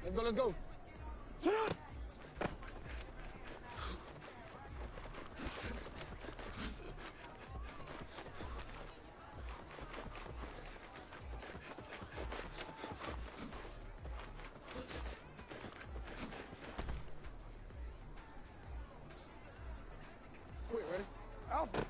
Let's go, let's go. Shut up! Quit, ready? Alpha!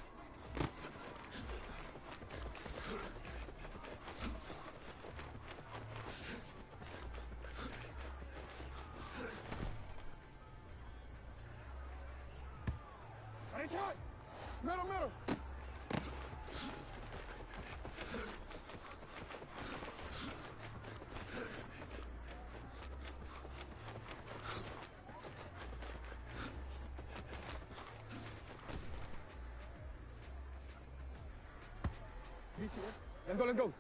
Ready, shot! Middle, middle! DC, right? Let's go, let's go!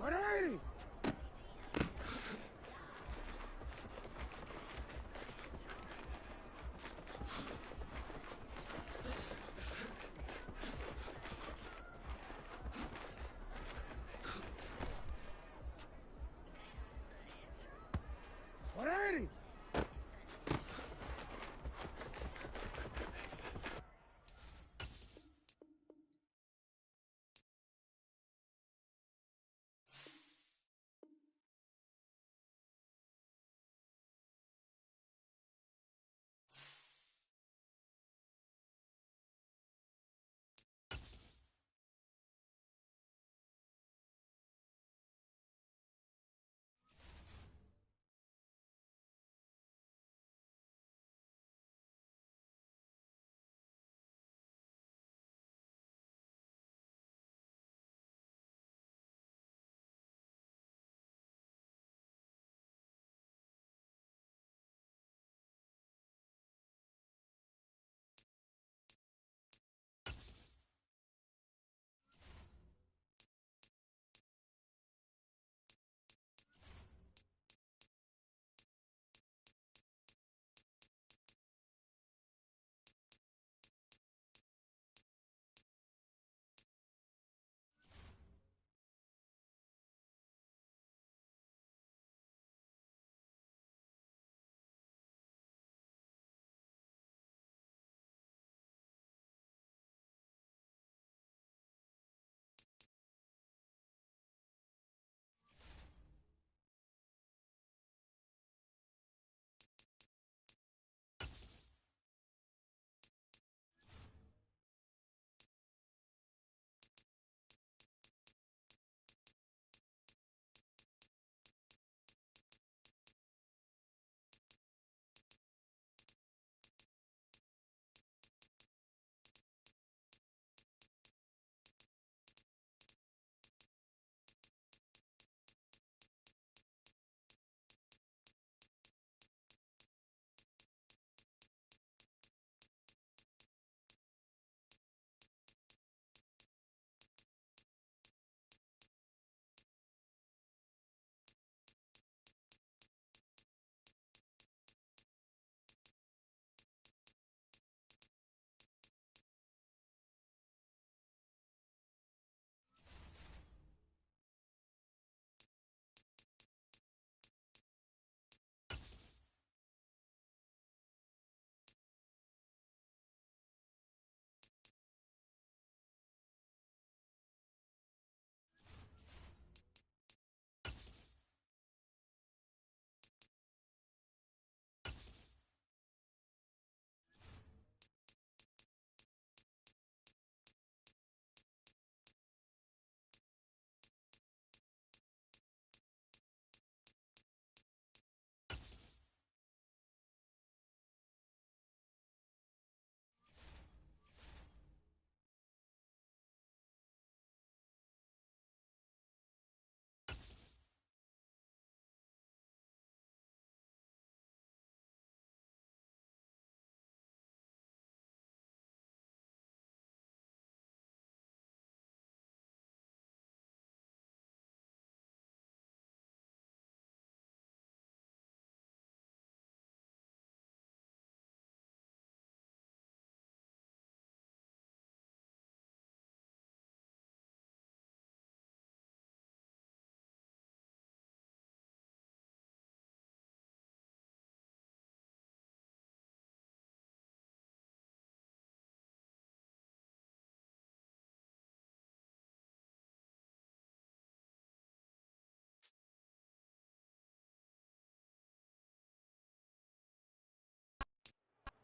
Ready!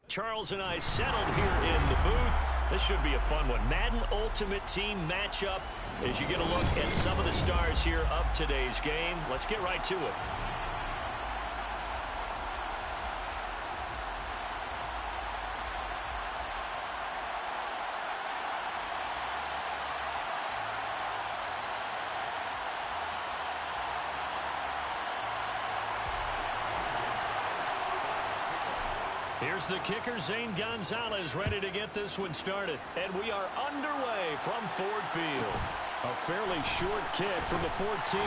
Charles and I settled here in the booth. This should be a fun one. Madden Ultimate Team matchup as you get a look at some of the stars here of today's game. Let's get right to it. Here's the kicker, Zane Gonzalez, ready to get this one started. And we are underway from Ford Field. A fairly short kick from the 14.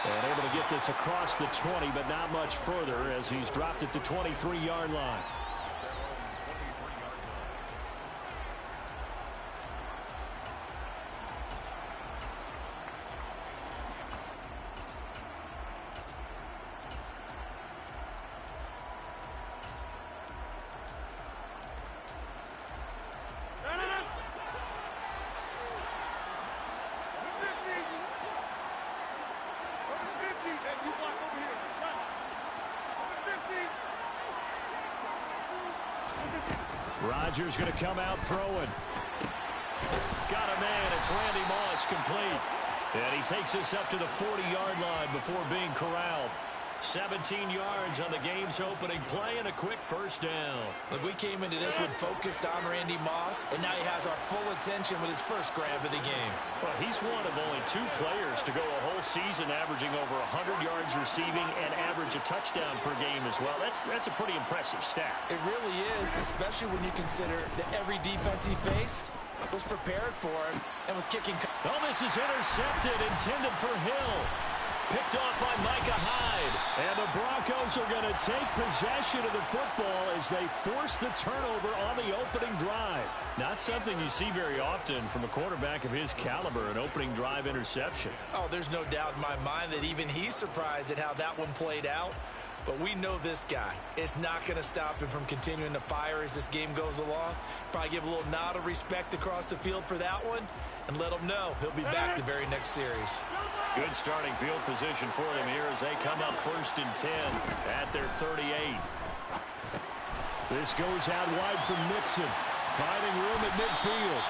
And able to get this across the 20, but not much further as he's dropped it to 23-yard line. Rodgers going to come out throwing. Got a man. It's Randy Moss, complete. And he takes this up to the 40-yard line before being corralled. 17 yards on the game's opening play and a quick first down. Look, we came into this one focused on Randy Moss, and now he has our full attention with his first grab of the game. Well, he's one of only 2 players to go a whole season averaging over 100 yards receiving and average a touchdown per game as well. That's a pretty impressive stat. It really is, especially when you consider that every defense he faced was prepared for him and was kicking. Oh, this is intercepted, intended for Hill. Picked off by Micah Hyde. And the Broncos are going to take possession of the football as they force the turnover on the opening drive. Not something you see very often from a quarterback of his caliber, an opening drive interception. Oh, there's no doubt in my mind that even he's surprised at how that one played out. But we know this guy. It's not going to stop him from continuing to fire as this game goes along. Probably give a little nod of respect across the field for that one and let him know he'll be back the very next series. Good starting field position for them here as they come up 1st and 10 at their 38. This goes out wide from Mixon. Finding room at midfield.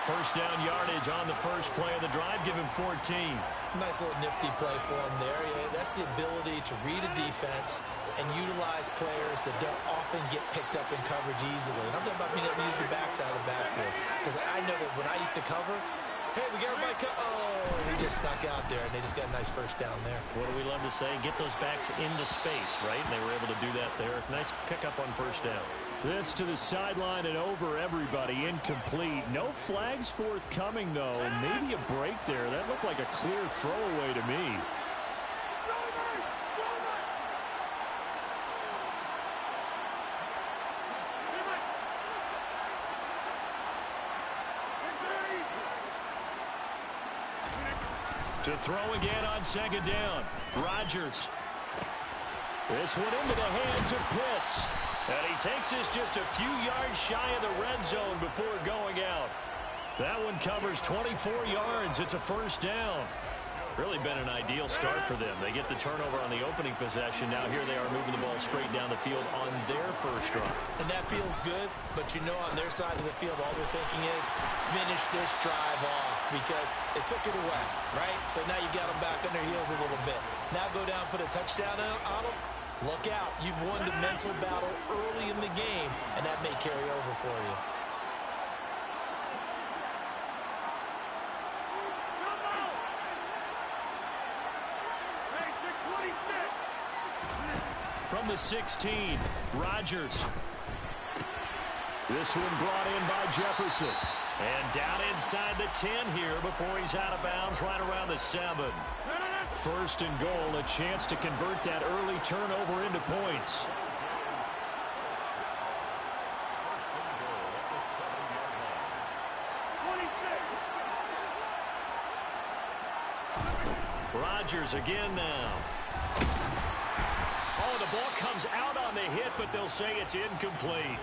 First down yardage on the first play of the drive. Give him 14. Nice little nifty play for him there. Yeah, that's the ability to read a defense and utilize players that don't often get picked up in coverage easily. And I'm talking about being able to use the backside of the backfield. Because I know that when I used to cover, hey, we got everybody he just snuck out there, and they just got a nice first down there. What do we love to say? Get those backs into space, right? And they were able to do that there. Nice pickup on first down. This to the sideline and over everybody. Incomplete. No flags forthcoming, though. Maybe a break there. That looked like a clear throwaway to me. To throw again on second down. Rodgers. This one into the hands of Pitts. And he takes this just a few yards shy of the red zone before going out. That one covers 24 yards. It's a first down. Really been an ideal start for them. They get the turnover on the opening possession. Now here they are moving the ball straight down the field on their first drive. And that feels good, but you know on their side of the field all they're thinking is finish this drive off because they took it away, right? So now you got them back on their heels a little bit. Now go down, put a touchdown on them. Look out. You've won the mental battle early in the game, and that may carry over for you. From the 16, Rodgers. This one brought in by Jefferson. And down inside the 10 here before he's out of bounds right around the 7. First and goal, a chance to convert that early turnover into points. Rodgers again now. Oh, the ball comes out on the hit, but they'll say it's incomplete.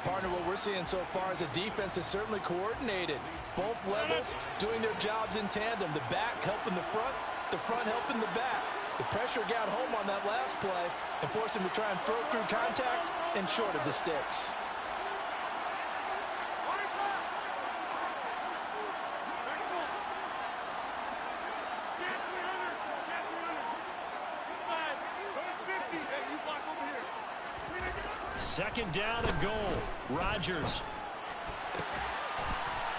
Partner, what we're seeing so far is a defense is certainly coordinated. Both levels doing their jobs in tandem. The back helping the front helping the back. The pressure got home on that last play and forced him to try and throw through contact. and short of the sticks. Second down and goal. Rodgers.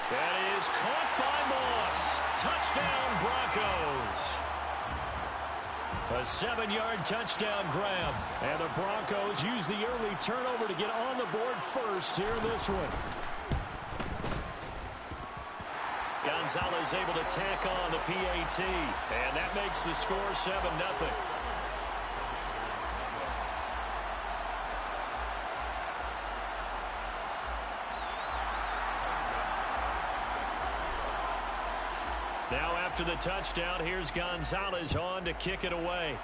That is caught by Moss. Touchdown, Broncos. A 7-yard touchdown grab. And the Broncos use the early turnover to get on the board first here in this one. Gonzalez able to tack on the PAT. And that makes the score 7-0. Now after the touchdown, here's Gonzalez on to kick it away.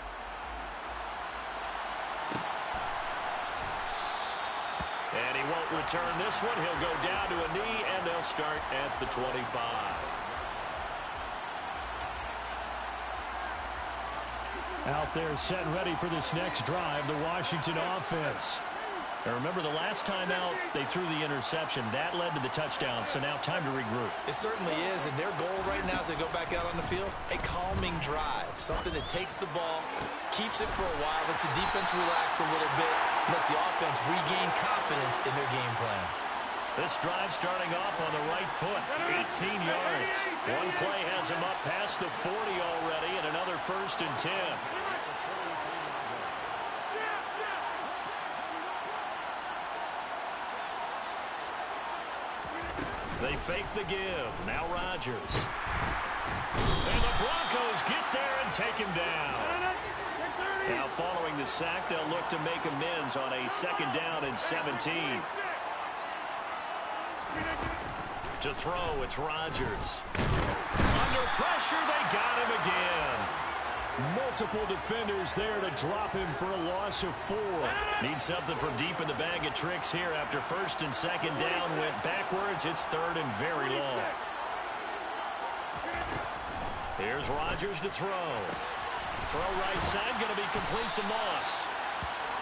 And he won't return this one. He'll go down to a knee, and they'll start at the 25. Out there set and ready for this next drive, the Washington offense. And remember, the last time out, they threw the interception. That led to the touchdown, so now time to regroup. It certainly is, and their goal right now as they go back out on the field, a calming drive, something that takes the ball, keeps it for a while, lets the defense relax a little bit, lets the offense regain confidence in their game plan. This drive starting off on the right foot, 18 yards. One play has him up past the 40 already, and another 1st and 10. They fake the give. Now Rodgers. And the Broncos get there and take him down. Now following the sack, they'll look to make amends on a 2nd down and 17. To throw, it's Rodgers. Under pressure, they got him again. Multiple defenders there to drop him for a loss of 4. Need something from deep in the bag of tricks here after 1st and 2nd down went backwards. It's 3rd and very long. Here's Rodgers to throw. Throw right side, going to be complete to Moss.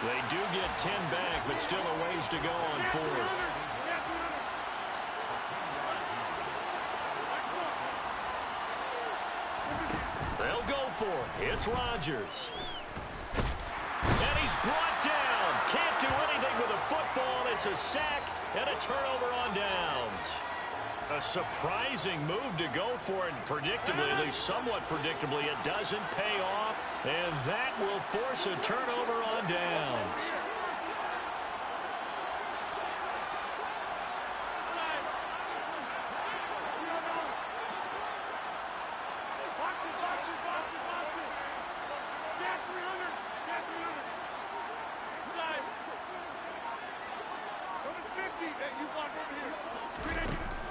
They do get 10 back, but still a ways to go on 4th. They'll go for it. It's Rodgers. And he's brought down. Can't do anything with a football. It's a sack and a turnover on downs. A surprising move to go for it. Predictably, at least somewhat predictably, it doesn't pay off. And that will force a turnover on downs.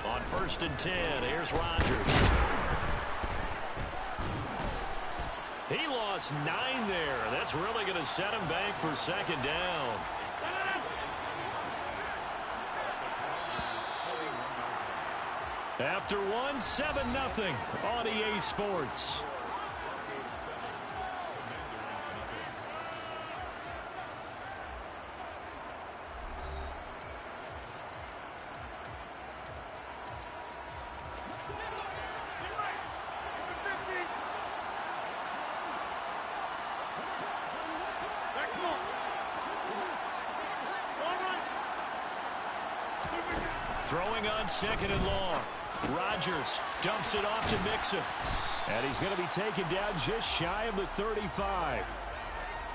On 1st and 10, here's Rodgers. He lost 9 there. That's really going to set him back for 2nd down. After one, 7-0 on EA Sports. Throwing on 2nd and long. Rodgers dumps it off to Mixon. And he's going to be taken down just shy of the 35.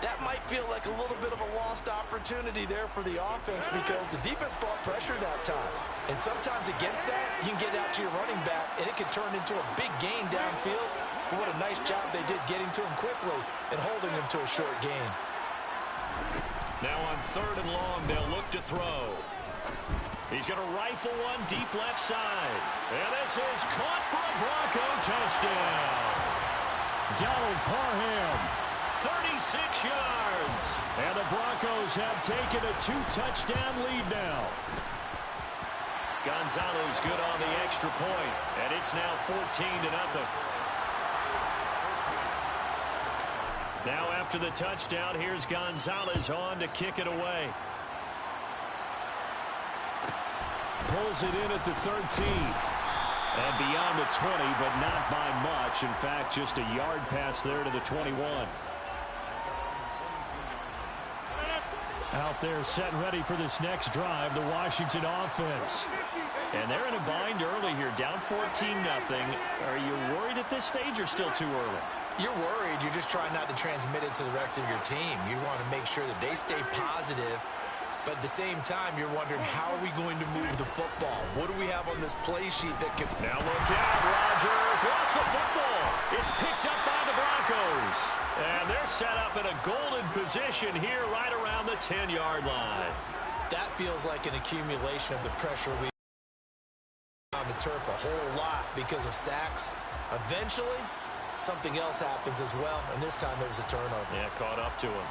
That might feel like a little bit of a lost opportunity there for the offense because the defense brought pressure that time. And sometimes against that, you can get out to your running back, and it can turn into a big gain downfield. But what a nice job they did getting to him quickly and holding him to a short gain. Now on 3rd and long, they'll look to throw. He's going to rifle one deep left side. And this is caught for a Bronco touchdown. Donald Parham, 36 yards. And the Broncos have taken a 2-touchdown lead now. Gonzalez good on the extra point. And it's now 14-0. Now after the touchdown, here's Gonzalez on to kick it away. pulls it in at the 13. And beyond the 20, but not by much. In fact, just a yard pass there to the 21. Out there set and ready for this next drive, the Washington offense. And they're in a bind early here, down 14-0. Are you worried at this stage or still too early? You're worried. You're just trying not to transmit it to the rest of your team. You want to make sure that they stay positive. But at the same time, you're wondering, how are we going to move the football? What do we have on this play sheet that can... Now look out, Rodgers lost the football. It's picked up by the Broncos. And they're set up in a golden position here right around the 10-yard line. That feels like an accumulation of the pressure we on the turf a whole lot because of sacks. Eventually, something else happens as well, and this time it was a turnover. Yeah, caught up to him.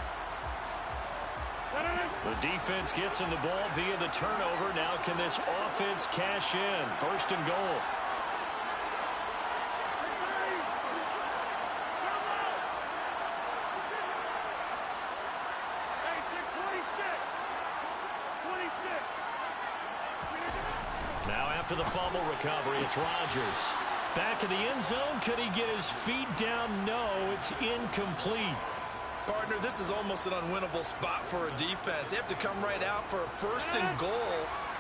The defense gets in the ball via the turnover. Now can this offense cash in? First and goal. Now after the fumble recovery, it's Rodgers. Back in the end zone. Could he get his feet down? No, it's incomplete. Partner, this is almost an unwinnable spot for a defense. They have to come right out for a first and goal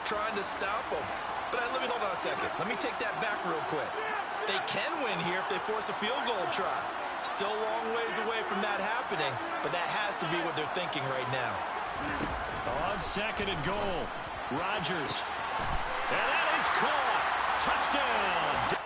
trying to stop them. But let me hold on a second. Let me take that back real quick. They can win here if they force a field goal try. Still a long ways away from that happening, but that has to be what they're thinking right now. On second and goal, Rodgers. And that is caught. Touchdown.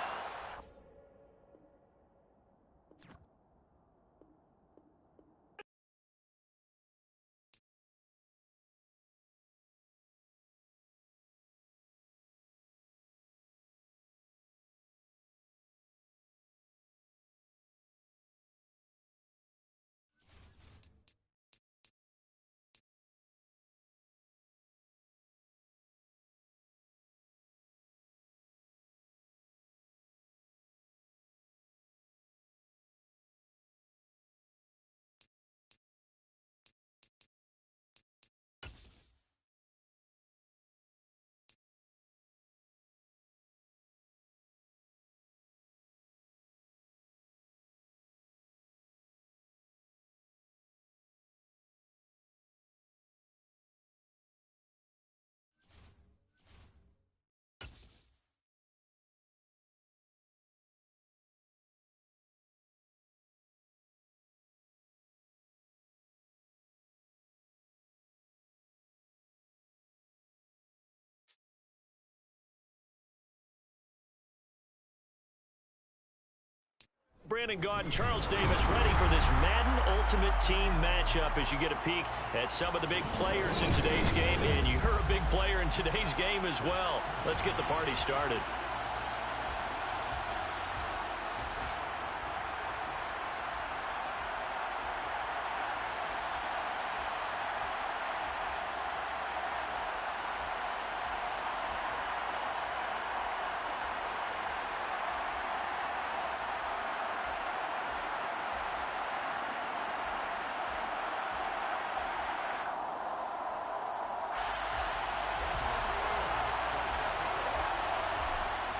Brandon Gaudin, Charles Davis ready for this Madden Ultimate Team matchup as you get a peek at some of the big players in today's game. And you're a big player in today's game as well. Let's get the party started.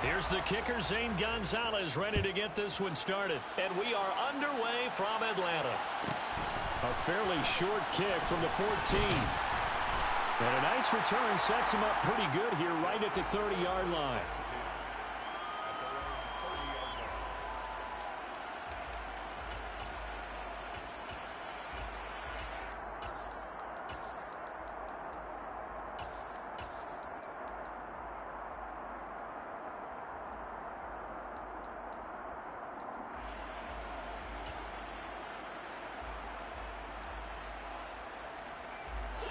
Here's the kicker, Zane Gonzalez, ready to get this one started. And we are underway from Atlanta. A fairly short kick from the 14. And a nice return sets him up pretty good here right at the 30-yard line.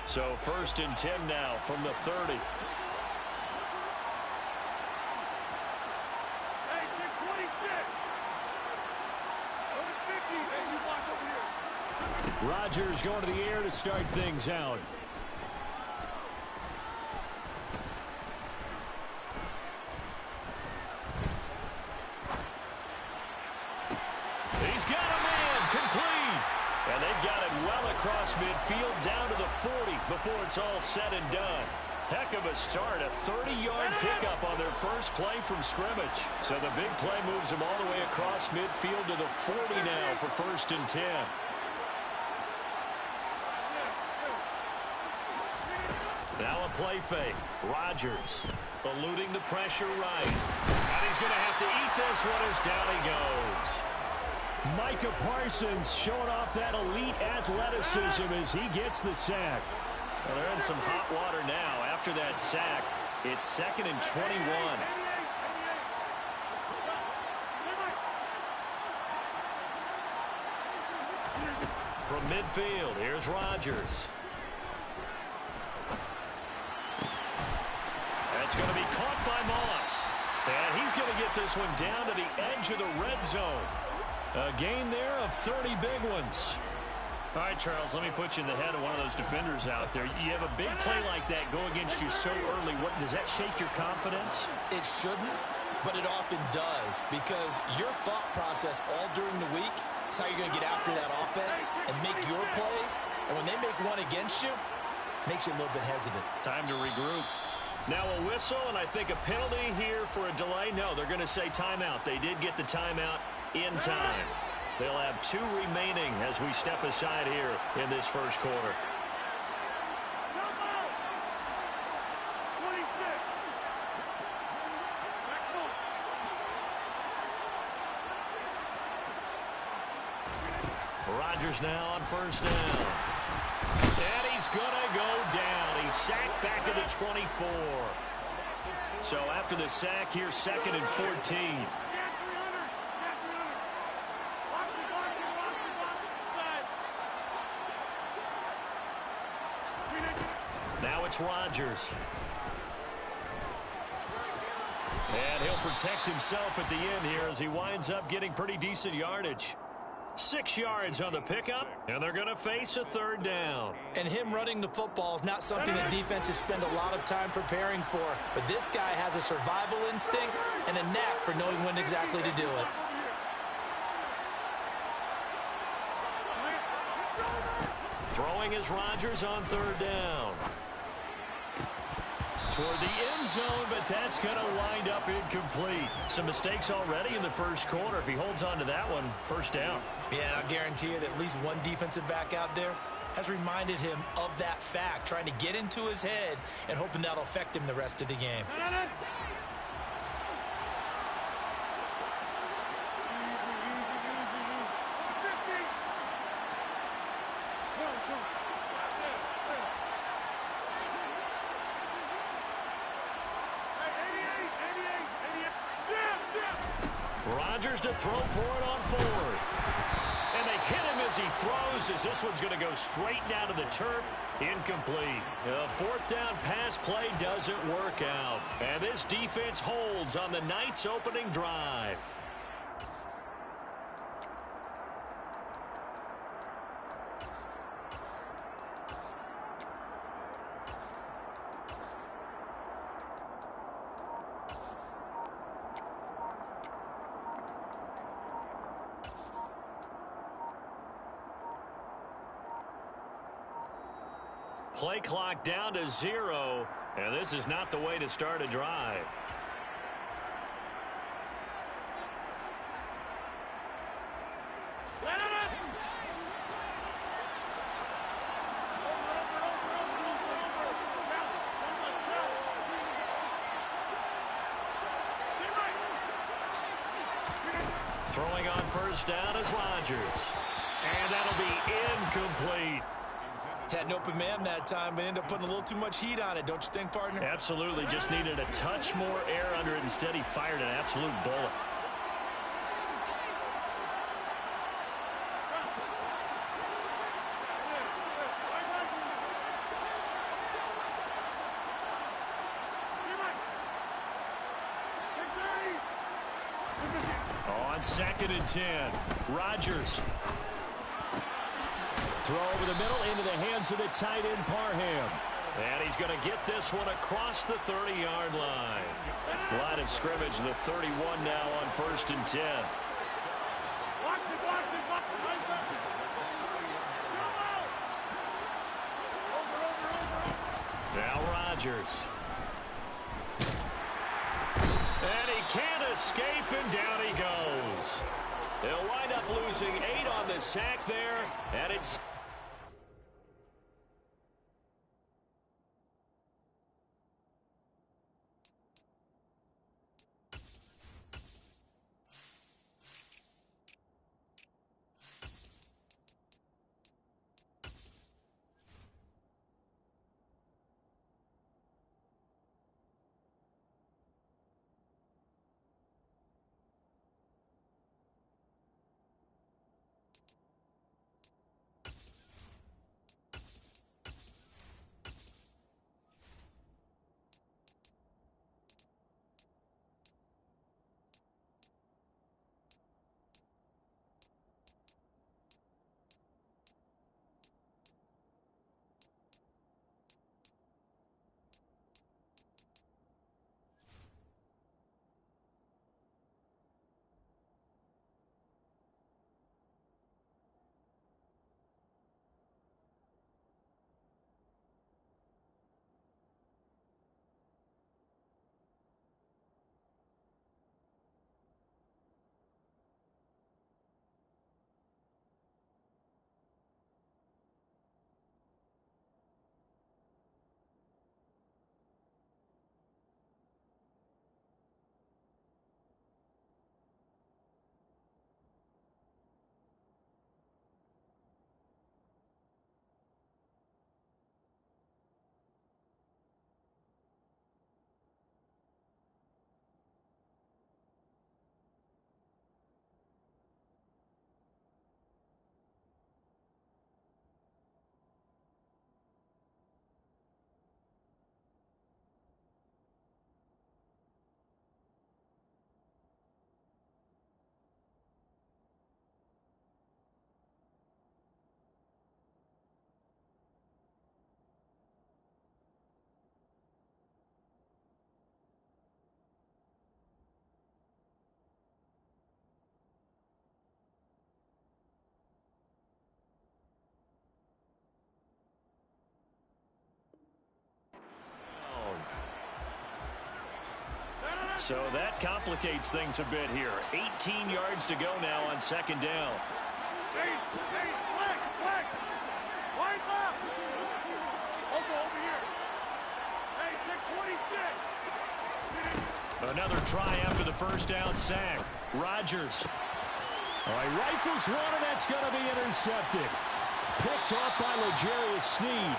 So first and 10 now from the 30. Rodgers going to the air to start things out. He's got a man complete. And they've got it well across midfield down to the 40 before it's all said and done. Heck of a start, a 30-yard pickup on their first play from scrimmage. So the big play moves them all the way across midfield to the 40 now for 1st and 10. Now a play fake. Rodgers eluding the pressure right. And he's going to have to eat this one as down he goes. Micah Parsons showing off that elite athleticism as he gets the sack. Well, they're in some hot water now. After that sack, it's 2nd and 21. From midfield, here's Rodgers. That's going to be caught by Moss. And he's going to get this one down to the edge of the red zone. A gain there of 30 big ones. All right, Charles, let me put you in the head of one of those defenders out there. You have a big play like that go against you so early. What does that shake your confidence? It shouldn't, but it often does, because your thought process all during the week is how you're going to get after that offense and make your plays. And when they make one against you, it makes you a little bit hesitant. Time to regroup. Now a whistle, and I think a penalty here for a delay. No, they're going to say timeout. They did get the timeout in time. They'll have 2 remaining as we step aside here in this first quarter. Rodgers now on 1st down. And he's going to go down. He's sacked back at the 24. So after the sack, here's 2nd and 14. Now it's Rodgers. And he'll protect himself at the end here as he winds up getting pretty decent yardage. 6 yards on the pickup, and they're going to face a 3rd down. And him running the football is not something that defenses spend a lot of time preparing for. But this guy has a survival instinct and a knack for knowing when exactly to do it. Throwing is Rodgers on 3rd down. Toward the end zone, but that's going to wind up incomplete. Some mistakes already in the first quarter. If he holds on to that one, 1st down. Yeah, and I guarantee you that at least one defensive back out there has reminded him of that fact, trying to get into his head and hoping that'll affect him the rest of the game. Rodgers to throw for it on 4th. And they hit him as he throws, as this one's going to go straight down to the turf. Incomplete. The 4th down pass play doesn't work out. And this defense holds on the night's opening drive. Play clock down to 0, and this is not the way to start a drive. Throwing on 1st down is Rodgers. And that'll be incomplete. Had an open man that time, but ended up putting a little too much heat on it, don't you think, partner? Absolutely. Just needed a touch more air under it. Instead, he fired an absolute bullet. On 2nd and 10, Rodgers. Throw over the middle into the hands of the tight end, Parham. And he's going to get this one across the 30-yard line. Line of scrimmage, the 31 now on 1st and 10. Now Rodgers. And he can't escape, and down he goes. They'll wind up losing 8 on the sack there, and it's... So that complicates things a bit here. 18 yards to go now on second down. Hey, flag, flag. Wide left. Over here. Hey, 626. Another try after the first down sack. Rodgers. All right, rifles one, and that's going to be intercepted. Picked off by L'Jarius Sneed.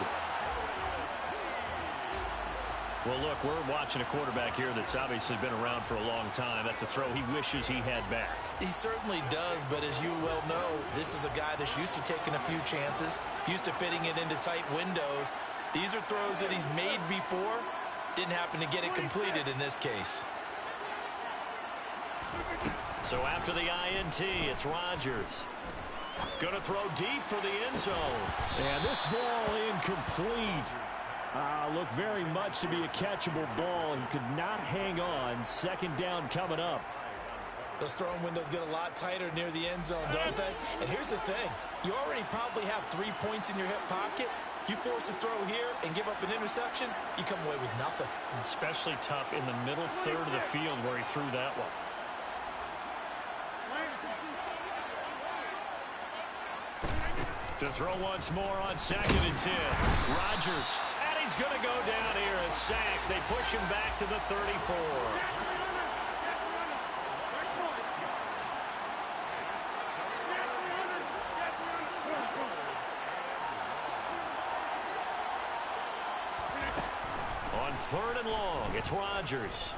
Well, look, we're watching a quarterback here that's obviously been around for a long time. That's a throw he wishes he had back. He certainly does, but as you well know, this is a guy that's used to taking a few chances, used to fitting it into tight windows. These are throws that he's made before. Didn't happen to get it completed in this case. So after the INT, it's Rodgers. Going to throw deep for the end zone. And this ball incomplete. Looked very much to be a catchable ball and could not hang on. Second down coming up. Those throwing windows get a lot tighter near the end zone, don't they? And here's the thing. You already probably have 3 points in your hip pocket. You force a throw here and give up an interception, you come away with nothing. Especially tough in the middle third of the field where he threw that one. To throw once more on 2nd and 10. Rodgers. And he's going to go down here. A sack. They push him back to the 34. On 3rd and long, it's Rodgers.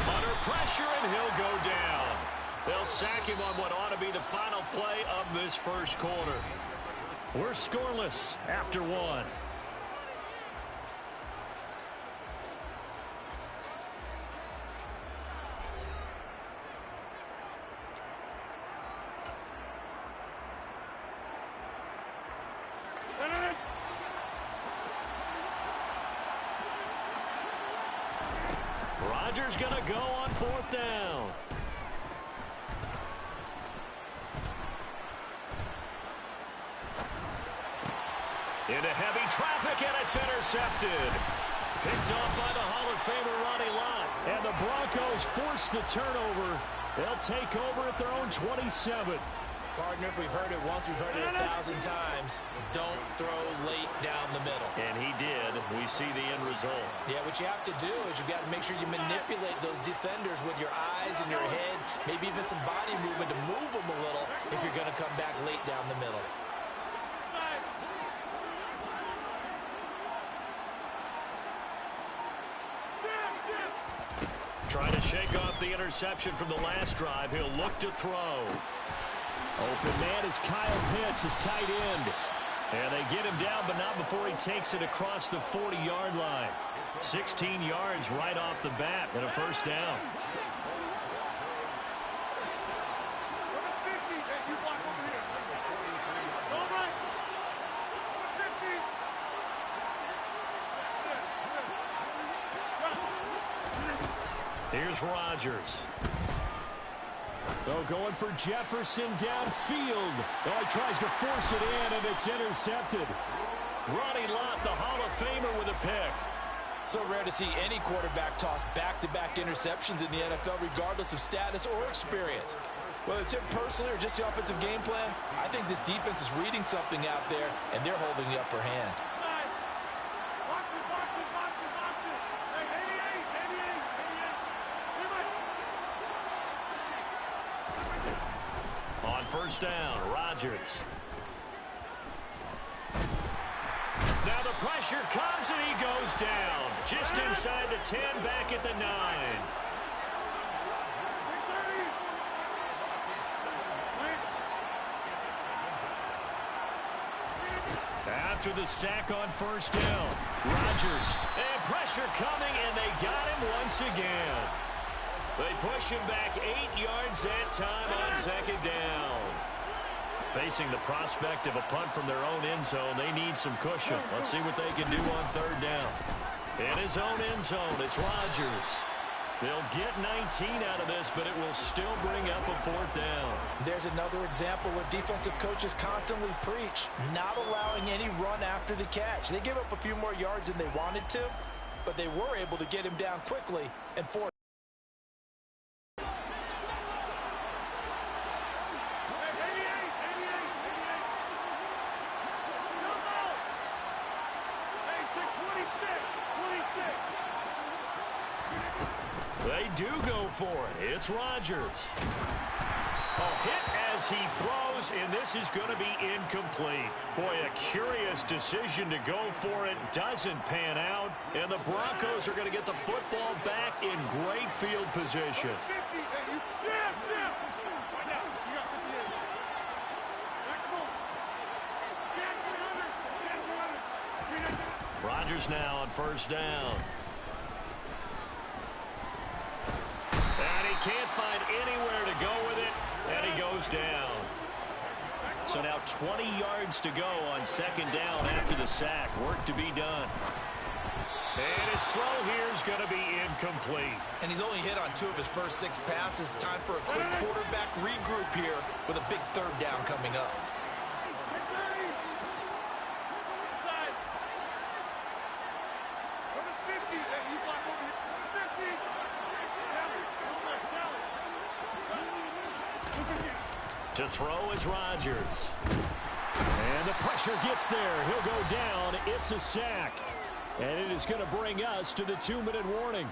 Under pressure, and he'll go down. They'll sack him on what ought to be the final play of this first quarter. We're scoreless after 1. Rodgers going to go on 4th down. Into heavy traffic, and it's intercepted. Picked off by the Hall of Famer Ronnie Lott. And the Broncos force the turnover. They'll take over at their own 27. Partner, if we've heard it once, we've heard it 1,000 times. Don't throw late down the middle. And he did. We see the end result. Yeah, what you have to do is you got to make sure you manipulate those defenders with your eyes and your head, maybe even some body movement to move them a little if you're going to come back late down the middle. Trying to shake off the interception from the last drive. He'll look to throw. Open man is Kyle Pitts, his tight end. And they get him down, but not before he takes it across the 40-yard line. 16 yards right off the bat and a first down. Here's Rodgers. Oh, going for Jefferson downfield. Oh, he tries to force it in, and it's intercepted. Ronnie Lott, the Hall of Famer, with a pick. So rare to see any quarterback toss back-to-back interceptions in the NFL, regardless of status or experience. Whether it's him personally or just the offensive game plan, I think this defense is reading something out there, and they're holding the upper hand. On first down, Rodgers. Now the pressure comes and he goes down. Just inside the 10, back at the 9. After the sack on first down, Rodgers. And pressure coming, and they got him once again. They push him back 8 yards that time on second down. Facing the prospect of a punt from their own end zone, they need some cushion. Let's see what they can do on third down. In his own end zone, it's Rodgers. They'll get 19 out of this, but it will still bring up a fourth down. There's another example where defensive coaches constantly preach, not allowing any run after the catch. They give up a few more yards than they wanted to, but they were able to get him down quickly and force. They do go for it. It's Rodgers. A hit as he throws, and this is going to be incomplete. Boy, a curious decision to go for it. Doesn't pan out, and the Broncos are going to get the football back in great field position. Rodgers now on first down. And he can't find anywhere to go with it, and he goes down. So now 20 yards to go on second down after the sack. Work to be done. And his throw here is going to be incomplete. And he's only hit on 2 of his first 6 passes. Time for a quick quarterback regroup here with a big third down coming up. To throw is Rodgers. And the pressure gets there. He'll go down. It's a sack. And it is going to bring us to the 2-minute warning.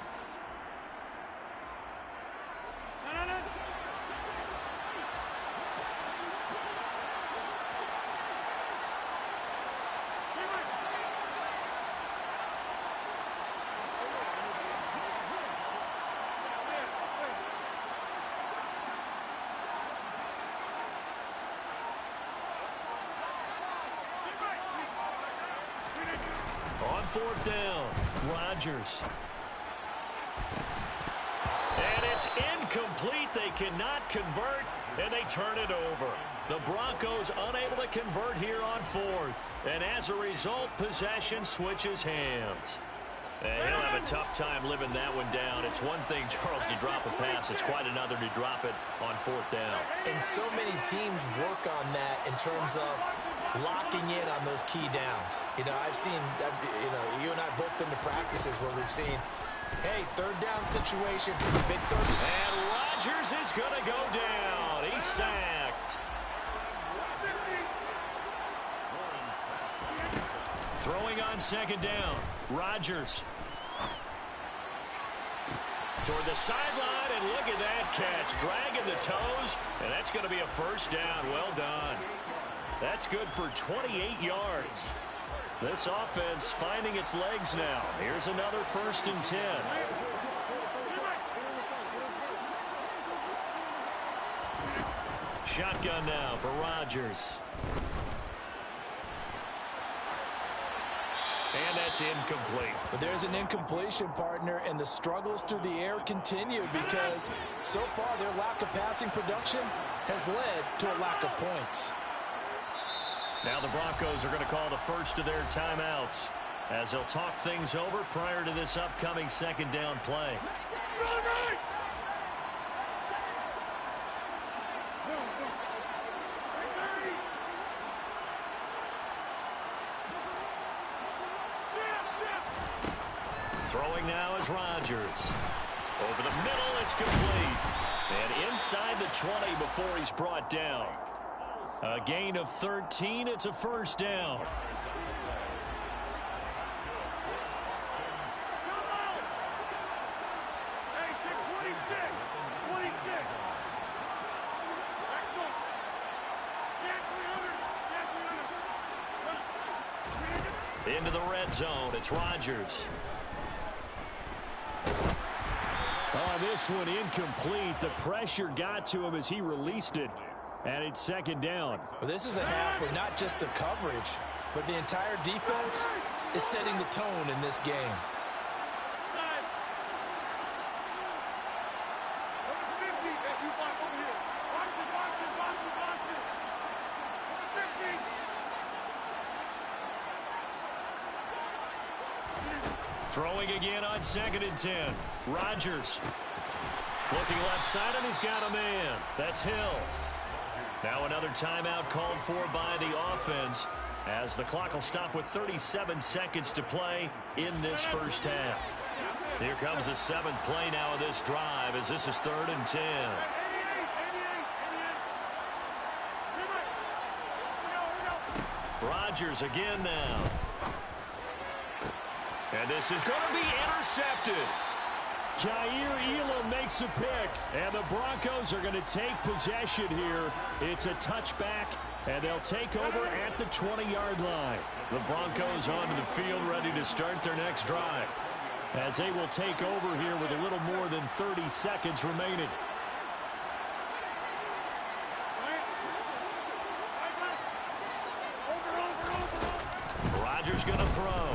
On fourth down, Rodgers. And it's incomplete. They cannot convert, and they turn it over. The Broncos unable to convert here on fourth. And as a result, possession switches hands. And he'll have a tough time living that one down. It's one thing, Charles, to drop a pass. It's quite another to drop it on fourth down. And so many teams work on that in terms of locking in on those key downs. You know, I've seen, you and I both been to practices where we've seen, hey, third down situation, big third. And Rodgers is going to go down. He's sacked. Throwing on second down. Rodgers. Toward the sideline, and look at that catch. Dragging the toes, and that's going to be a first down. Well done. That's good for 28 yards. This offense finding its legs now. Here's another 1st and 10. Shotgun now for Rodgers. And that's incomplete. But there's an incompletion, partner, and the struggles through the air continue because so far their lack of passing production has led to a lack of points. Now the Broncos are going to call the first of their timeouts as they'll talk things over prior to this upcoming second down play. Throwing now is Rodgers. Over the middle, it's complete. And inside the 20 before he's brought down. A gain of 13. It's a first down. Into the red zone. It's Rodgers. Oh, this one incomplete. The pressure got to him as he released it. And it's second down. Well, this is a half where not just the coverage, but the entire defense is setting the tone in this game. Throwing again on 2nd and 10. Rodgers. Looking left side, and he's got a man. That's Hill. Now another timeout called for by the offense as the clock will stop with 37 seconds to play in this first half. Here comes the 7th play now of this drive as this is 3rd and 10. Rodgers again now. And this is going to be intercepted. Jair Elam makes a pick, and the Broncos are going to take possession here. It's a touchback, and they'll take over at the 20-yard line. The Broncos onto the field ready to start their next drive. As they will take over here with a little more than 30 seconds remaining. Rodgers going to throw.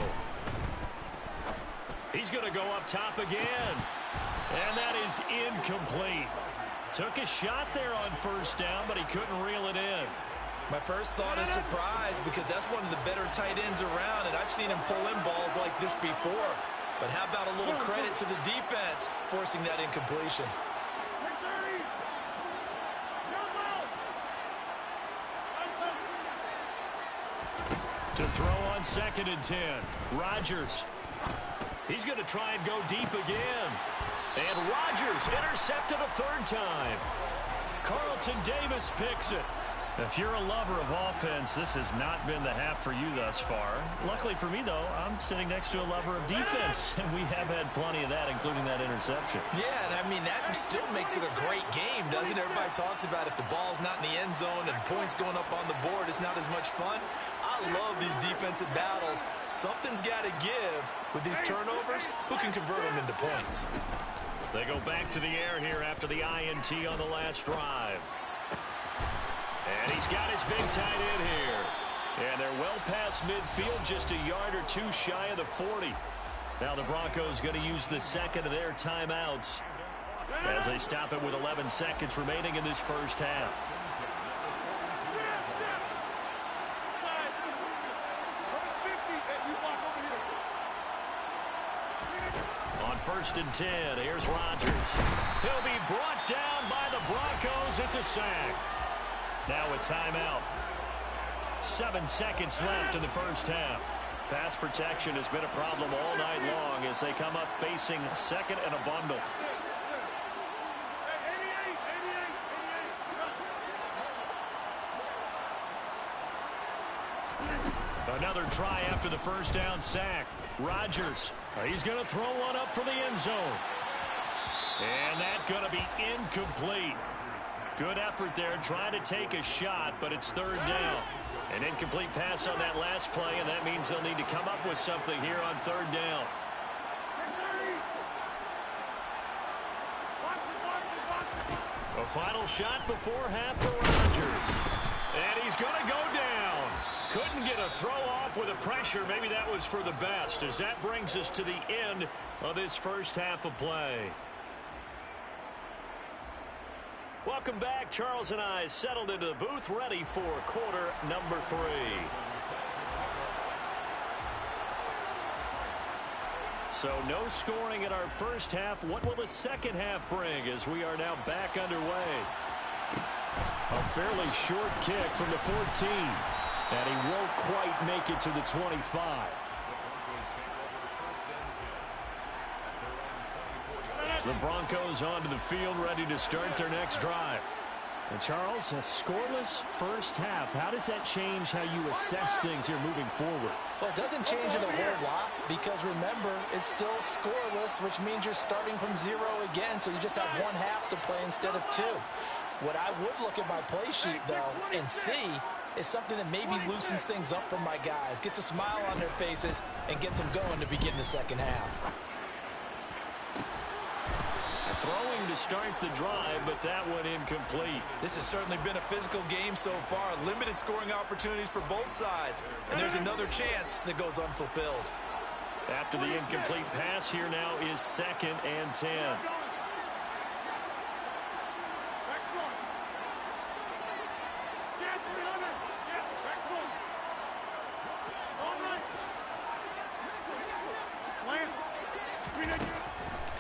He's going to go up top again. And that is incomplete. Took a shot there on first down, but he couldn't reel it in. My first thought is surprise because that's one of the better tight ends around, and I've seen him pull in balls like this before. But how about a little credit to the defense forcing that incompletion? To throw on 2nd and 10. Rodgers. He's going to try and go deep again. And Rodgers intercepted a 3rd time. Carlton Davis picks it. If you're a lover of offense, this has not been the half for you thus far. Luckily for me, though, I'm sitting next to a lover of defense, and we have had plenty of that, including that interception. Yeah, and I mean, that still makes it a great game, doesn't it? Everybody talks about if the ball's not in the end zone and points going up on the board, it's not as much fun. I love these defensive battles. Something's got to give with these turnovers. Who can convert them into points? They go back to the air here after the INT on the last drive. And he's got his big tight end here. And they're well past midfield, just a yard or two shy of the 40. Now the Broncos going to use the second of their timeouts as they stop it with 11 seconds remaining in this first half. On 1st and 10, here's Rodgers. He'll be brought down by the Broncos. It's a sack. Now a timeout. 7 seconds left in the first half. Pass protection has been a problem all night long as they come up facing second and a bundle. Another try after the first down sack. Rodgers, he's going to throw one up for the end zone. And that's going to be incomplete. Good effort there trying to take a shot, but it's third down. An incomplete pass on that last play, and that means they'll need to come up with something here on third down. A final shot before half for Rodgers. And he's going to go down. Couldn't get a throw off with the pressure. Maybe that was for the best, as that brings us to the end of this first half of play. Welcome back. Charles and I settled into the booth, ready for quarter number 3. So no scoring in our first half. What will the second half bring as we are now back underway? A fairly short kick from the 14. And he won't quite make it to the 25. The Broncos onto the field, ready to start their next drive. And Charles, a scoreless first half. How does that change how you assess things here moving forward? Well, it doesn't change it a whole lot because, remember, it's still scoreless, which means you're starting from 0 again, so you just have one half to play instead of 2. What I would look at my play sheet, though, and see is something that maybe loosens things up for my guys, gets a smile on their faces, and gets them going to begin the second half. Throwing to start the drive, but that one incomplete. This has certainly been a physical game so far. Limited scoring opportunities for both sides. And there's another chance that goes unfulfilled. After the incomplete pass, here now is 2nd and 10.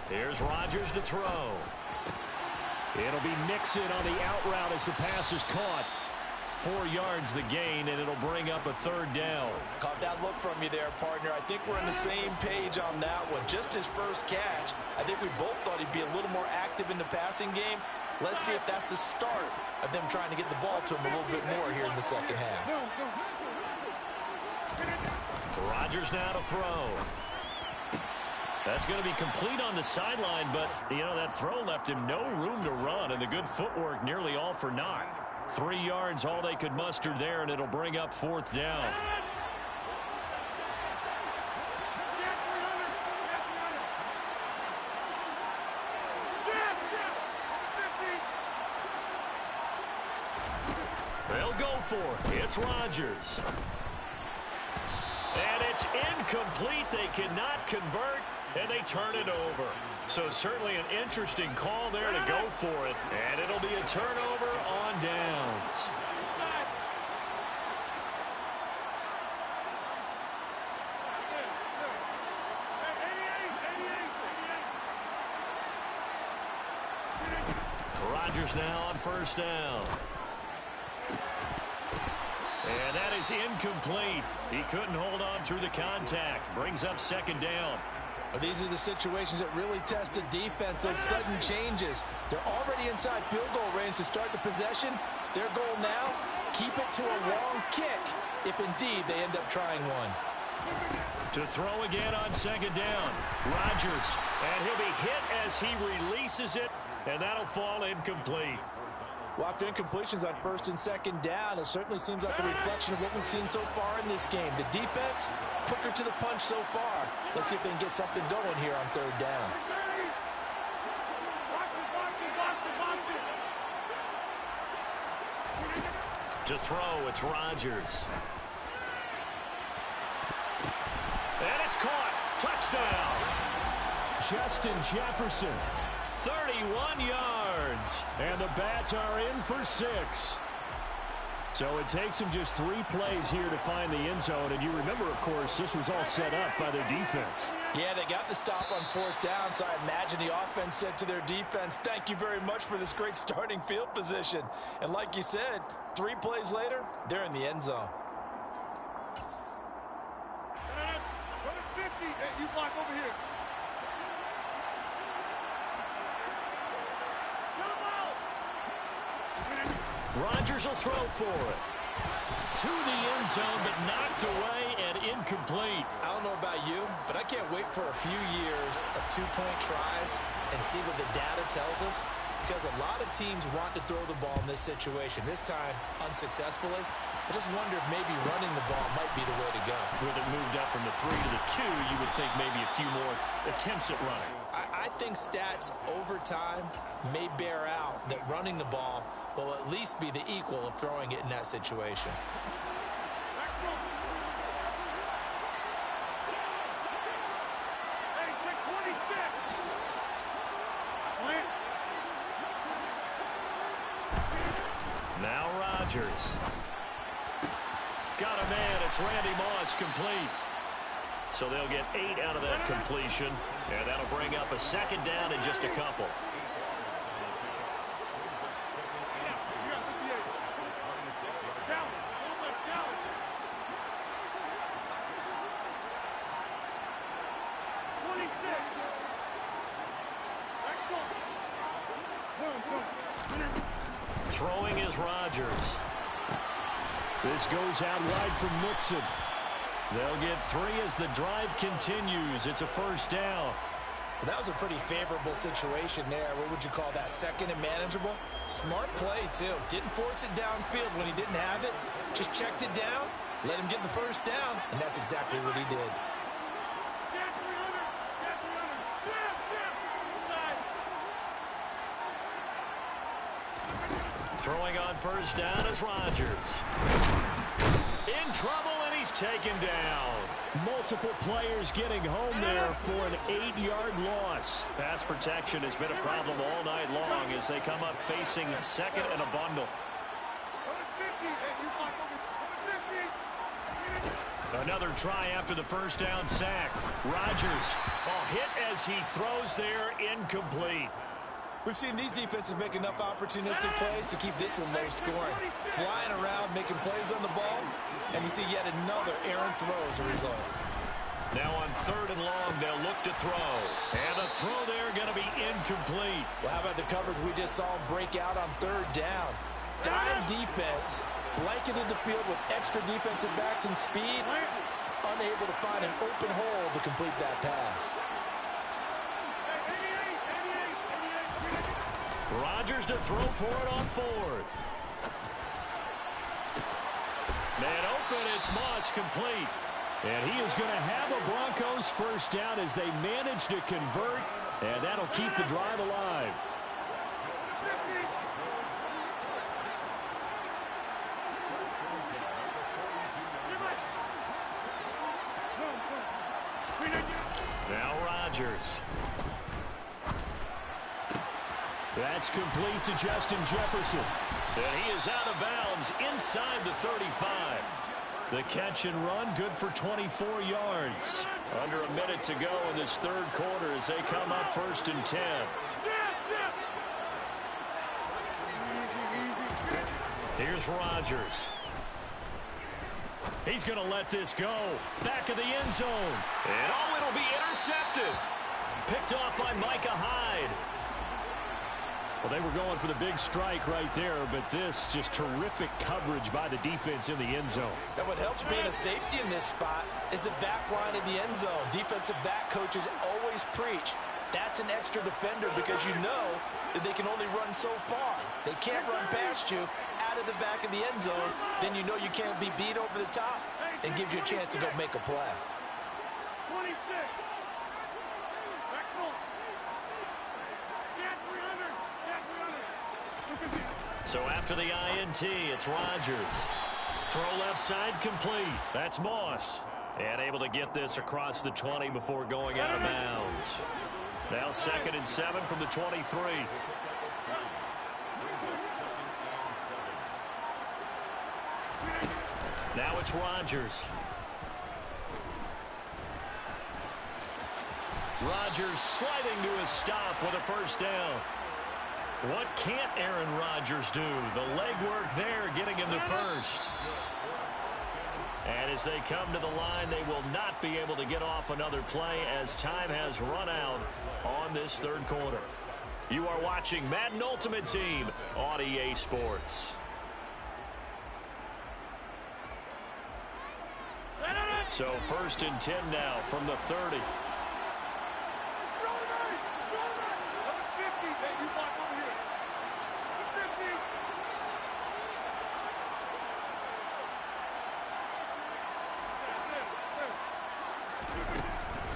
Here's Rodgers to throw. It'll be Mixon on the out route as the pass is caught. 4 yards the gain, and it'll bring up a third down. Caught that look from you there, partner. I think we're on the same page on that one. Just his first catch. I think we both thought he'd be a little more active in the passing game. Let's see if that's the start of them trying to get the ball to him a little bit more here in the second half. Rodgers now to throw. That's going to be complete on the sideline, but, you know, that throw left him no room to run, and the good footwork nearly all for naught. 3 yards, all they could muster there, and it'll bring up 4th down. They'll go for it. It's Rodgers. And it's incomplete. They cannot convert, and they turn it over. So certainly an interesting call there to go for it. And it'll be a turnover on downs. Rodgers now on first down. And that is incomplete. He couldn't hold on through the contact. Brings up 2nd down. Well, these are the situations that really test a defense, those sudden changes. They're already inside field goal range to start the possession. Their goal now, keep it to a long kick, if indeed they end up trying one. To throw again on 2nd down. Rodgers, and he'll be hit as he releases it, and that'll fall incomplete. Well, after incompletions on 1st and 2nd down, it certainly seems like a reflection of what we've seen so far in this game. The defense, quicker to the punch so far. Let's see if they can get something going here on 3rd down. To throw, it's Rodgers. And it's caught. Touchdown. Justin Jefferson. 31 yards. And the Bats are in for 6. So it takes them just 3 plays here to find the end zone. And you remember, of course, this was all set up by their defense. Yeah, they got the stop on 4th down, so I imagine the offense said to their defense, thank you very much for this great starting field position. And like you said, 3 plays later, they're in the end zone. Rodgers will throw for it. To the end zone, but knocked away and incomplete. I don't know about you, but I can't wait for a few years of two-point tries and see what the data tells us, because a lot of teams want to throw the ball in this situation, this time unsuccessfully. I just wonder if maybe running the ball might be the way to go. With it moved up from the 3 to the 2, you would think maybe a few more attempts at running. I think stats over time may bear out that running the ball will at least be the equal of throwing it in that situation. Now Rodgers. Got a man. It's Randy Moss, complete. So they'll get 8 out of that completion, and that'll bring up a second down in just a couple. Throwing is Rodgers. This goes out wide from Mixon. They'll get 3 as the drive continues. It's a first down. Well, that was a pretty favorable situation there. What would you call that? Second and manageable? Smart play, too. Didn't force it downfield when he didn't have it. Just checked it down, let him get the first down, and that's exactly what he did. Throwing on first down is Rodgers. In trouble, and he's taken down. Multiple players getting home there for an 8-yard loss. Pass protection has been a problem all night long as they come up facing second and a bundle. Another try after the first down sack. Rodgers, hit as he throws there, incomplete. We've seen these defenses make enough opportunistic plays to keep this one low scoring. Flying around, making plays on the ball, and we see yet another errant throw as a result. Now on 3rd and long, they'll look to throw. And the throw there going to be incomplete. Well, how about the coverage we just saw him break out on 3rd down? Dime defense, blanketed the field with extra defensive backs and speed, unable to find an open hole to complete that pass. Rodgers to throw for it on 4th. Man open, it's Moss, complete. And he is going to have a Broncos first down as they manage to convert, and that'll keep the drive alive. Now Rodgers. That's complete to Justin Jefferson. And he is out of bounds inside the 35. The catch and run, good for 24 yards. Under a minute to go in this 3rd quarter as they come up 1st and 10. Here's Rodgers. He's going to let this go. Back of the end zone. And it'll be intercepted. Picked off by Micah Hyde. Well, they were going for the big strike right there, but this just terrific coverage by the defense in the end zone. And what helps being a safety in this spot is the back line of the end zone. Defensive back coaches always preach. That's an extra defender because you know that they can only run so far. They can't run past you out of the back of the end zone. Then you know you can't be beat over the top and gives you a chance to go make a play. 26. So after the INT, it's Rodgers. Throw left side complete. That's Moss. And able to get this across the 20 before going out of bounds. Now 2nd and 7 from the 23. Now it's Rodgers. Rodgers sliding to a stop with a first down. What can't Aaron Rodgers do? The legwork there getting him the first. And as they come to the line, they will not be able to get off another play as time has run out on this 3rd quarter. You are watching Madden Ultimate Team on EA Sports. So 1st and 10 now from the 30.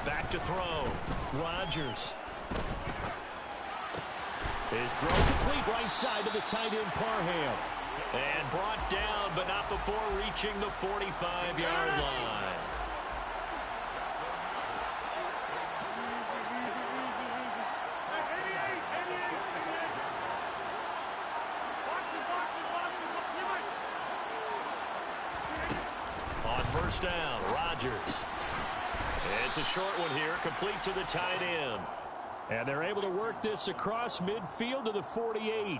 Back to throw. Rodgers. His throw complete right side to the tight end Parham. And brought down, but not before reaching the 45-yard line. On 1st down, Rodgers. It's a short one here, complete to the tight end. And they're able to work this across midfield to the 48.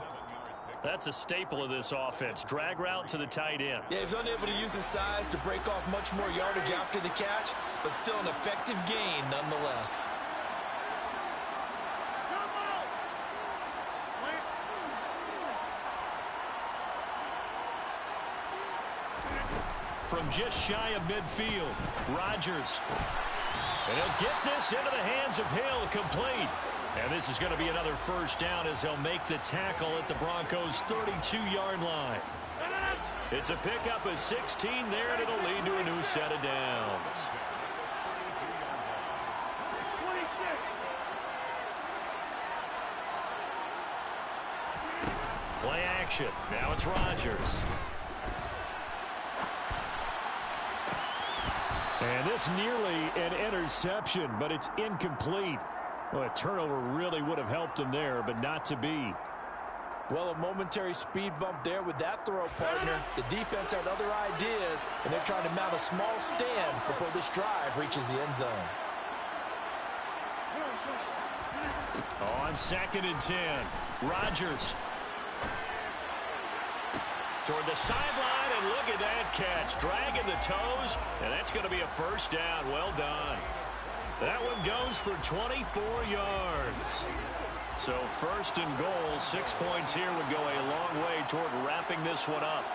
That's a staple of this offense. Drag route to the tight end. Yeah, he's unable to use his size to break off much more yardage after the catch, but still an effective gain nonetheless. From just shy of midfield, Rodgers. And he'll get this into the hands of Hill, complete. And this is going to be another 1st down as they'll make the tackle at the Broncos' 32-yard line. It's a pickup of 16 there, and it'll lead to a new set of downs. Play action. Now it's Rodgers. And this nearly an interception, but it's incomplete. Well, a turnover really would have helped him there, but not to be. Well, a momentary speed bump there with that throw, partner. The defense had other ideas, and they're trying to mount a small stand before this drive reaches the end zone. On 2nd and 10, Rodgers. Toward the sideline, and look at that catch. Dragging the toes, and that's going to be a 1st down. Well done. That one goes for 24 yards. So 1st and goal, 6 points here would go a long way toward wrapping this one up.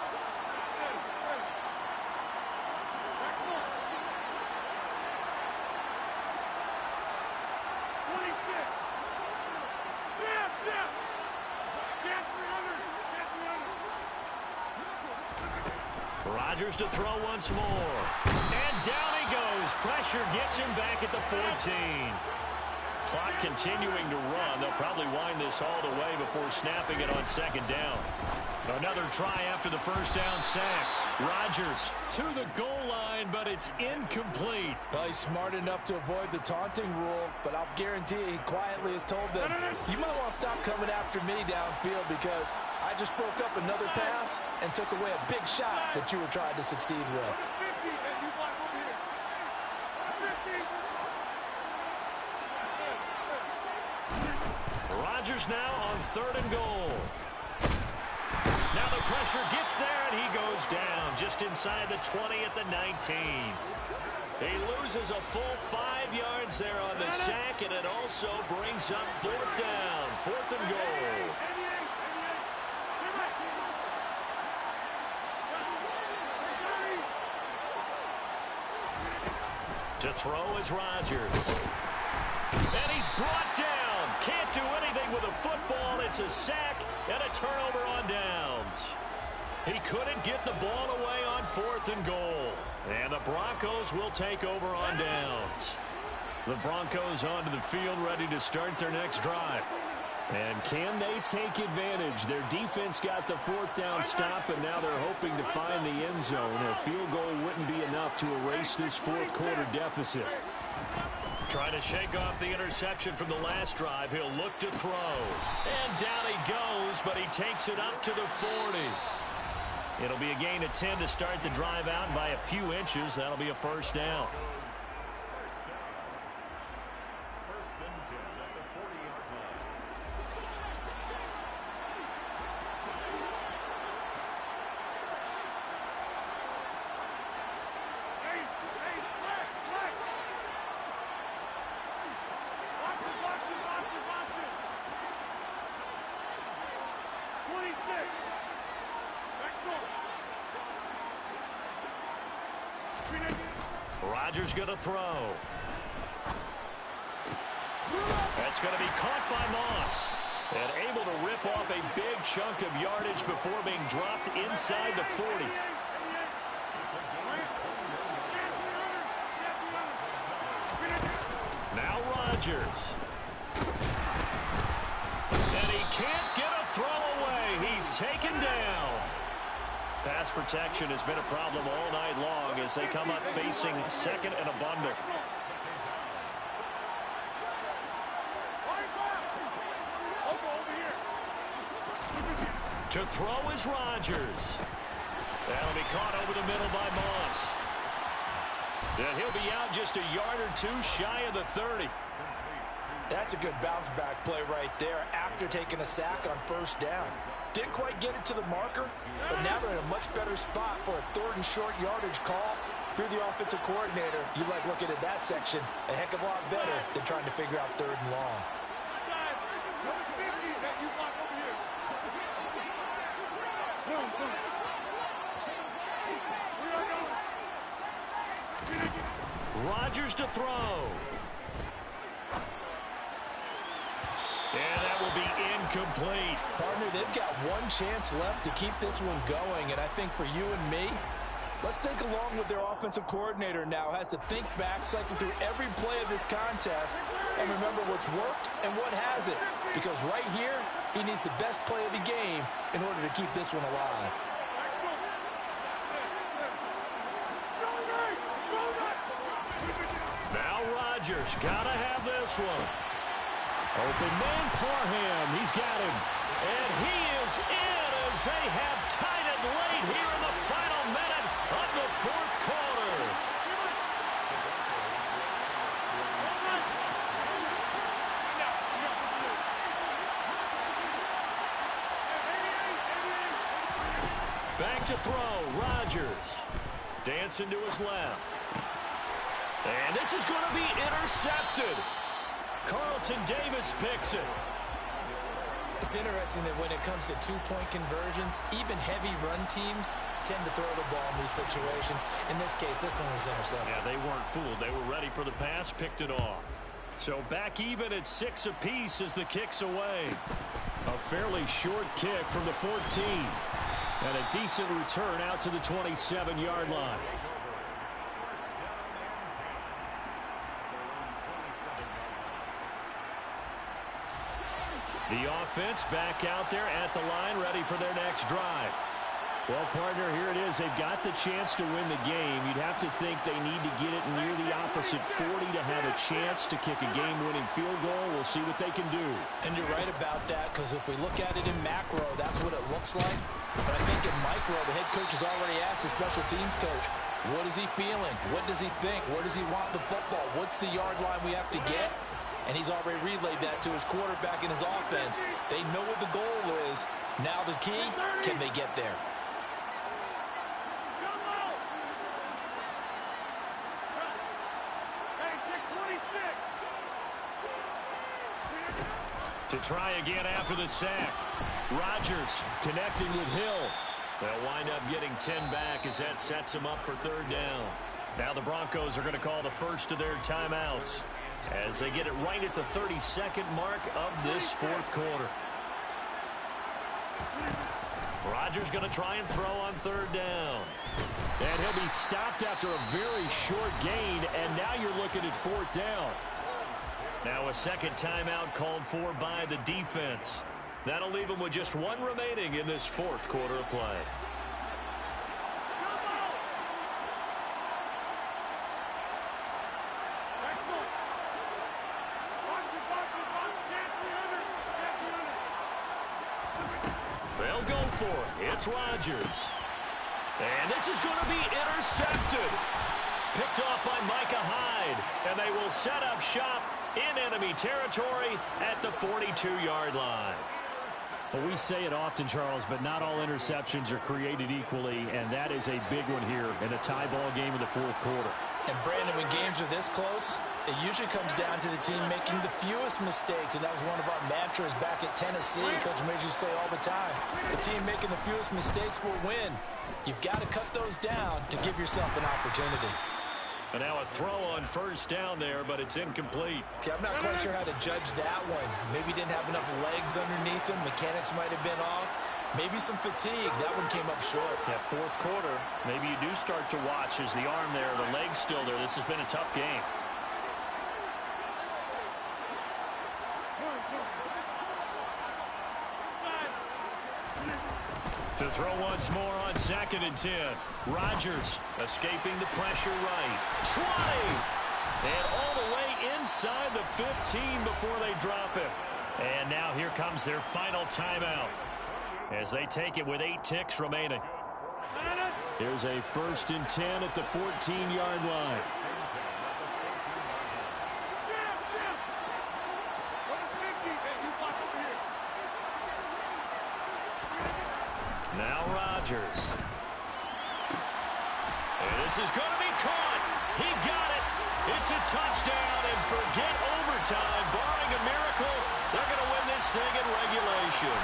Rodgers to throw once more. And down he goes. Pressure gets him back at the 14. Clock continuing to run. They'll probably wind this all the way before snapping it on 2nd down. Another try after the 1st down sack. Rodgers to the goal line, but it's incomplete. Well, he's smart enough to avoid the taunting rule, but I'll guarantee he quietly has told them, you might want to stop coming after me downfield because I just broke up another pass and took away a big shot that you were trying to succeed with. Rodgers now on 3rd and goal. Now the pressure gets there, and he goes down just inside the 20 at the 19. He loses a full 5 yards there on the sack, and it also brings up 4th down, 4th and goal. To throw is Rodgers. And he's brought down. Can't do anything with a football. It's a sack and a turnover on downs. He couldn't get the ball away on 4th and goal. And the Broncos will take over on downs. The Broncos onto the field ready to start their next drive. And can they take advantage? Their defense got the 4th down stop, and now they're hoping to find the end zone. A field goal wouldn't be enough to erase this 4th quarter deficit. Trying to shake off the interception from the last drive. He'll look to throw. And down he goes, but he takes it up to the 40. It'll be a gain of 10 to start the drive out by a few inches. That'll be a 1st down. Rodgers going to throw. That's going to be caught by Moss. And able to rip off a big chunk of yardage before being dropped inside the 40. Now Rodgers. And he can't get a throw away. He's taken down. Pass protection has been a problem all night long as they come up facing second and a bundle. To throw is Rodgers. That'll be caught over the middle by Moss. And he'll be out just a yard or two shy of the 30. That's a good bounce back play right there after taking a sack on first down. Didn't quite get it to the marker, but now they're in a much better spot for a third and short yardage call. If you're the offensive coordinator, you like looking at that section a heck of a lot better than trying to figure out third and long. Rodgers to throw. And that will be incomplete. Partner, they've got one chance left to keep this one going, and I think for you and me, let's think along with their offensive coordinator now has to think back, cycle through every play of this contest, and remember what's worked and what hasn't. Because right here, he needs the best play of the game in order to keep this one alive. Now Rodgers, gotta have this one. Open man, Parham, he's got him. And he is in as they have tied it late here in the final minute of the fourth quarter. Back to throw, Rodgers. Dancing to his left. And this is going to be intercepted. Carlton Davis picks it. It's interesting that when it comes to two-point conversions, even heavy run teams tend to throw the ball in these situations. In this case, this one was intercepted. Yeah, they weren't fooled. They were ready for the pass, picked it off. So back even at 6 apiece as the kick's away. A fairly short kick from the 14. And a decent return out to the 27-yard line. The offense back out there at the line, ready for their next drive. Well, partner, here it is. They've got the chance to win the game. You'd have to think they need to get it near the opposite 40 to have a chance to kick a game-winning field goal. We'll see what they can do. And you're right about that, because if we look at it in macro, that's what it looks like. But I think in micro, the head coach has already asked the special teams coach, what is he feeling? What does he think? Where does he want the football? What's the yard line we have to get? And he's already relayed that to his quarterback and his offense. They know what the goal is. Now the key, can they get there? To try again after the sack. Rodgers connecting with Hill. They'll wind up getting 10 back as that sets them up for third down. Now the Broncos are going to call the first of their timeouts as they get it right at the 32nd mark of this fourth quarter. Rodgers going to try and throw on third down. And he'll be stopped after a very short gain, and now you're looking at fourth down. Now a second timeout called for by the defense. That'll leave them with just one remaining in this fourth quarter of play. They'll go for it. It's Rodgers. And this is going to be intercepted. Picked off by Micah Hyde. And they will set up shop in enemy territory at the 42-yard line. Well, we say it often, Charles, but not all interceptions are created equally, and that is a big one here in a tie ball game in the fourth quarter. And, Brandon, when games are this close, it usually comes down to the team making the fewest mistakes, and that was one of our mantras back at Tennessee. Coach Mays used to say all the time, the team making the fewest mistakes will win. You've got to cut those down to give yourself an opportunity. And now a throw on first down there, but it's incomplete. Okay, I'm not quite sure how to judge that one. Maybe didn't have enough legs underneath him. Mechanics might have been off. Maybe some fatigue. That one came up short. Yeah, fourth quarter, maybe you do start to watch as the arm there, the leg's still there. This has been a tough game. To throw once more on 2nd and 10. Rodgers escaping the pressure right. 20! And all the way inside the 15 before they drop it. And now here comes their final timeout as they take it with 8 ticks remaining. Here's a 1st and 10 at the 14-yard line. Now Rodgers. And this is going to be caught. He got it. It's a touchdown, and forget overtime. Barring a miracle, they're going to win this thing in regulation.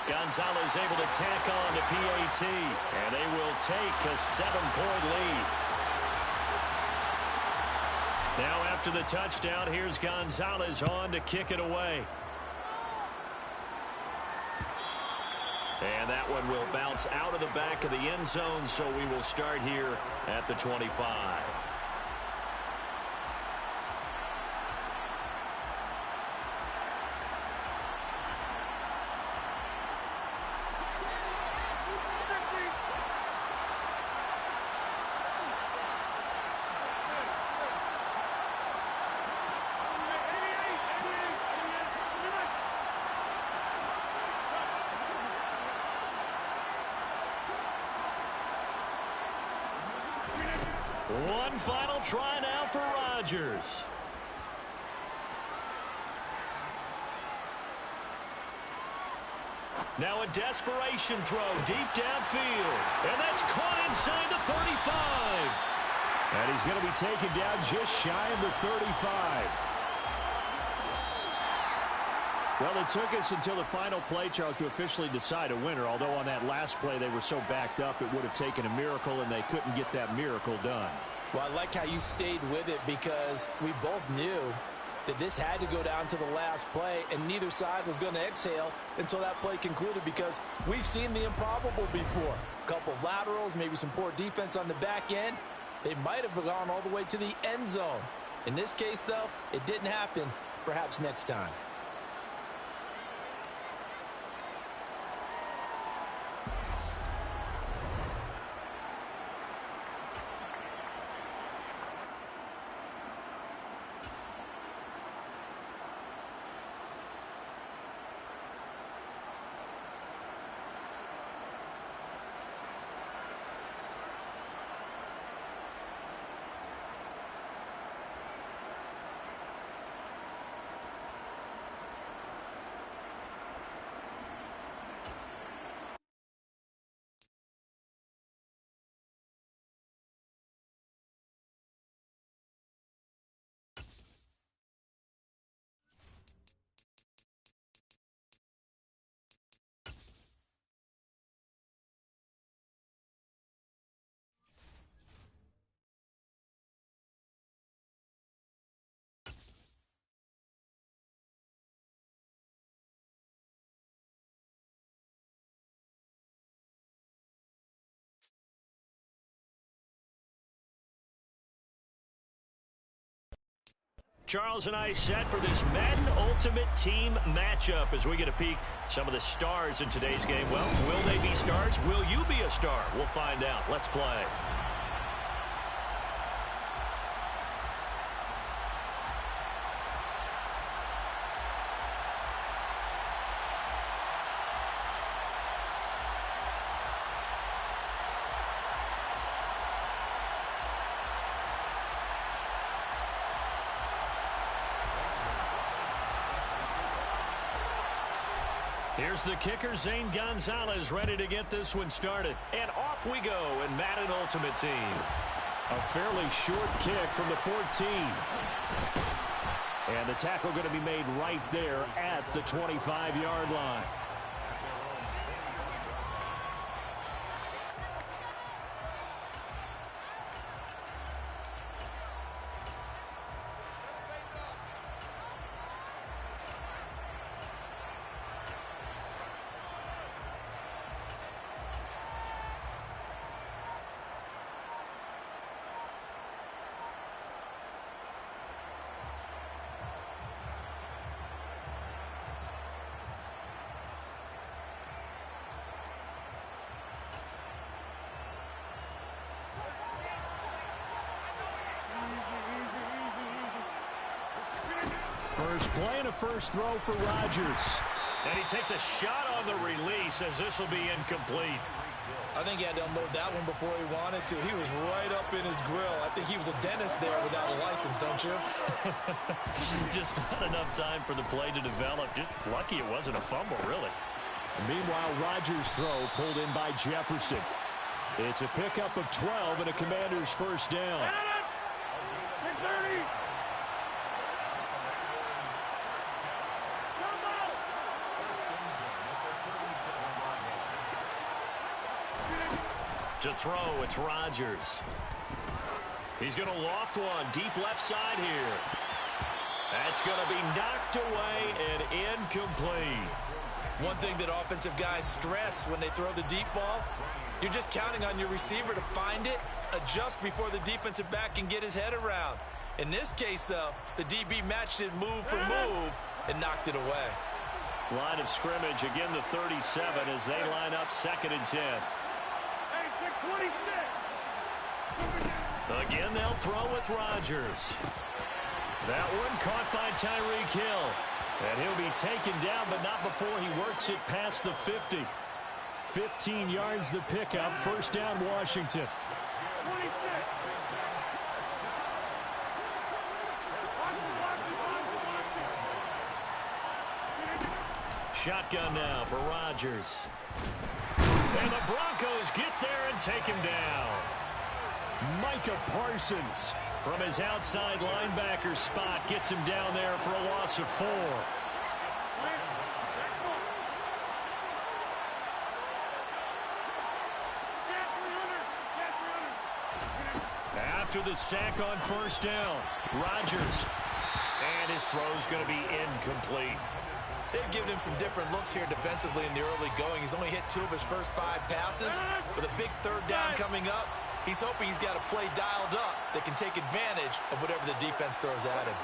Gonzalez able to tack on the PAT, and they will take a 7-point lead. Now after the touchdown, here's Gonzalez on to kick it away. And that one will bounce out of the back of the end zone, so we will start here at the 25. One final try now for Rodgers. Now a desperation throw deep downfield. And that's caught inside the 35. And he's going to be taken down just shy of the 35. Well, it took us until the final play, Charles, to officially decide a winner. Although on that last play they were so backed up, it would have taken a miracle, and they couldn't get that miracle done. Well, I like how you stayed with it because we both knew that this had to go down to the last play, and neither side was going to exhale until that play concluded because we've seen the improbable before. A couple of laterals, maybe some poor defense on the back end. They might have gone all the way to the end zone. In this case, though, it didn't happen. Perhaps next time. Charles and I set for this Madden Ultimate Team matchup as we get a peek some of the stars in today's game. Well, will they be stars? Will you be a star? We'll find out. Let's play. Here's the kicker, Zane Gonzalez, ready to get this one started. And off we go in Madden Ultimate Team. A fairly short kick from the 14. And the tackle going to be made right there at the 25-yard line. First play and a first throw for Rodgers. And he takes a shot on the release as this will be incomplete. I think he had to unload that one before he wanted to. He was right up in his grill. I think he was a dentist there without a license, don't you? Just not enough time for the play to develop. Just lucky it wasn't a fumble, really. Meanwhile, Rodgers' throw pulled in by Jefferson. It's a pickup of 12 and a Commander's first down. Big 30. To throw, it's Rodgers. He's going to loft one deep left side here. That's going to be knocked away and incomplete. One thing that offensive guys stress when they throw the deep ball, you're just counting on your receiver to find it, adjust before the defensive back can get his head around. In this case, though, the DB matched it move for move and knocked it away. Line of scrimmage, again the 37 as they line up 2nd and 10. Again, they'll throw with Rodgers. That one caught by Tyreek Hill. And he'll be taken down, but not before he works it past the 50. 15 yards the pickup. First down, Washington. 26. Shotgun now for Rodgers. And the Broncos get there and take him down. Micah Parsons from his outside linebacker spot gets him down there for a loss of 4. After the sack on first down, Rodgers. And his throw's going to be incomplete. They've given him some different looks here defensively in the early going. He's only hit 2 of his first 5 passes. With a big 3rd down coming up, he's hoping he's got a play dialed up that can take advantage of whatever the defense throws at him.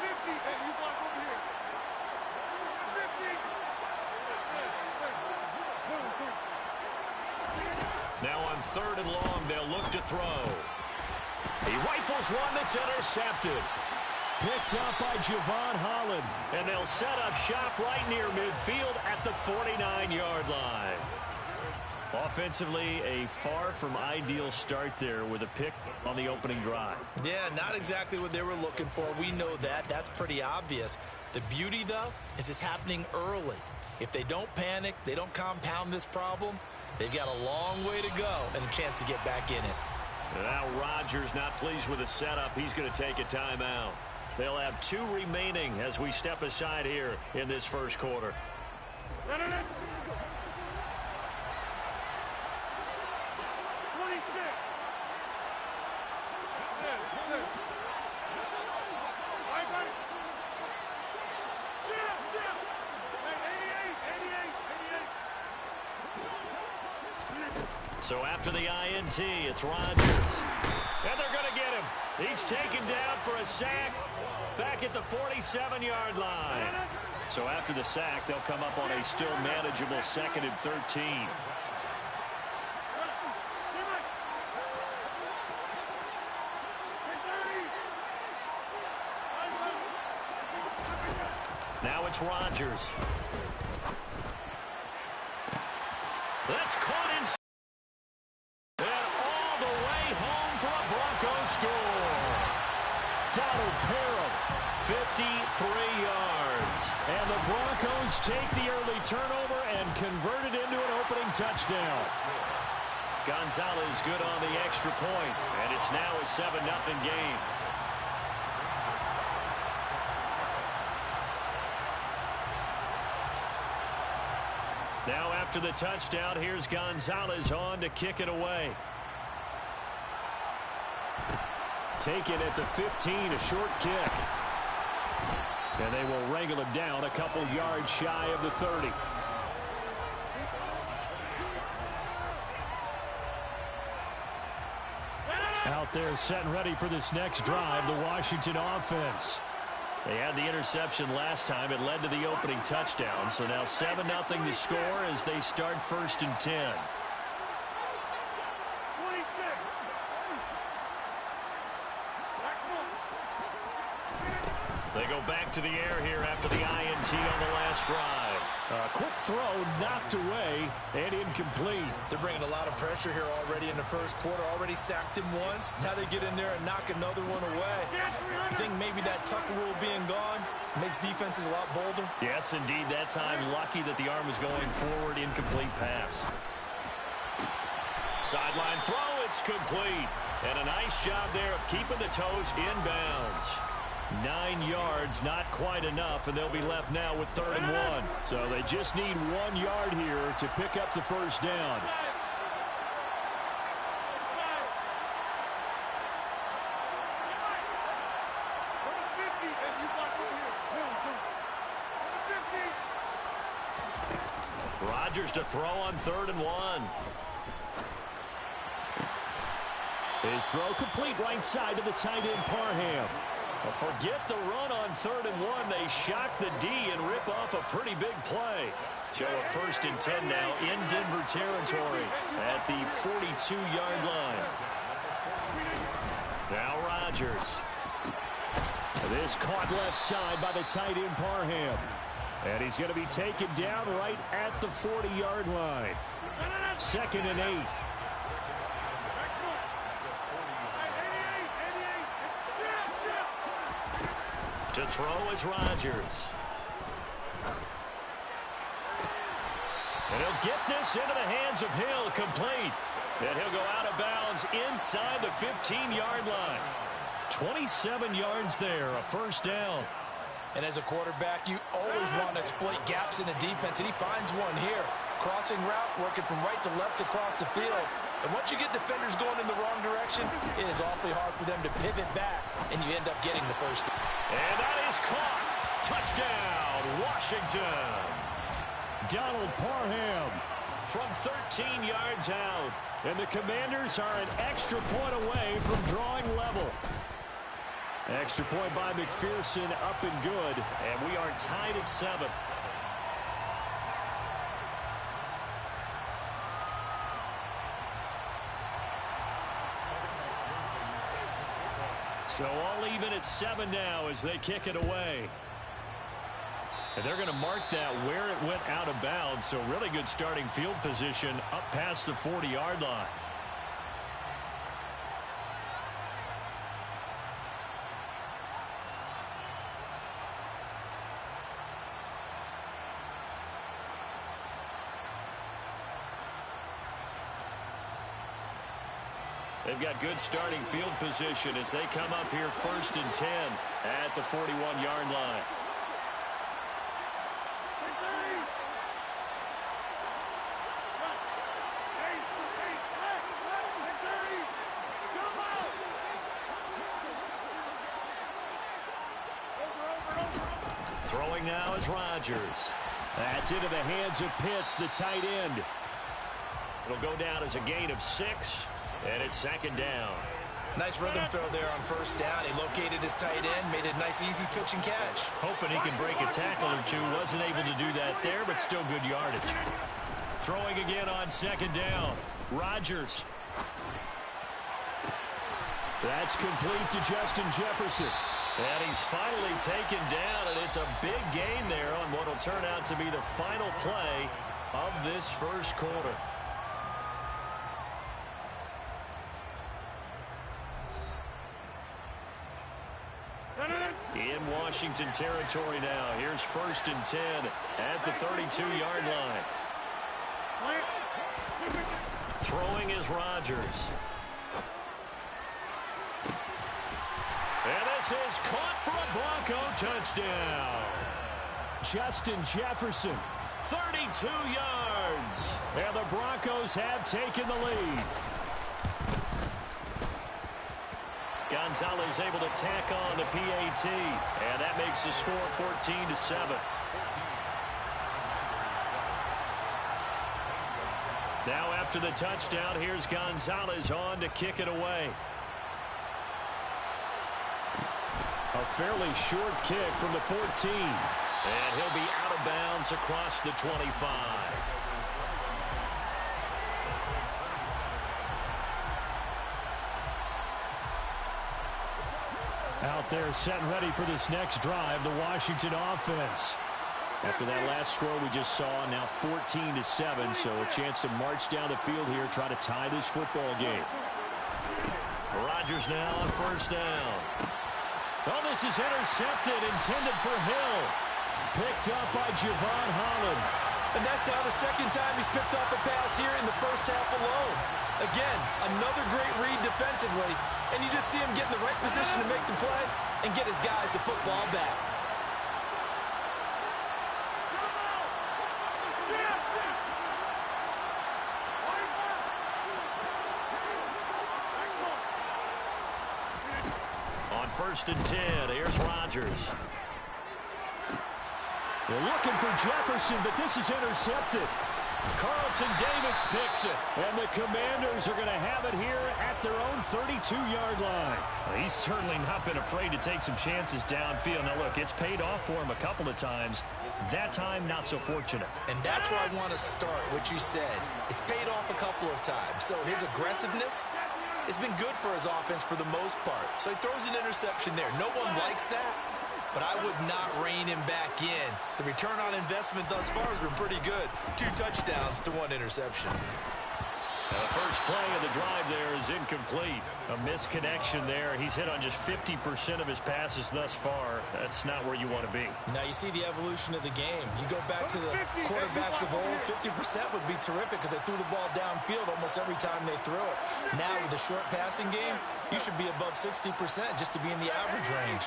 Now on 3rd and long, they'll look to throw. He rifles one that's intercepted. Picked up by Javon Holland. And they'll set up shop right near midfield at the 49-yard line. Offensively, a far from ideal start there with a pick on the opening drive. Yeah, not exactly what they were looking for. We know that. That's pretty obvious. The beauty, though, is it's happening early. If they don't panic, they don't compound this problem, they've got a long way to go and a chance to get back in it. Now Rodgers not pleased with the setup. He's going to take a timeout. They'll have 2 remaining as we step aside here in this first quarter. So after the INT, it's Rodgers. And they're going to get him. He's taken down for a sack back at the 47-yard line. So after the sack, they'll come up on a still manageable 2nd and 13. Now it's Rodgers. That's caught in. And all the way home for a Broncos score. Donald Parham, 53 yards. And the Broncos take the early turnover and convert it into an opening touchdown. Gonzalez good on the extra point, and it's now a 7-0 game. Now after the touchdown, here's Gonzalez on to kick it away. Taken at the 15, a short kick. And they will wrangle him down a couple yards shy of the 30. Out there set and ready for this next drive, the Washington offense. They had the interception last time. It led to the opening touchdown. So now 7-0 to score as they start 1st and 10. They go back to the air here after the INT on the last drive. Quick throw knocked away and incomplete. They're bringing a lot of pressure here already in the first quarter. Already sacked him once. Now they get in there and knock another one away. I think maybe that tucker rule being gone makes defenses a lot bolder. Yes, indeed. That time, lucky that the arm was going forward. Incomplete pass. Sideline throw. It's complete. And a nice job there of keeping the toes inbounds. 9 yards, not quite enough, and they'll be left now with 3rd and 1. So they just need 1 yard here to pick up the first down. Rodgers to throw on 3rd and 1. His throw complete right side to the tight end Parham. Well, forget the run on 3rd and 1. They shock the D and rip off a pretty big play. So a 1st and 10 now in Denver territory at the 42-yard line. Now Rodgers. This caught left side by the tight end Parham. And he's going to be taken down right at the 40-yard line. 2nd and 8. To throw is Rodgers. And he'll get this into the hands of Hill, complete. And he'll go out of bounds inside the 15-yard line. 27 yards there, a 1st down. And as a quarterback, you always want to exploit gaps in the defense, and he finds one here. Crossing route, working from right to left across the field. And once you get defenders going in the wrong direction, it is awfully hard for them to pivot back, and you end up getting the first down. And that is caught. Touchdown, Washington. Donald Parham From 13 yards out. And the Commanders are an extra point away from drawing level. Extra point by McPherson, up and good. And we are tied at 7. So all even at 7 now as they kick it away. And they're going to mark that where it went out of bounds. So really good starting field position up past the 40-yard line. They've got good starting field position as they come up here 1st and 10 at the 41-yard line. Throwing now is Rodgers. That's into the hands of Pitts, the tight end. It'll go down as a gain of 6. And it's 2nd down. Nice rhythm throw there on 1st down. He located his tight end, made a nice easy pitch and catch. Hoping he can break a tackle or two. Wasn't able to do that there, but still good yardage. Throwing again on 2nd down. Rodgers. That's complete to Justin Jefferson. And he's finally taken down, and it's a big gain there on what will turn out to be the final play of this first quarter. In Washington territory now. Here's 1st and 10 at the 32-yard line. Throwing is Rodgers. And this is caught for a Bronco touchdown. Justin Jefferson. 32 yards. And the Broncos have taken the lead. Gonzalez able to tack on the PAT, and that makes the score 14-7. Now after the touchdown, here's Gonzalez on to kick it away. A fairly short kick from the 14. And he'll be out of bounds across the 25. Out They're set and ready for this next drive, the Washington offense. After that last score we just saw, now 14-7, so a chance to march down the field here, try to tie this football game. Rodgers now on first down. Oh, this is intercepted, intended for Hill. Picked up by Javon Holland. And that's now the second time he's picked off a pass here in the first half alone. Again, another great read defensively, and you just see him get in the right position to make the play and get his guys the football back. On 1st and 10, here's Rodgers. They're looking for Jefferson, but this is intercepted. Carlton Davis picks it. And the Commanders are going to have it here at their own 32-yard line. Well, he's certainly not been afraid to take some chances downfield. Now, look, it's paid off for him a couple of times. That time, not so fortunate. And that's where I want to start, what you said. It's paid off a couple of times. So his aggressiveness has been good for his offense for the most part. So he throws an interception there. No one likes that, but I would not rein him back in. The return on investment thus far has been pretty good. 2 touchdowns to 1 interception. Now the first play of the drive there is incomplete. A misconnection there. He's hit on just 50% of his passes thus far. That's not where you want to be. Now you see the evolution of the game. You go back to the quarterbacks of old, 50% would be terrific because they threw the ball downfield almost every time they threw it. Now with the short passing game, you should be above 60% just to be in the average range.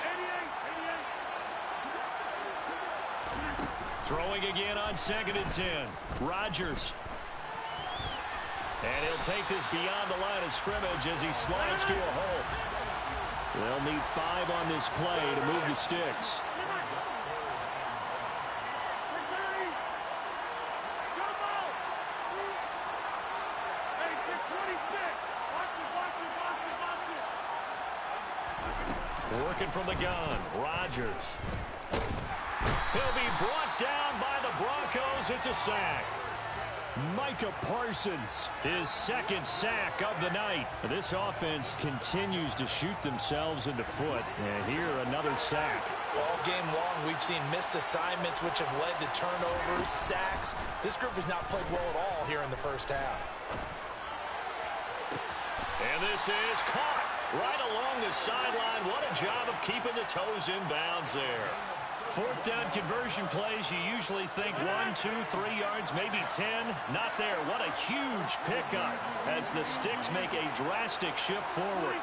Throwing again on 2nd and 10. Rodgers. And he'll take this beyond the line of scrimmage as he slides to a hole. They'll need 5 on this play to move the sticks. Working from the gun, Rodgers. He'll be brought down by the Broncos. It's a sack. Micah Parsons, his 2nd sack of the night. This offense continues to shoot themselves in the foot. And here, another sack. All game long, we've seen missed assignments, which have led to turnovers, sacks. This group has not played well at all here in the first half. And this is caught right along the sideline. What a job of keeping the toes in bounds there. 4th down conversion plays, you usually think 1, 2, 3 yards, maybe 10. Not there. What a huge pickup as the sticks make a drastic shift forward.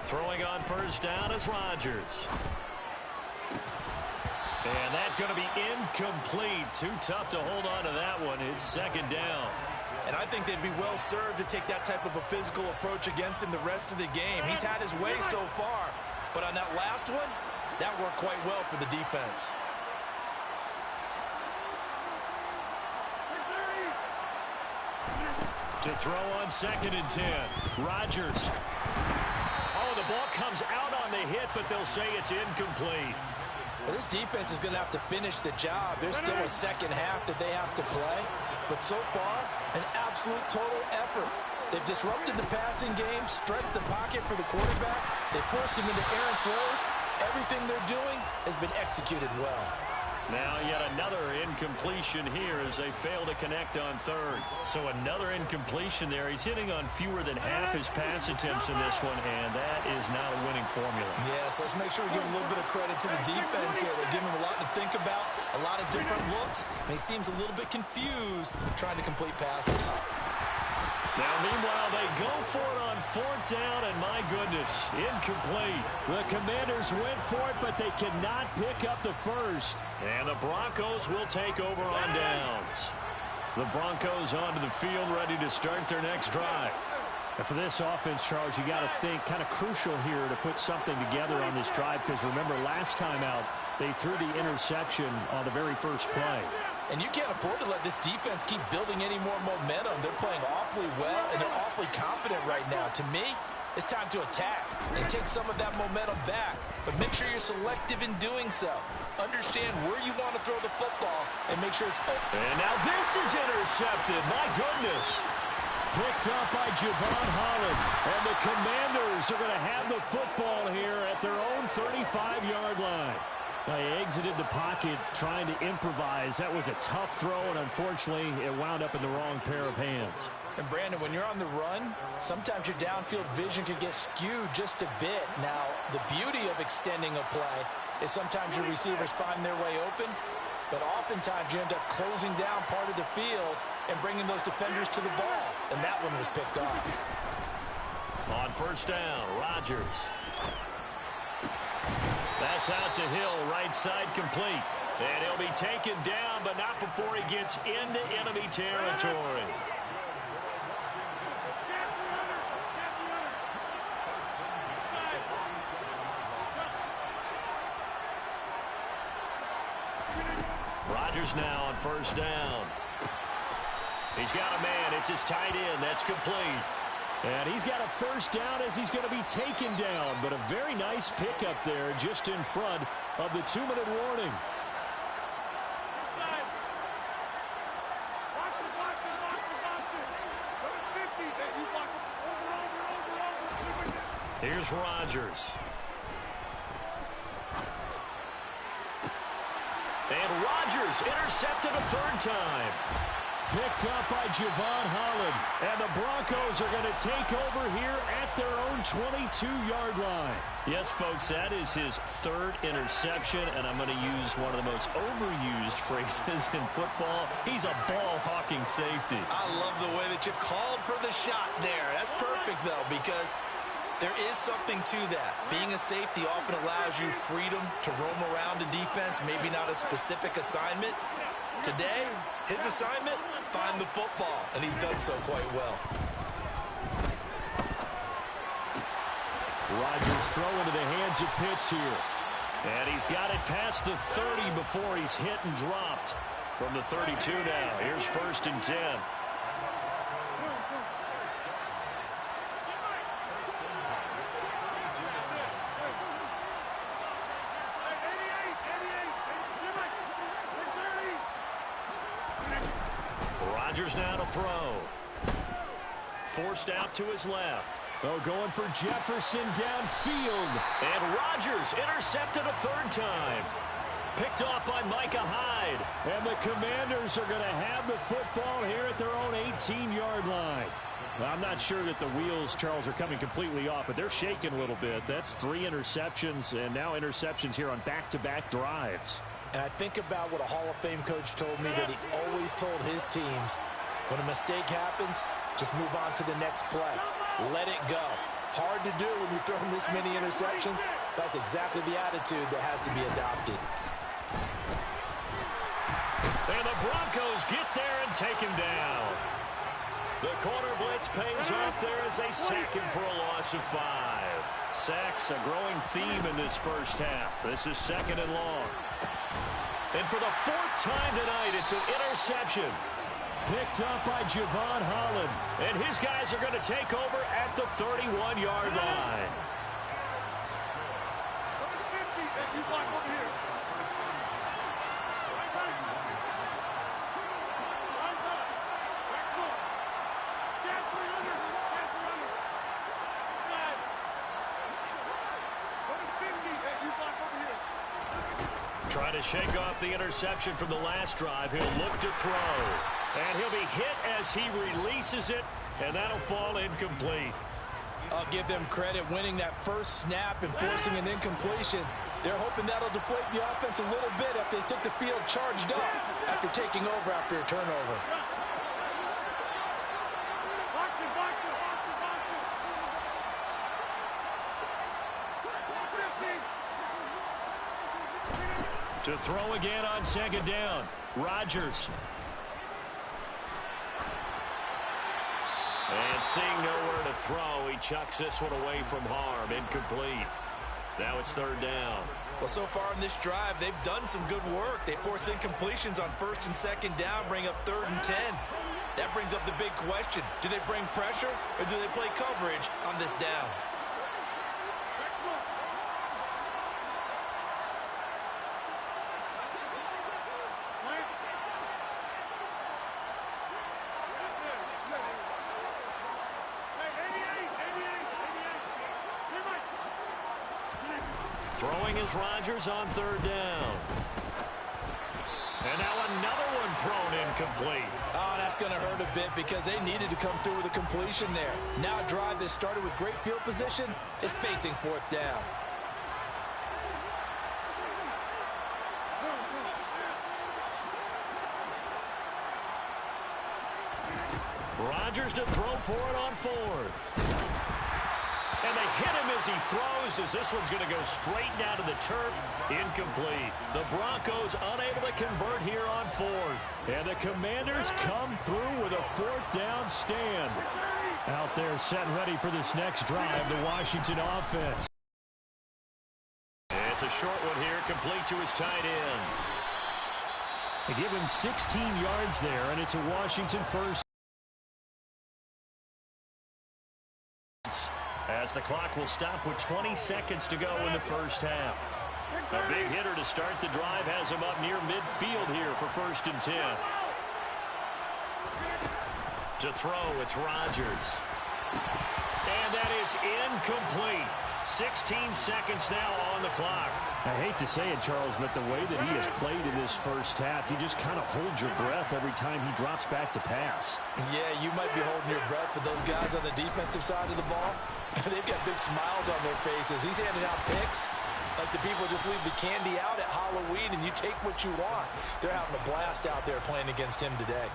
Throwing on first down is Rodgers. And that's going to be incomplete. Too tough to hold on to that one. It's 2nd down. And I think they'd be well served to take that type of a physical approach against him the rest of the game. He's had his way so far, but on that last one, that worked quite well for the defense. To throw on 2nd and 10. Rodgers. Oh, the ball comes out on the hit, but they'll say it's incomplete. Well, this defense is going to have to finish the job. There's still a second half that they have to play. But so far, an absolute total effort. They've disrupted the passing game, stressed the pocket for the quarterback. They forced him into errant throws. Everything they're doing has been executed well. Now yet another incompletion here as they fail to connect on 3rd. So another incompletion there. He's hitting on fewer than half his pass attempts in this one, and that is not a winning formula. Yes, let's make sure we give a little bit of credit to the defense here. They're giving him a lot to think about, a lot of different looks, and he seems a little bit confused trying to complete passes. Now, meanwhile, they go for it on fourth down, and my goodness, incomplete. The Commanders went for it, but they cannot pick up the first. And the Broncos will take over on downs. The Broncos onto the field, ready to start their next drive. And for this offense, Charles, you got to think kind of crucial here to put something together on this drive, because remember last time out, they threw the interception on the very first play. And you can't afford to let this defense keep building any more momentum. They're playing awfully well, and they're awfully confident right now. To me, it's time to attack and take some of that momentum back. But make sure you're selective in doing so. Understand where you want to throw the football and make sure it's open. And now this is intercepted. My goodness. Picked up by Javon Holland. And the Commanders are going to have the football here at their own 35-yard line. They exited the pocket trying to improvise. That was a tough throw, and unfortunately, it wound up in the wrong pair of hands. And, Brandon, when you're on the run, sometimes your downfield vision can get skewed just a bit. Now, the beauty of extending a play is sometimes your receivers find their way open, but oftentimes you end up closing down part of the field and bringing those defenders to the ball. And that one was picked off. On first down, Rodgers. That's out to Hill, right side complete. And he'll be taken down, but not before he gets into enemy territory. Rodgers now on first down. He's got a man. It's his tight end. That's complete. And he's got a first down as he's going to be taken down. But a very nice pickup there just in front of the 2-minute warning. Here's Rodgers. And Rodgers intercepted a third time. Picked up by Javon Holland. And the Broncos are going to take over here at their own 22-yard line. Yes, folks, that is his third interception, and I'm going to use one of the most overused phrases in football. He's a ball-hawking safety. I love the way that you called for the shot there. That's perfect, though, because there is something to that. Being a safety often allows you freedom to roam around the defense, maybe not a specific assignment. Today, his assignment, find the football, and he's done so quite well. Rodgers throw into the hands of Pitts here. And he's got it past the 30 before he's hit and dropped. From the 32 now, here's 1st and 10. Rodgers now to throw. Forced out to his left. Oh, going for Jefferson downfield. And Rodgers intercepted a third time. Picked off by Micah Hyde. And the Commanders are going to have the football here at their own 18-yard line. Well, I'm not sure that the wheels, Charles, are coming completely off, but they're shaking a little bit. That's 3 interceptions, and now interceptions here on back-to-back drives. And I think about what a Hall of Fame coach told me, that he always told his teams, when a mistake happens, just move on to the next play. Let it go. Hard to do when you've thrown this many interceptions. That's exactly the attitude that has to be adopted. And the Broncos get there and take him down. The corner blitz pays off there as they sack him for a loss of 5. Sacks, a growing theme in this first half. This is 2nd and long. And for the 4th time tonight, it's an interception. Picked up by Javon Holland. And his guys are going to take over at the 31-yard line. Trying to shake off the interception from the last drive. He'll look to throw. And he'll be hit as he releases it, and that'll fall incomplete. I'll give them credit winning that first snap and forcing an incompletion. They're hoping that'll deflate the offense a little bit after they took the field charged up after taking over after a turnover. To throw again on second down. Rodgers. And seeing nowhere to throw, he chucks this one away from harm. Incomplete. Now it's third down. Well, so far in this drive, they've done some good work. They force incompletions on first and second down, bring up 3rd and 10. That brings up the big question. Do they bring pressure or do they play coverage on this down? Throwing is Rodgers on third down. And now another one thrown incomplete. Oh, that's going to hurt a bit because they needed to come through with a completion there. Now a drive that started with great field position is facing 4th down. Rodgers to throw for it on 4th. And they hit him as he throws, as this one's going to go straight down to the turf. Incomplete. The Broncos unable to convert here on 4th. And the Commanders come through with a 4th down stand. Out there set and ready for this next drive, the Washington offense. It's a short one here, complete to his tight end. They give him 16 yards there, and it's a Washington first. As the clock will stop with 20 seconds to go in the first half. A big hitter to start the drive has him up near midfield here for 1st and 10. To throw, it's Rodgers. And that is incomplete. 16 seconds now on the clock. I hate to say it, Charles, but the way that he has played in this first half, you just kind of hold your breath every time he drops back to pass. Yeah, you might be holding your breath, but those guys on the defensive side of the ball, they've got big smiles on their faces. He's handing out picks like the people just leave the candy out at Halloween and you take what you want. They're having a blast out there playing against him today.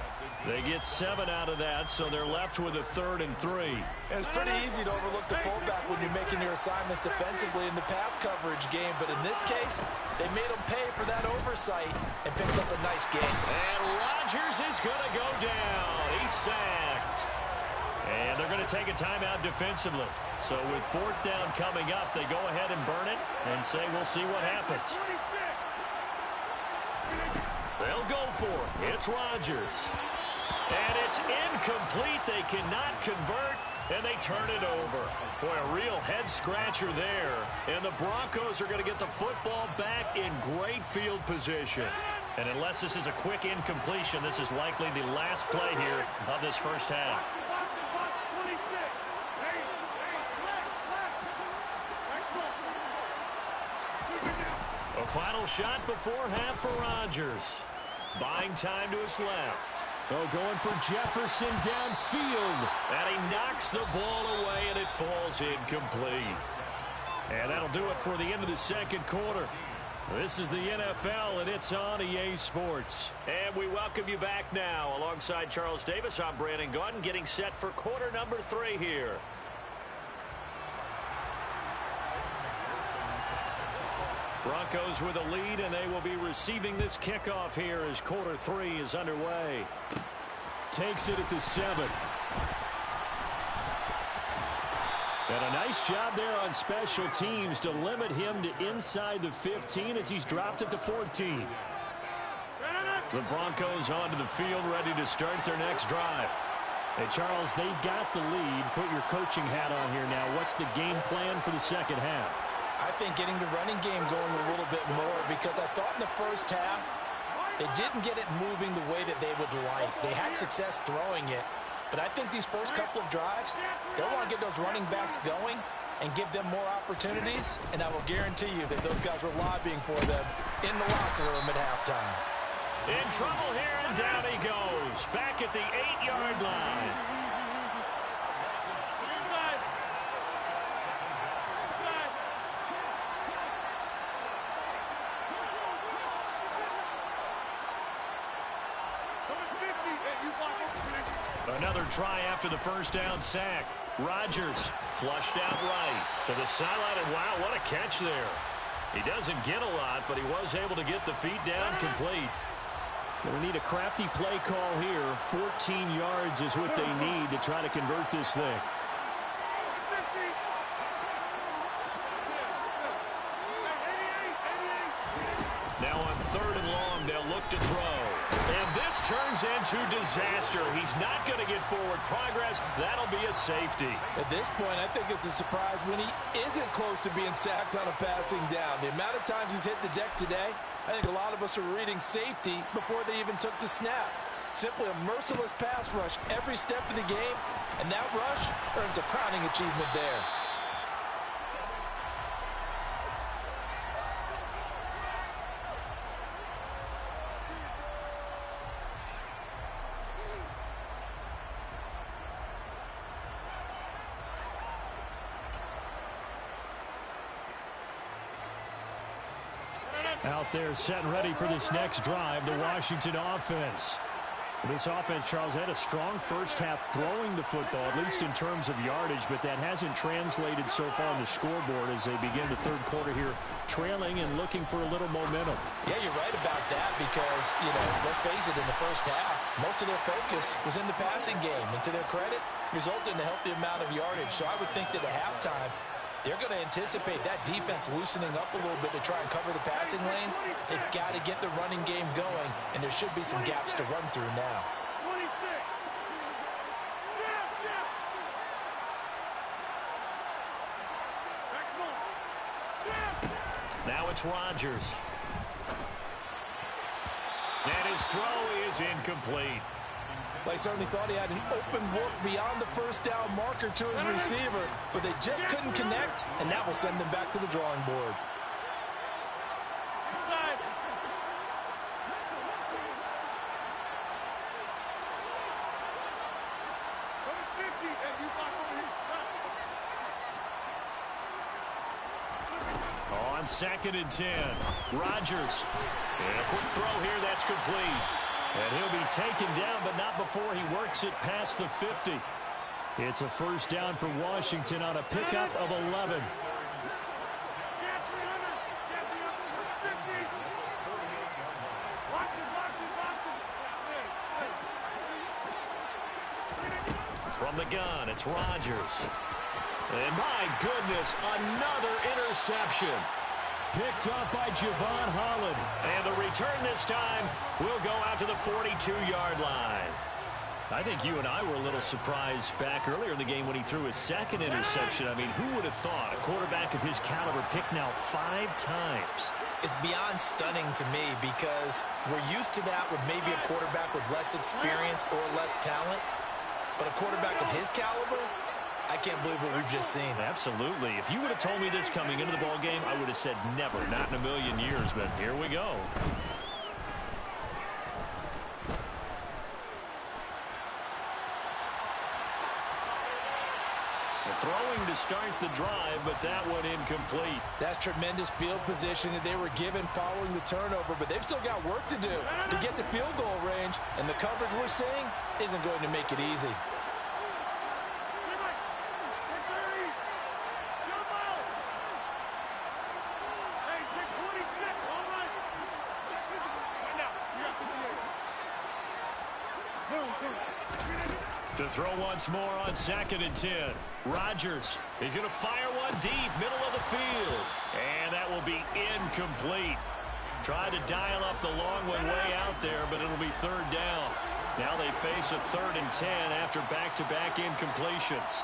They get 7 out of that, so they're left with a 3rd and 3. It's pretty easy to overlook the fullback when you're making your assignments defensively in the pass coverage game, but in this case, they made him pay for that oversight and picks up a nice game. And Rodgers is going to go down. He's sacked. And they're going to take a timeout defensively. So with 4th down coming up, they go ahead and burn it and say we'll see what happens. They'll go for it. It's Rodgers. And it's incomplete. They cannot convert, and they turn it over. Boy, a real head-scratcher there. And the Broncos are going to get the football back in great field position. And unless this is a quick incompletion, this is likely the last play here of this first half. A final shot before half for Rodgers. Buying time to his left. Oh, going for Jefferson downfield. And he knocks the ball away, and it falls incomplete. And that'll do it for the end of the second quarter. This is the NFL, and it's on EA Sports. And we welcome you back now. Alongside Charles Davis, I'm Brandon Gaudin, getting set for quarter number 3 here. Broncos with a lead, and they will be receiving this kickoff here as quarter 3 is underway. Takes it at the 7. And a nice job there on special teams to limit him to inside the 15 as he's dropped at the 14. The Broncos onto the field, ready to start their next drive. Hey, Charles, they've got the lead. Put your coaching hat on here now. What's the game plan for the second half? I think getting the running game going a little bit more, because I thought in the first half they didn't get it moving the way that they would like. They had success throwing it, but I think these first couple of drives, they'll want to get those running backs going and give them more opportunities, and I will guarantee you that those guys were lobbying for them in the locker room at halftime. In trouble here, and down he goes. Back at the 8-yard line. Another try after the first down sack. Rodgers flushed out right to the sideline, and wow, what a catch there. He doesn't get a lot, but he was able to get the feet down complete. Going to need a crafty play call here. 14 yards is what they need to try to convert this thing. Now on 3rd and long, they'll look to throw. And this turns into disaster. He's not going to get forward progress. That'll be a safety. At this point, I think it's a surprise when he isn't close to being sacked on a passing down. The amount of times he's hit the deck today, I think a lot of us are reading safety before they even took the snap. Simply a merciless pass rush every step of the game, and that rush earns a crowning achievement there. Out there set and ready for this next drive, the Washington offense. This offense, Charles, had a strong first half throwing the football, at least in terms of yardage, but that hasn't translated so far on the scoreboard as they begin the third quarter here, trailing and looking for a little momentum. Yeah, you're right about that because, let's face it, in the first half, most of their focus was in the passing game. And to their credit, resulted in a healthy amount of yardage. So I would think that at halftime, they're going to anticipate that defense loosening up a little bit to try and cover the passing lanes. They've got to get the running game going, and there should be some gaps to run through now. 26. Now it's Rodgers. And his throw is incomplete. They certainly thought he had an open look beyond the first down marker to his receiver, but they just couldn't connect, and that will send them back to the drawing board. On 2nd and 10, Rodgers. And a quick throw here, that's complete. And he'll be taken down, but not before he works it past the 50. It's a first down for Washington on a pickup of 11. From the gun, it's Rodgers. And my goodness, another interception. Picked up by Javon Holland. And the return this time will go out to the 42-yard line. I think you and I were a little surprised back earlier in the game when he threw his second interception. I mean, who would have thought a quarterback of his caliber picked now 5 times? It's beyond stunning to me because we're used to that with maybe a quarterback with less experience or less talent. But a quarterback of his caliber, I can't believe what we've just seen. Absolutely. If you would have told me this coming into the ball game, I would have said never, not in a million years. But here we go. Throwing to start the drive, but that one incomplete. That's tremendous field position that they were given following the turnover, but they've still got work to do to get to field goal range, and the coverage we're seeing isn't going to make it easy. To throw once more on 2nd and 10. Rodgers. He's going to fire one deep, middle of the field. And that will be incomplete. Tried to dial up the long one way out there, but it'll be 3rd down. Now they face a 3rd and 10 after back-to-back incompletions.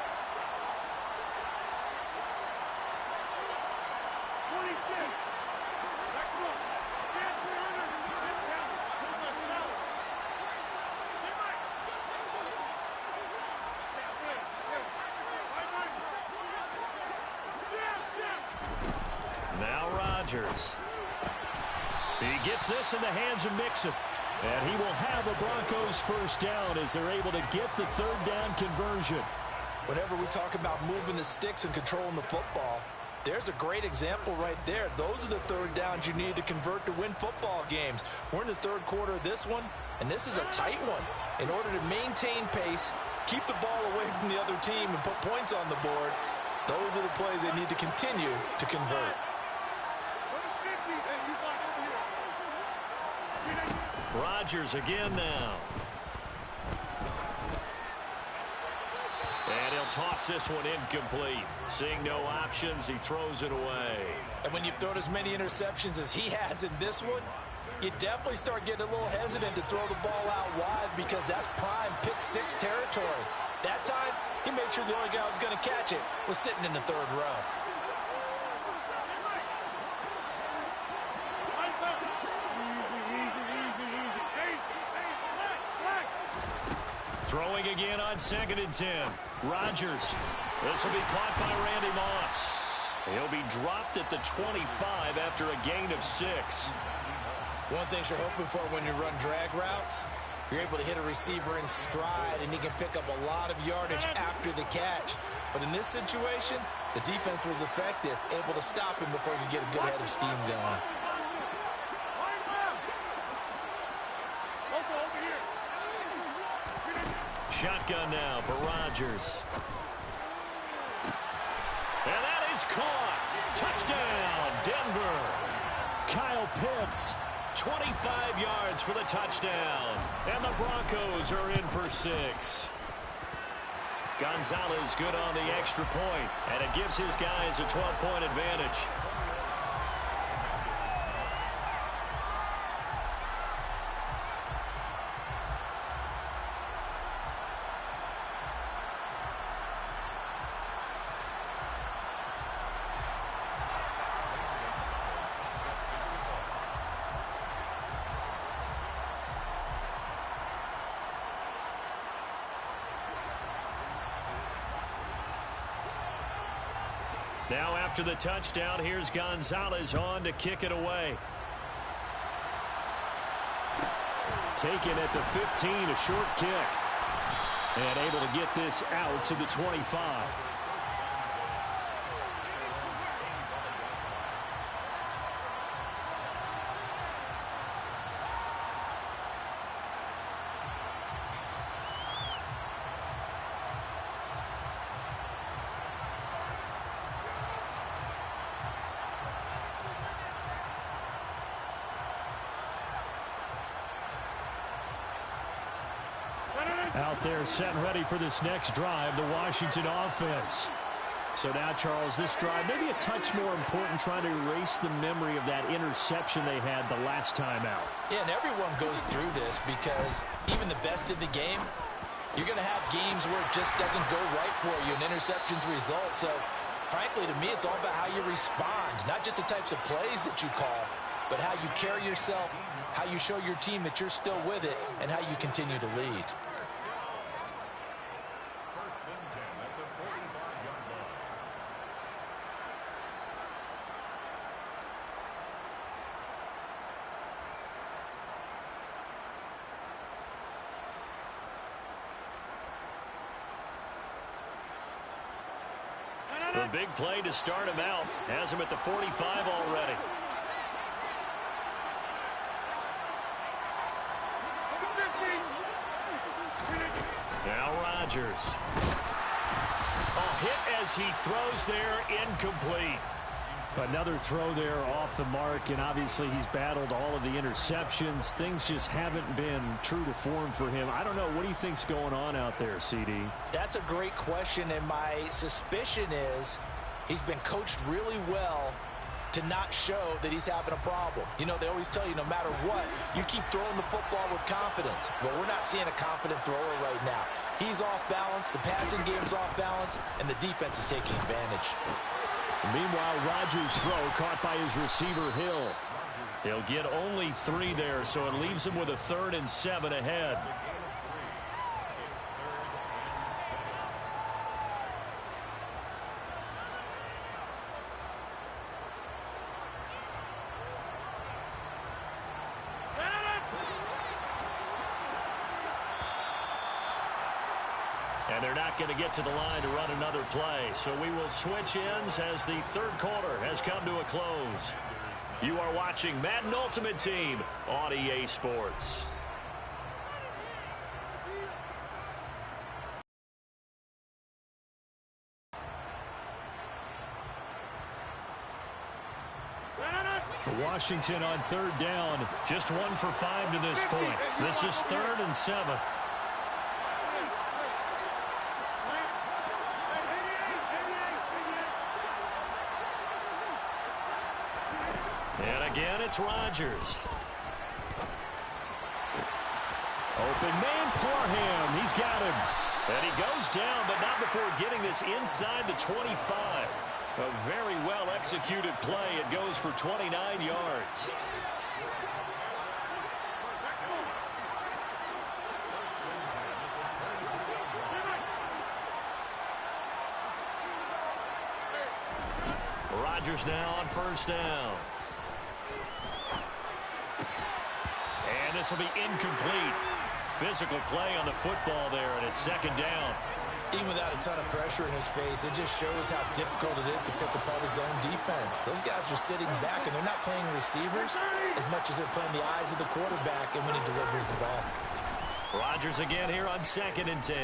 He gets this in the hands of Mixon. And he will have a Broncos first down as they're able to get the 3rd down conversion. Whenever we talk about moving the sticks and controlling the football, there's a great example right there. Those are the 3rd downs you need to convert to win football games. We're in the 3rd quarter of this one, and this is a tight one. In order to maintain pace, keep the ball away from the other team, and put points on the board, those are the plays they need to continue to convert. Rodgers again now. And he'll toss this one incomplete. Seeing no options, he throws it away. And when you've thrown as many interceptions as he has in this one, you definitely start getting a little hesitant to throw the ball out wide because that's prime pick-6 territory. That time, he made sure the only guy who was going to catch it was sitting in the third row. Throwing again on 2nd and 10. Rodgers. This will be caught by Randy Moss. He'll be dropped at the 25 after a gain of 6. One thing you're hoping for when you run drag routes, you're able to hit a receiver in stride, and he can pick up a lot of yardage after the catch. But in this situation, the defense was effective, able to stop him before he could get a good head of steam going. Shotgun now for Rodgers. And that is caught. Touchdown, Denver. Kyle Pitts, 25 yards for the touchdown. And the Broncos are in for 6. Gonzalez good on the extra point, and it gives his guys a 12-point advantage. Now after the touchdown, here's Gonzalez on to kick it away. Taken at the 15, a short kick. And able to get this out to the 25. Out there set and ready for this next drive, the Washington offense. So now, Charles, this drive maybe a touch more important, trying to erase the memory of that interception they had the last time out. Yeah, and everyone goes through this because even the best in the game, you're going to have games where it just doesn't go right for you, and interceptions result. So, frankly, to me, it's all about how you respond, not just the types of plays that you call, but how you carry yourself, how you show your team that you're still with it, and how you continue to lead. The big play to start him out has him at the 45 already. Now Rodgers. A hit as he throws there, incomplete. Another throw there off the mark, and obviously he's battled all of the interceptions. Things just haven't been true to form for him. I don't know. What do you think's going on out there, CD? That's a great question, and my suspicion is he's been coached really well to not show that he's having a problem. You know, they always tell you no matter what, you keep throwing the football with confidence. Well, we're not seeing a confident thrower right now. He's off balance, the passing game's off balance, and the defense is taking advantage. Meanwhile, Rodgers' throw caught by his receiver, Hill. He'll get only 3 there, so it leaves him with a 3rd and 7 ahead. And they're not going to get to the line to run another play. So we will switch ends as the third quarter has come to a close. You are watching Madden Ultimate Team on EA Sports. Washington on third down. Just 1 for 5 to this point. This is 3rd and 7. And again, it's Rodgers. Open man, Parham. He's got him. And he goes down, but not before getting this inside the 25. A very well-executed play. It goes for 29 yards. Rodgers now on first down. And this will be incomplete. Physical play on the football there, and it's 2nd down. Even without a ton of pressure in his face, it just shows how difficult it is to pick apart his own defense. Those guys are sitting back, and they're not playing receivers as much as they're playing the eyes of the quarterback and when he delivers the ball. Rodgers again here on 2nd and 10.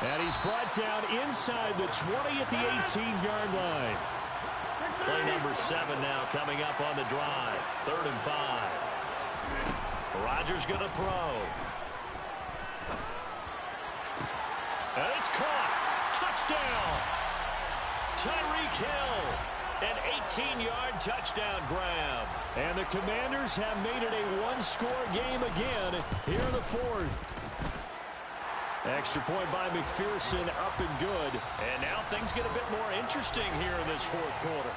And he's brought down inside the 20 at the 18-yard line. Play number 7 now coming up on the drive. 3rd and 5. Rodgers going to throw. And it's caught. Touchdown. Tyreek Hill. An 18-yard touchdown grab. And the Commanders have made it a one-score game again here in the 4th. Extra point by McPherson, up and good. And now things get a bit more interesting here in this 4th quarter.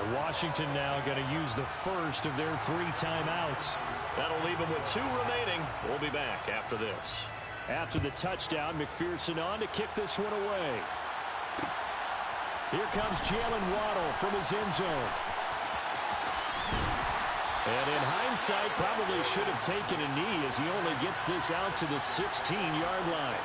And Washington now going to use the first of their 3 timeouts. That'll leave them with 2 remaining. We'll be back after this. After the touchdown, McPherson on to kick this one away. Here comes Jalen Waddle from his end zone. And in hindsight, probably should have taken a knee as he only gets this out to the 16-yard line.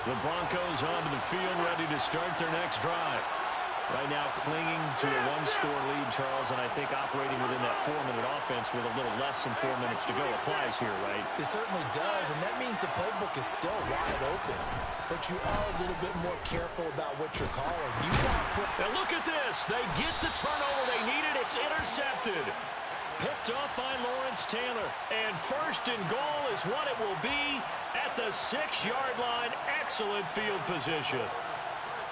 The Broncos onto the field, ready to start their next drive. Right now clinging to a one-score lead, Charles, and I think operating within that 4-minute offense with a little less than 4 minutes to go applies here, right? It certainly does, and that means the playbook is still wide open. But you are a little bit more careful about what you're calling. You and look at this. They get the turnover they needed. It's intercepted. Picked off by Lawrence Taylor. And 1st and goal is what it will be at the 6-yard line. Excellent field position.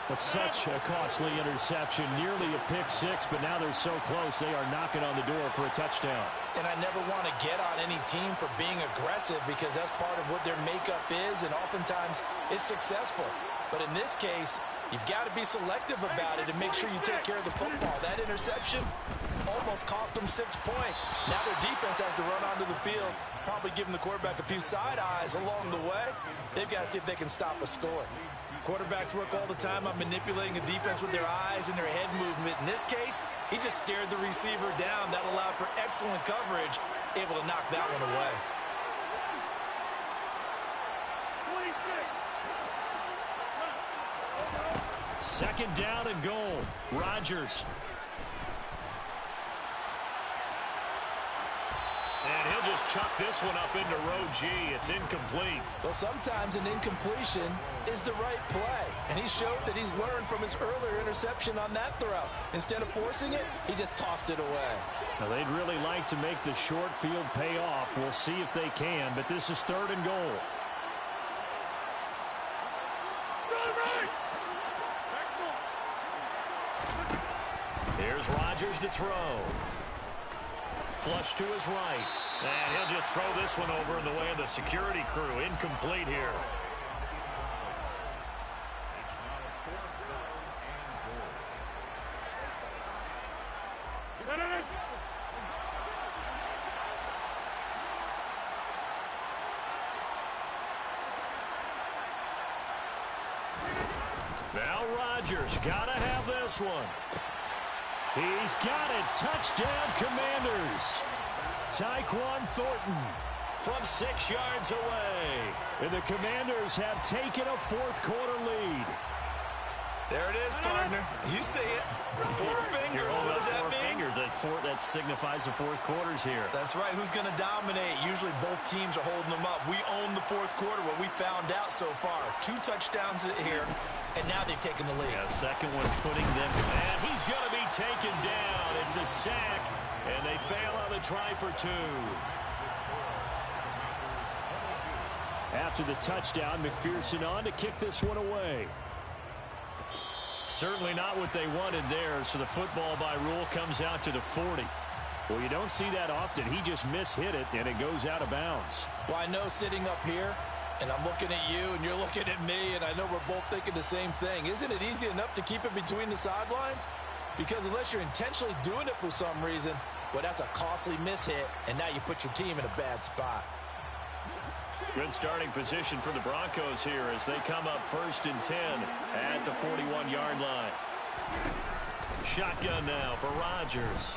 But such a costly interception, nearly a pick 6, but now they're so close they are knocking on the door for a touchdown. And I never want to get on any team for being aggressive because that's part of what their makeup is, and oftentimes it's successful. But in this case, you've got to be selective about it and make sure you take care of the football. That interception almost cost them 6 points. Now their defense has to run onto the field, probably giving the quarterback a few side eyes along the way. They've got to see if they can stop a score. Quarterbacks work all the time on manipulating a defense with their eyes and their head movement. In this case, he just stared the receiver down. That allowed for excellent coverage, able to knock that one away. Second down and goal. Rodgers. And he'll just chuck this one up into row G. It's incomplete. Well, sometimes an incompletion is the right play. And he showed that he's learned from his earlier interception on that throw. Instead of forcing it, he just tossed it away. Now, they'd really like to make the short field pay off. We'll see if they can, but this is 3rd and goal. Here's Rodgers to throw. Flush to his right. And he'll just throw this one over in the way of the security crew. Incomplete here. Now Rodgers gotta have this one. He's got it. Touchdown, Commanders. Tyquan Thornton from 6 yards away. And the Commanders have taken a 4th quarter lead. There it is, partner. You see it. Four fingers. What does that mean? Fingers. That signifies the fourth quarter's here. That's right. Who's going to dominate? Usually both teams are holding them up. We own the fourth quarter, what we found out so far. 2 touchdowns here, and now they've taken the lead. Yeah, second one putting them. And he's going to be taken down. It's a sack, and they fail on the try for 2. After the touchdown, McPherson on to kick this one away. Certainly not what they wanted there, so the football by rule comes out to the 40. Well, you don't see that often. He just mishit it, and it goes out of bounds. Well, I know sitting up here, and I'm looking at you, and you're looking at me, and I know we're both thinking the same thing. Isn't it easy enough to keep it between the sidelines? Because unless you're intentionally doing it for some reason, well, that's a costly mishit, and now you put your team in a bad spot. Good starting position for the Broncos here as they come up 1st and 10 at the 41-yard line. Shotgun now for Rodgers.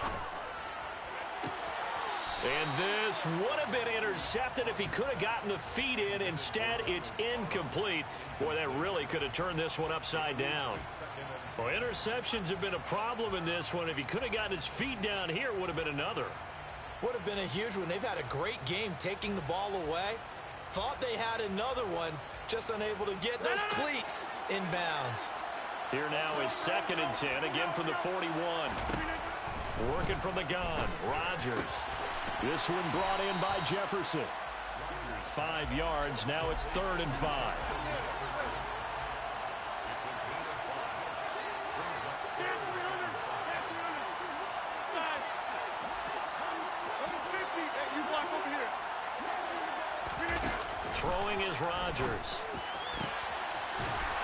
And this would have been intercepted if he could have gotten the feet in. Instead, it's incomplete. Boy, that really could have turned this one upside down. Well, interceptions have been a problem in this one. If he could have gotten his feet down here, it would have been another. Would have been a huge one. They've had a great game taking the ball away. Thought they had another one, just unable to get those cleats in bounds. Here now is 2nd and 10, again from the 41. Working from the gun, Rodgers. This one brought in by Jefferson. 5 yards, now it's 3rd and 5. Throwing is Rodgers.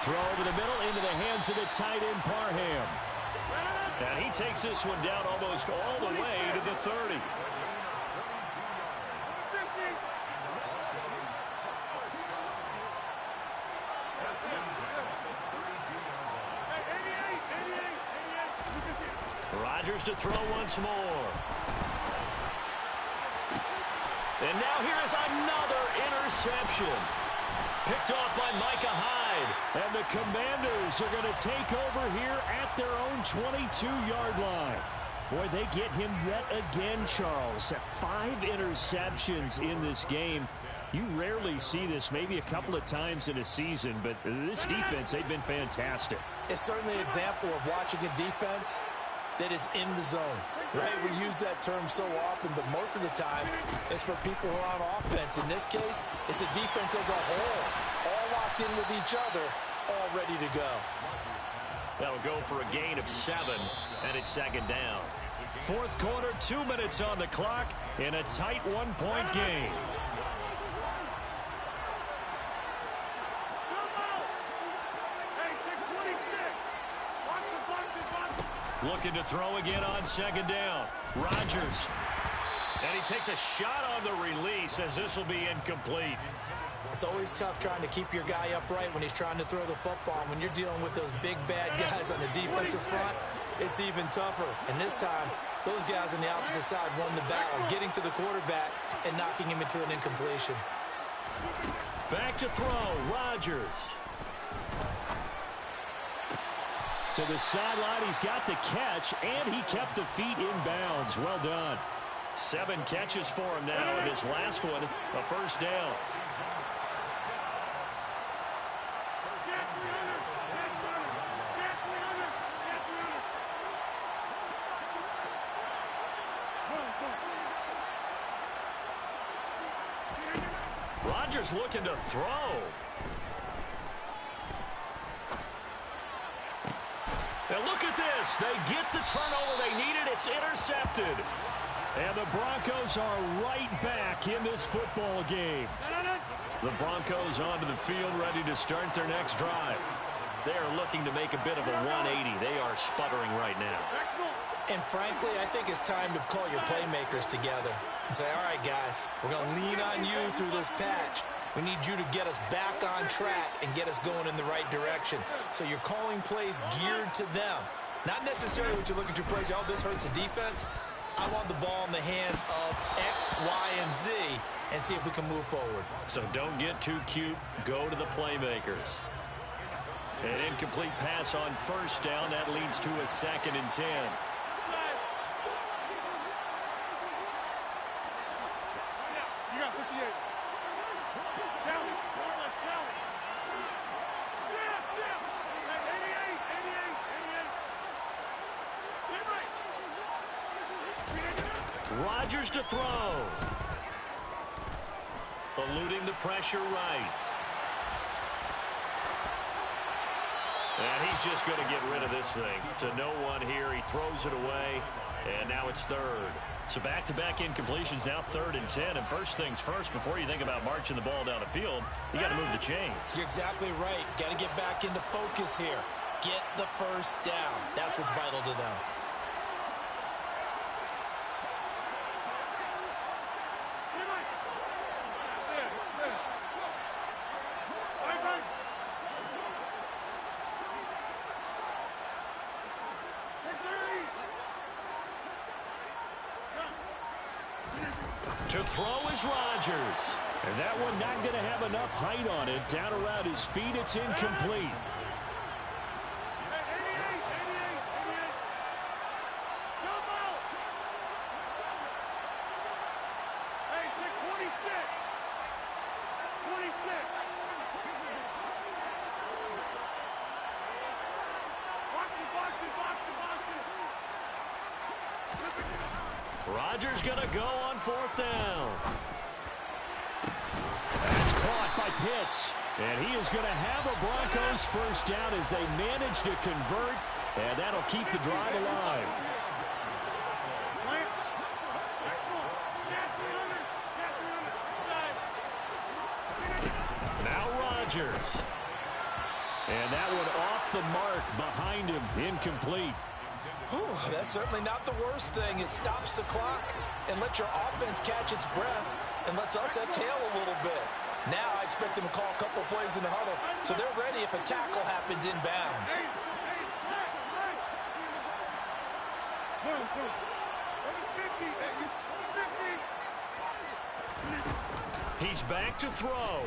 Throw over the middle into the hands of the tight end, Parham. And he takes this one down almost all the way to the 30. Rodgers to throw once more. And now here is another interception. Picked off by Micah Hyde. And the Commanders are going to take over here at their own 22-yard line. Boy, they get him yet again, Charles. 5 interceptions in this game. You rarely see this, maybe a couple of times in a season, but this defense, they've been fantastic. It's certainly an example of watching a defense that is in the zone, right? We use that term so often, but most of the time it's for people who are on offense. In this case, it's the defense as a whole, all locked in with each other, all ready to go. That'll go for a gain of 7, and it's 2nd down. 4th quarter, 2 minutes on the clock in a tight 1-point game. Looking to throw again on 2nd down. Rodgers. And he takes a shot on the release as this will be incomplete. It's always tough trying to keep your guy upright when he's trying to throw the football. When you're dealing with those big, bad guys on the defensive front, it's even tougher. And this time, those guys on the opposite side won the battle, getting to the quarterback and knocking him into an incompletion. Back to throw, Rodgers. To the sideline, he's got the catch, and he kept the feet in bounds. Well done. 7 catches for him now, and this last one, a 1st down. Rodgers looking to throw. And look at this. They get the turnover they needed. It's intercepted. And the Broncos are right back in this football game. The Broncos onto the field ready to start their next drive. They are looking to make a bit of a 180. They are sputtering right now. And frankly, I think it's time to call your playmakers together and say, all right, guys, we're going to lean on you through this patch. We need you to get us back on track and get us going in the right direction. So you're calling plays geared to them. Not necessarily what you look at your plays, oh, this hurts the defense. I want the ball in the hands of X, Y, and Z and see if we can move forward. So don't get too cute. Go to the playmakers. An incomplete pass on first down. That leads to a 2nd and 10. You got 58. Down it. More or less down it. Yeah. Hey, 88. Get right. Rodgers to throw. Eluding the pressure right. And he's just going to get rid of this thing. To no one here. He throws it away. And now it's 3rd. So back-to-back incompletions, now 3rd and 10. And first things first, before you think about marching the ball down the field, you got to move the chains. You're exactly right. Got to get back into focus here. Get the first down. That's what's vital to them. To throw is Rodgers. And that one not going to have enough height on it. Down around his feet, it's incomplete. Rodgers going to go on 4th down. That's caught by Pitts. And he is going to have a Broncos first down as they manage to convert. And that'll keep the drive alive. Now Rodgers. And that one off the mark behind him. Incomplete. Whew, that's certainly not the worst thing. It stops the clock and lets your offense catch its breath and lets us exhale a little bit. Now I expect them to call a couple plays in the huddle so they're ready if a tackle happens inbounds. He's back to throw.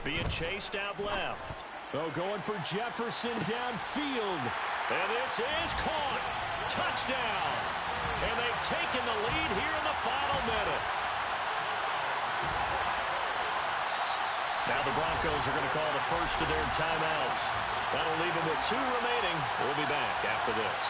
Being chased out left. Oh, going for Jefferson downfield. And this is caught. Touchdown. And they've taken the lead here in the final minute. Now the Broncos are going to call the first of their timeouts. That'll leave them with 2 remaining. We'll be back after this.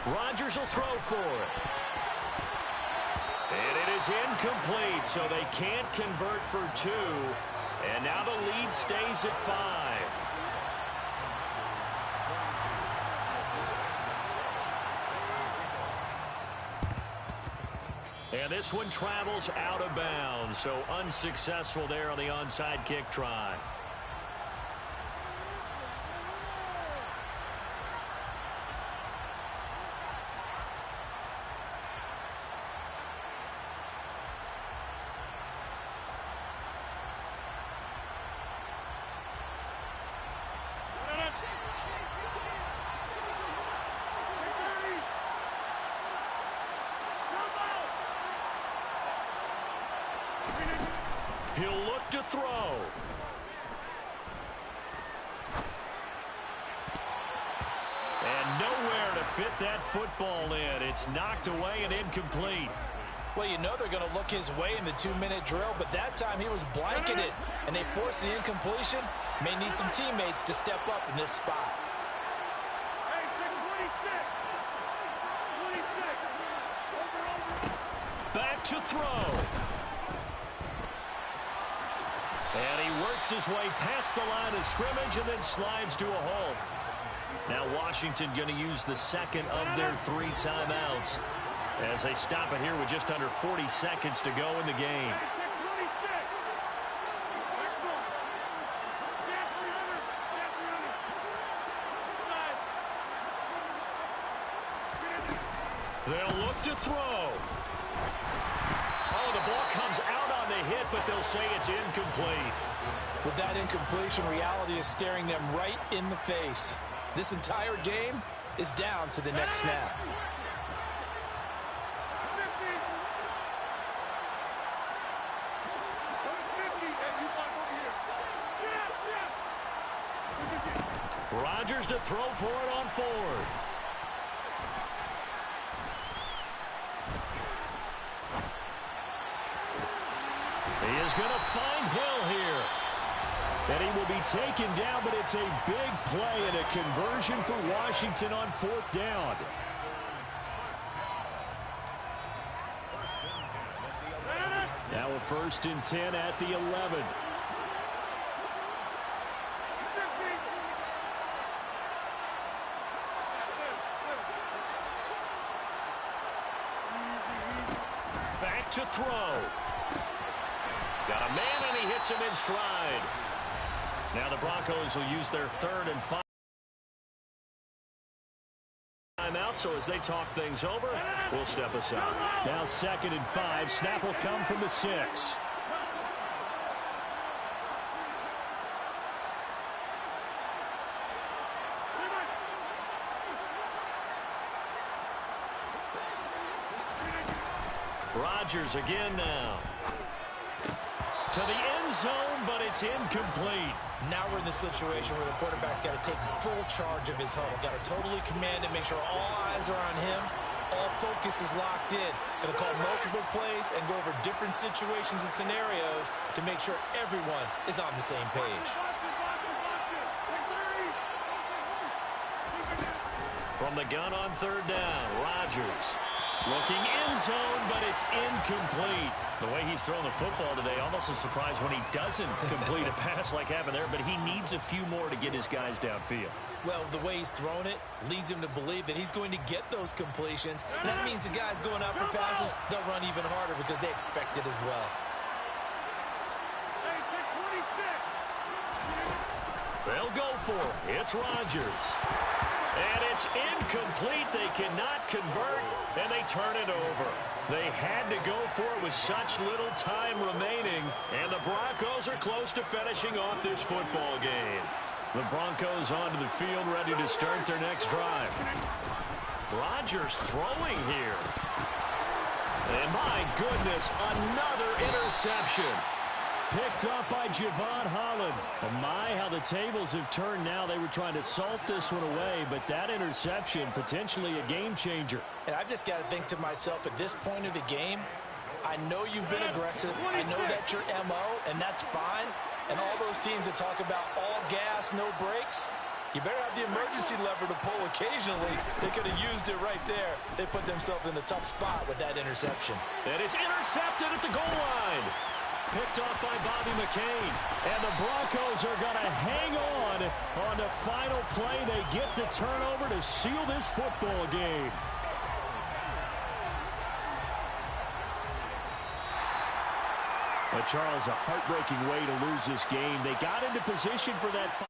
Rodgers will throw for it. And it is incomplete, so they can't convert for 2. And now the lead stays at 5. And this one travels out of bounds, so unsuccessful there on the onside kick try. He'll look to throw. And nowhere to fit that football in. It's knocked away and incomplete. Well, you know they're going to look his way in the 2-minute drill, but that time he was blanketed, and they forced the incompletion. May need some teammates to step up in this spot. Back to throw. And he works his way past the line of scrimmage and then slides to a halt. Now Washington going to use the second of their 3 timeouts as they stop it here with just under 40 seconds to go in the game. They'll look to throw. Oh, the ball comes out on the hit, but they'll say it's incomplete. With that incompletion, reality is staring them right in the face. This entire game is down to the next snap. Rodgers to throw for it on fourth. He is going to find Hill here. And he will be taken down, but it's a big play and a conversion for Washington on fourth down. Now a 1st and 10 at the 11. Back to throw. Got a man, and he hits him in stride. Now the Broncos will use their 3rd and 5 timeout, so as they talk things over, we'll step aside. Now 2nd and 5. Snap will come from the 6. Rodgers again now. To the end zone, but it's incomplete. Now we're in the situation where the quarterback's got to take full charge of his huddle. Got to totally command it, make sure all eyes are on him. All focus is locked in. Going to call multiple plays and go over different situations and scenarios to make sure everyone is on the same page. From the gun on 3rd down, Rodgers. Looking end zone, but it's incomplete. The way he's thrown the football today, almost a surprise when he doesn't complete a pass like happened there, but he needs a few more to get his guys downfield. Well, the way he's thrown it leads him to believe that he's going to get those completions. And that means the guys going out for passes, they'll run even harder because they expect it as well. They'll go for it. It's Rodgers. And it's incomplete. They cannot convert, and they turn it over. They had to go for it with such little time remaining, and the Broncos are close to finishing off this football game. The Broncos onto the field, ready to start their next drive. Rodgers throwing here. And my goodness, another interception. Picked up by Javon Holland. And my, how the tables have turned now. They were trying to salt this one away, but that interception, potentially a game changer. And I've just got to think to myself, at this point of the game, I know you've been aggressive. I know that's your MO, and that's fine. And all those teams that talk about all gas, no brakes, you better have the emergency lever to pull occasionally. They could have used it right there. They put themselves in a tough spot with that interception. And it's intercepted at the goal line. Picked off by Bobby McCain. And the Broncos are going to hang on the final play. They get the turnover to seal this football game. But Charles, a heartbreaking way to lose this game. They got into position for that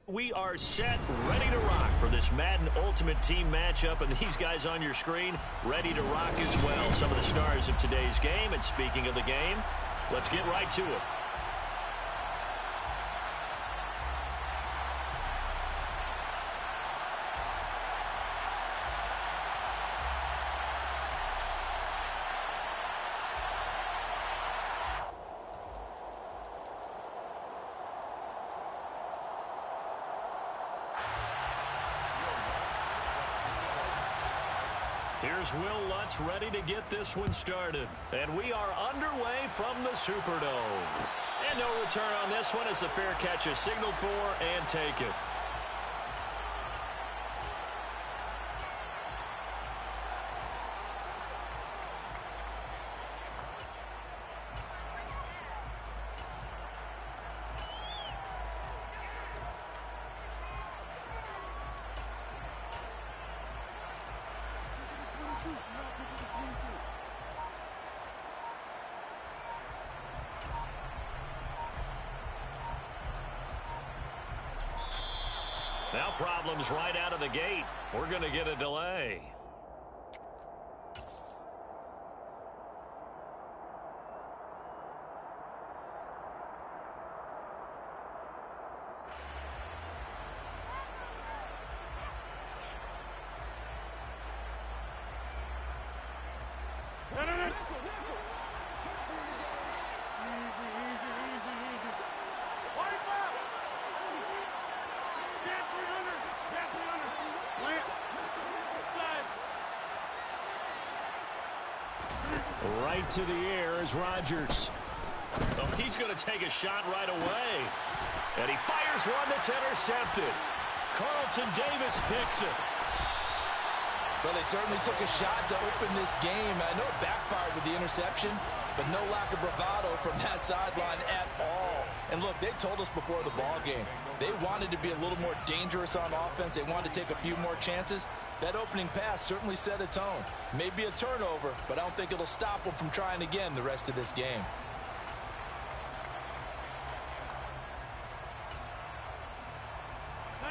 We are set, ready to rock for this Madden Ultimate Team matchup, and these guys on your screen ready to rock as well. Some of the stars of today's game, and speaking of the game, let's get right to it. Here's Will Lutz ready to get this one started. And we are underway from the Superdome. And no return on this one as the fair catch is signaled for and taken. Now problems right out of the gate. We're going to get a delay. Right to the air is Rodgers. Oh, he's going to take a shot right away. And he fires one that's intercepted. Carlton Davis picks it. Well, they certainly took a shot to open this game. I know it backfired with the interception, but no lack of bravado from that sideline at all. And look, they told us before the ball game, they wanted to be a little more dangerous on offense. They wanted to take a few more chances. That opening pass certainly set a tone. Maybe a turnover, but I don't think it'll stop them from trying again the rest of this game.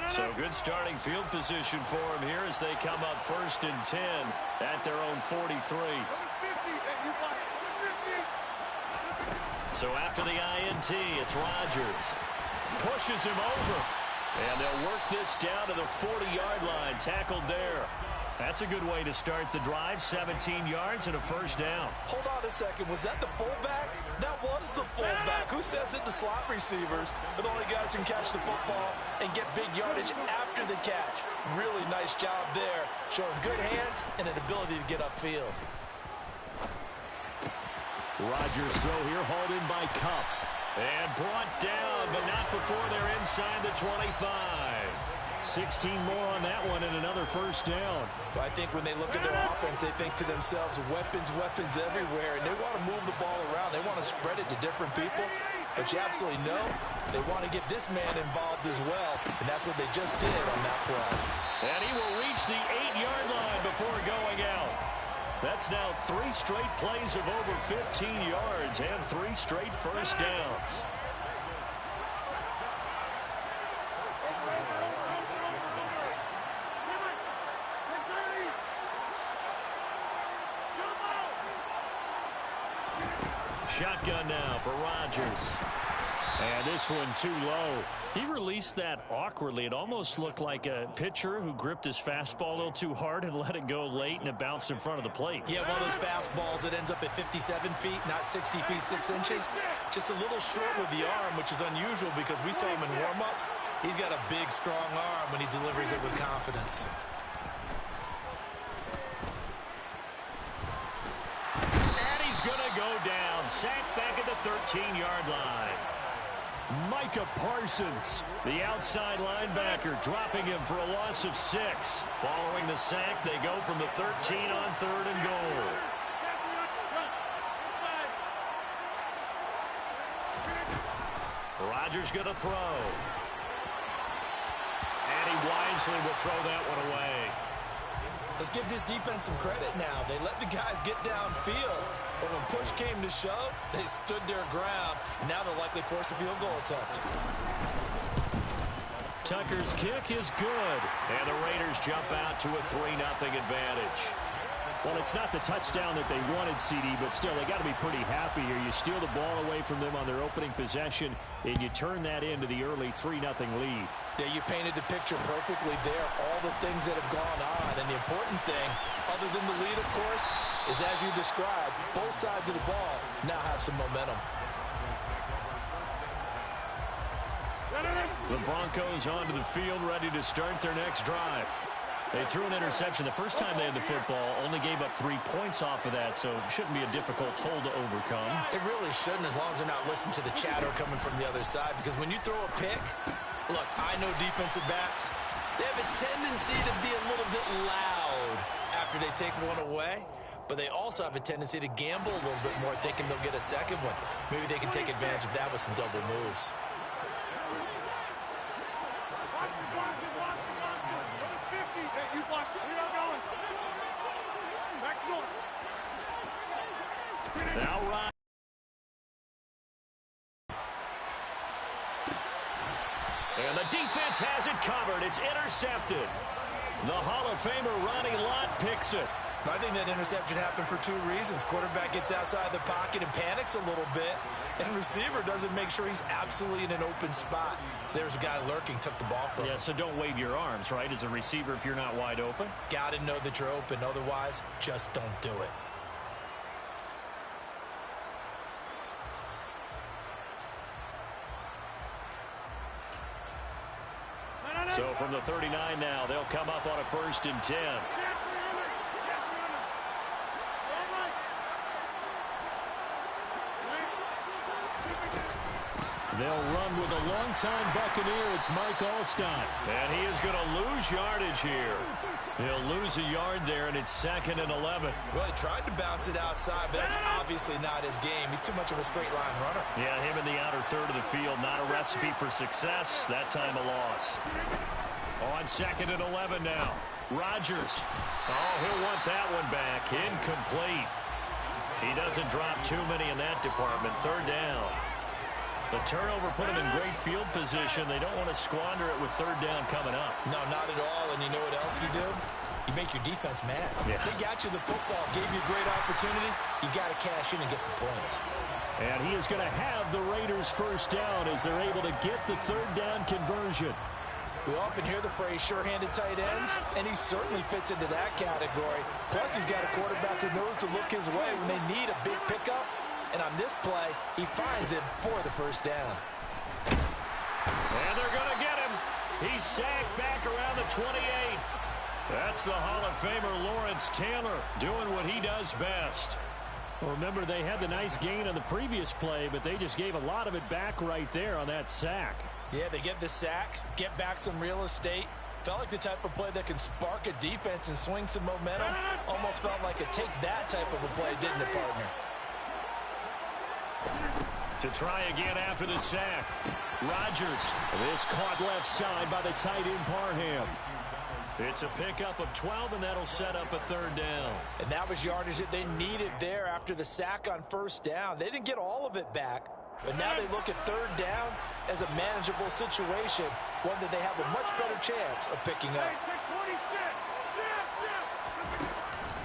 So good starting field position for them here as they come up 1st and 10 at their own 43. So after the INT, it's Rodgers. Pushes him over. And they'll work this down to the 40-yard line. Tackled there. That's a good way to start the drive. 17 yards and a first down. Hold on a second. Was that the fullback? That was the fullback. Who says it? The slot receivers are the only guys who can catch the football and get big yardage after the catch. Really nice job there. Showing good hands and an ability to get upfield. Rodgers throw here, hauled in by Cup. And brought down, but not before they're inside the 25. 16 more on that one and another first down. Well, I think when they look at their offense, they think to themselves, weapons everywhere, and they want to move the ball around. They want to spread it to different people. But you absolutely know they want to get this man involved as well, and that's what they just did on that play. And he will reach the 8-yard line before going out. That's now 3 straight plays of over 15 yards and 3 straight first downs. Shotgun now for Rodgers. And this one too low. He released that awkwardly. It almost looked like a pitcher who gripped his fastball a little too hard and let it go late, and it bounced in front of the plate. Yeah, one of those fastballs that ends up at 57 feet, not 60 feet, 6 inches. Just a little short with the arm, which is unusual because we saw him in warm-ups. He's got a big, strong arm when he delivers it with confidence. And he's going to go down. Sacked back at the 13-yard line. Micah Parsons, the outside linebacker, dropping him for a loss of 6. Following the sack, they go from the 13 on 3rd and goal. Rodgers going to throw. And he wisely will throw that one away. Let's give this defense some credit now. They let the guys get downfield. But when push came to shove, they stood their ground, and now they'll likely force a field goal attempt. Tucker's kick is good. And the Raiders jump out to a 3-0 advantage. Well, it's not the touchdown that they wanted, CD, but still, they got to be pretty happy here. You steal the ball away from them on their opening possession, and you turn that into the early 3-0 lead. Yeah, you painted the picture perfectly there, all the things that have gone on. And the important thing, other than the lead, of course, is as you described, both sides of the ball now have some momentum. The Broncos onto the field, ready to start their next drive. They threw an interception the first time they had the football, only gave up 3 points off of that, so it shouldn't be a difficult hole to overcome. It really shouldn't, as long as they're not listening to the chatter coming from the other side, because when you throw a pick, look, I know defensive backs, they have a tendency to be a little bit loud after they take one away, but they also have a tendency to gamble a little bit more, thinking they'll get a second one. Maybe they can take advantage of that with some double moves. Now Ryan. And the defense has it covered. It's intercepted. The Hall of Famer Ronnie Lott picks it. I think that interception happened for 2 reasons. Quarterback gets outside the pocket and panics a little bit, and receiver doesn't make sure he's absolutely in an open spot. So there's a guy lurking, took the ball from him. Yeah, so don't wave your arms, right, as a receiver if you're not wide open. Got to know that you're open. Otherwise, just don't do it. So from the 39 now, they'll come up on a 1st and 10. They'll run with a longtime Buccaneer. It's Mike Alstott. And he is going to lose yardage here. He'll lose a yard there, and it's 2nd and 11. Well, he tried to bounce it outside, but that's obviously not his game. He's too much of a straight-line runner. Yeah, him in the outer third of the field, not a recipe for success. That time a loss. On 2nd and 11 now. Rodgers. Oh, he'll want that one back. Incomplete. He doesn't drop too many in that department. 3rd down. The turnover put them in great field position. They don't want to squander it with 3rd down coming up. No, not at all. And you know what else you do? You make your defense mad. Yeah. They got you the football, gave you a great opportunity. You got to cash in and get some points. And he is going to have the Raiders 1st down as they're able to get the 3rd down conversion. We often hear the phrase sure-handed tight ends, and he certainly fits into that category. Plus, he's got a quarterback who knows to look his way when they need a big pickup. And on this play, he finds him for the 1st down. And they're going to get him. He's sacked back around the 28. That's the Hall of Famer Lawrence Taylor doing what he does best. Well, remember, they had the nice gain on the previous play, but they just gave a lot of it back right there on that sack. Yeah, they get the sack, get back some real estate. Felt like the type of play that can spark a defense and swing some momentum. Almost felt like a take that type of a play, didn't it, partner? To try again after the sack. Rodgers. This caught left side by the tight end Parham. It's a pickup of 12, and that'll set up a 3rd down. And that was yardage that they needed there after the sack on 1st down. They didn't get all of it back, but now they look at 3rd down as a manageable situation, one that they have a much better chance of picking up.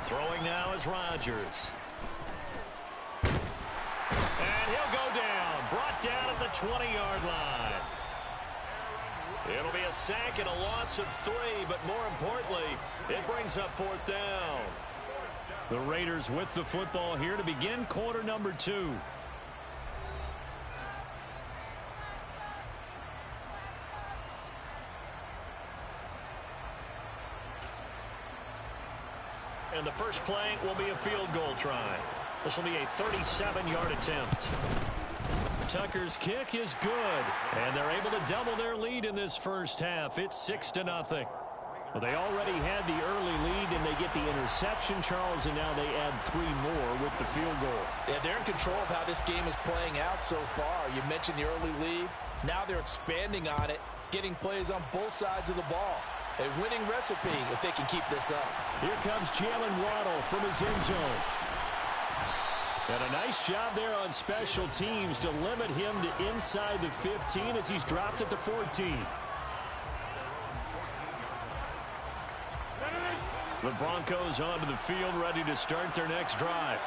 Throwing now is Rodgers. And he'll go down. Brought down at the 20-yard line. It'll be a sack and a loss of 3, but more importantly, it brings up 4th down. The Raiders with the football here to begin quarter number 2. And the first play will be a field goal try. This will be a 37-yard attempt. Tucker's kick is good, and they're able to double their lead in this 1st half. It's 6-0. Well, they already had the early lead, and they get the interception, Charles, and now they add 3 more with the field goal. Yeah, they're in control of how this game is playing out so far. You mentioned the early lead. Now they're expanding on it, getting plays on both sides of the ball. A winning recipe if they can keep this up. Here comes Jalen Waddle from his end zone. And a nice job there on special teams to limit him to inside the 15 as he's dropped at the 14. The Broncos onto the field, ready to start their next drive.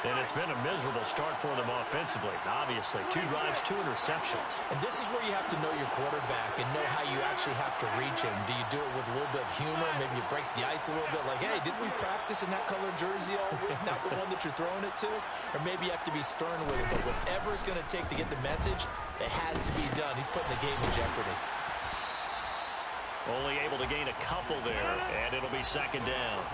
And it's been a miserable start for them offensively. Obviously, 2 drives, 2 interceptions. And this is where you have to know your quarterback and know how you actually have to reach him. Do you do it with a little bit of humor? Maybe you break the ice a little bit like, hey, didn't we practice in that color jersey all week? Not the one that you're throwing it to? Or maybe you have to be stern with him. But whatever it's going to take to get the message, it has to be done. He's putting the game in jeopardy. Only able to gain a couple there, and it'll be second down.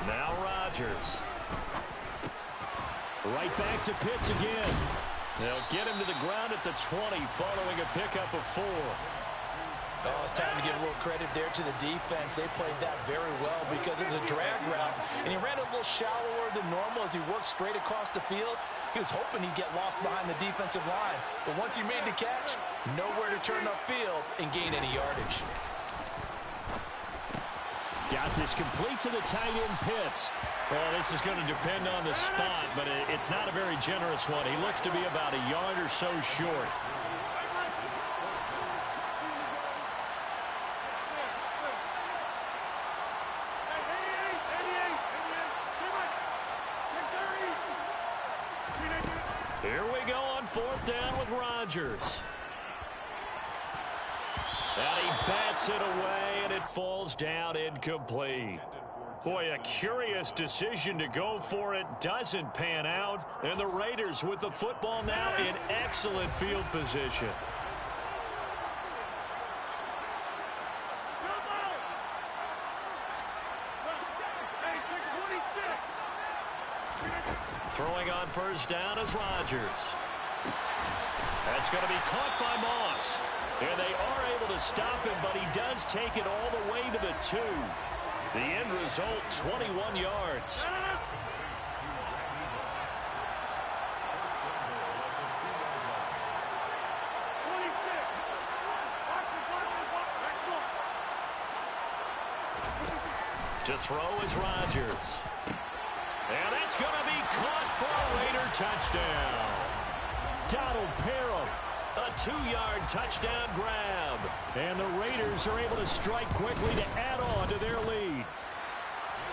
Now Rodgers. Right back to Pitts again. They'll get him to the ground at the 20 following a pickup of 4. Oh, it's time to give a little credit there to the defense. They played that very well because it was a drag route, and he ran a little shallower than normal as he worked straight across the field. He was hoping he'd get lost behind the defensive line, but once he made the catch, nowhere to turn upfield and gain any yardage. Got this complete to the tight end, Pitts. Well, this is going to depend on the spot, but it's not a very generous one. He looks to be about a yard or so short. Here we go on 4th down with Rodgers. And he bats it away, and it falls down incomplete. Boy, a curious decision to go for it. Doesn't pan out. And the Raiders with the football now in excellent field position. Throwing on 1st down is Rodgers. That's going to be caught by Moss. And they are able to stop him, but he does take it all the way to the 2. The end result, 21 yards. To throw is Rodgers. And that's going to be caught for a Raider touchdown. Donald Parham, a 2-yard touchdown grab. And the Raiders are able to strike quickly to add on to their lead.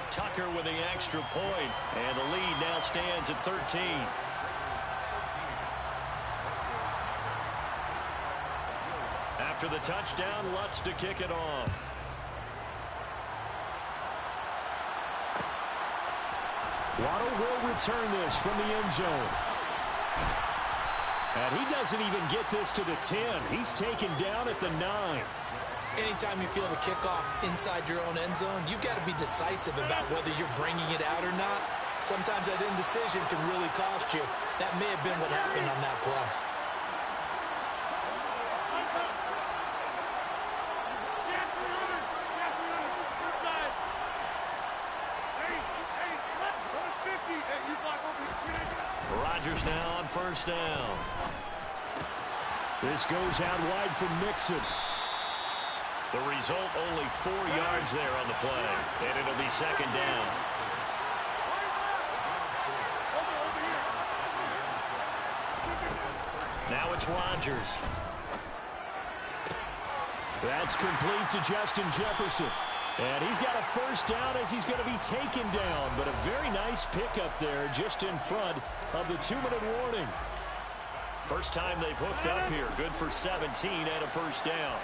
Tucker with the extra point, and the lead now stands at 13. After the touchdown, Lutz to kick it off. Waddle will return this from the end zone. And he doesn't even get this to the 10. He's taken down at the 9. Anytime you feel the kickoff inside your own end zone, you've got to be decisive about whether you're bringing it out or not. Sometimes that indecision can really cost you. That may have been what happened on that play. Rodgers now on 1st down. This goes out wide from Mixon. The result, only 4 yards there on the play, and it'll be 2nd down. Now it's Rodgers. That's complete to Justin Jefferson. And he's got a 1st down as he's going to be taken down. But a very nice pickup there just in front of the 2-minute warning. First time they've hooked up here. Good for 17 and a 1st down.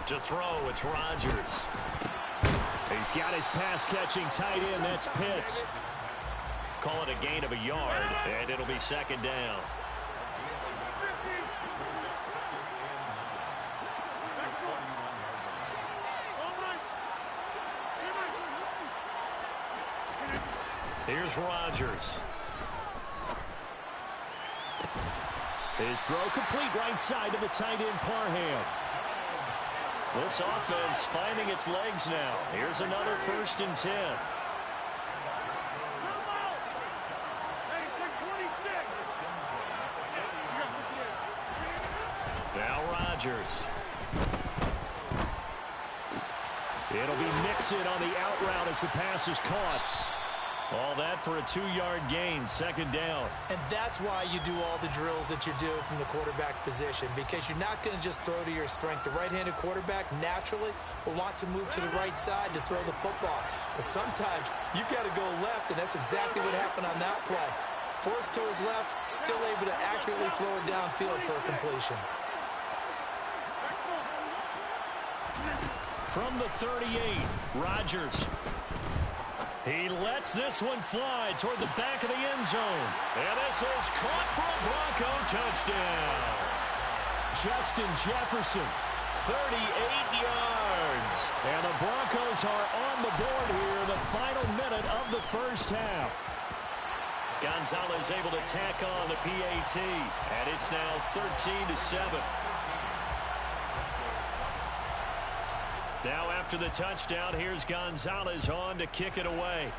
To throw, it's Rodgers. He's got his pass-catching tight end. That's Pitts. Call it a gain of a yard, and it'll be 2nd down. Here's Rodgers. His throw complete right side to the tight end Parham. This offense finding its legs now. Here's another 1st and 10. Now Rodgers. It'll be Mixon on the out route as the pass is caught. All that for a 2-yard gain, 2nd down. And that's why you do all the drills that you do from the quarterback position, because you're not going to just throw to your strength. The right-handed quarterback naturally will want to move to the right side to throw the football. But sometimes you've got to go left, and that's exactly what happened on that play. Forced to his left, still able to accurately throw it downfield for a completion. From the 38, Rodgers. He lets this one fly toward the back of the end zone. And this is caught for a Bronco touchdown. Justin Jefferson, 38 yards. And the Broncos are on the board here in the final minute of the 1st half. Gonzalez able to tack on the PAT. And it's now 13-7. Now after the touchdown, here's Gonzalez on to kick it away.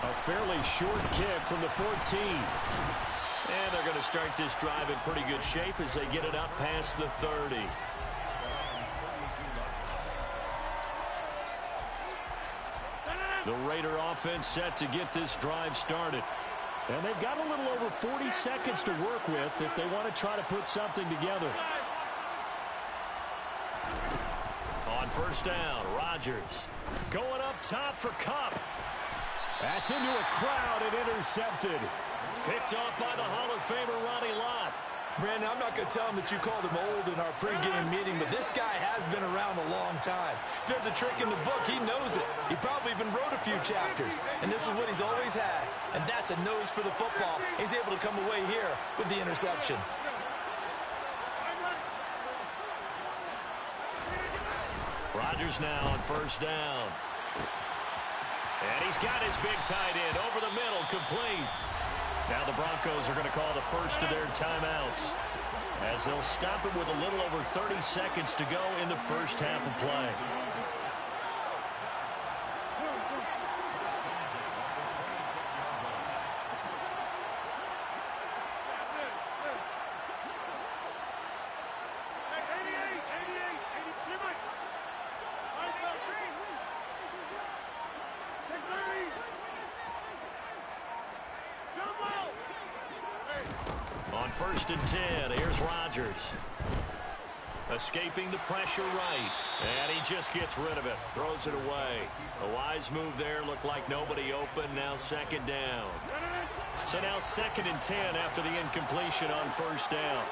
A fairly short kick from the 14. And they're going to start this drive in pretty good shape as they get it up past the 30. The Raider offense set to get this drive started. And they've got a little over 40 seconds to work with if they want to try to put something together. On 1st down, Rodgers going up top for Kupp. That's into a crowd and intercepted. Picked off by the Hall of Famer Ronnie Lott. Brandon, I'm not going to tell him that you called him old in our pregame meeting, but this guy has been around a long time. If there's a trick in the book, he knows it. He probably even wrote a few chapters, and this is what he's always had, and that's a nose for the football. He's able to come away here with the interception. Rodgers now on 1st down. And he's got his big tight end over the middle, complete. Now the Broncos are going to call the first of their timeouts as they'll stop it with a little over 30 seconds to go in the 1st half of play. On 1st and 10, here's Rodgers. Escaping the pressure right. And he just gets rid of it. Throws it away. A wise move there. Looked like nobody open. Now 2nd down. So now 2nd and 10 after the incompletion on 1st down.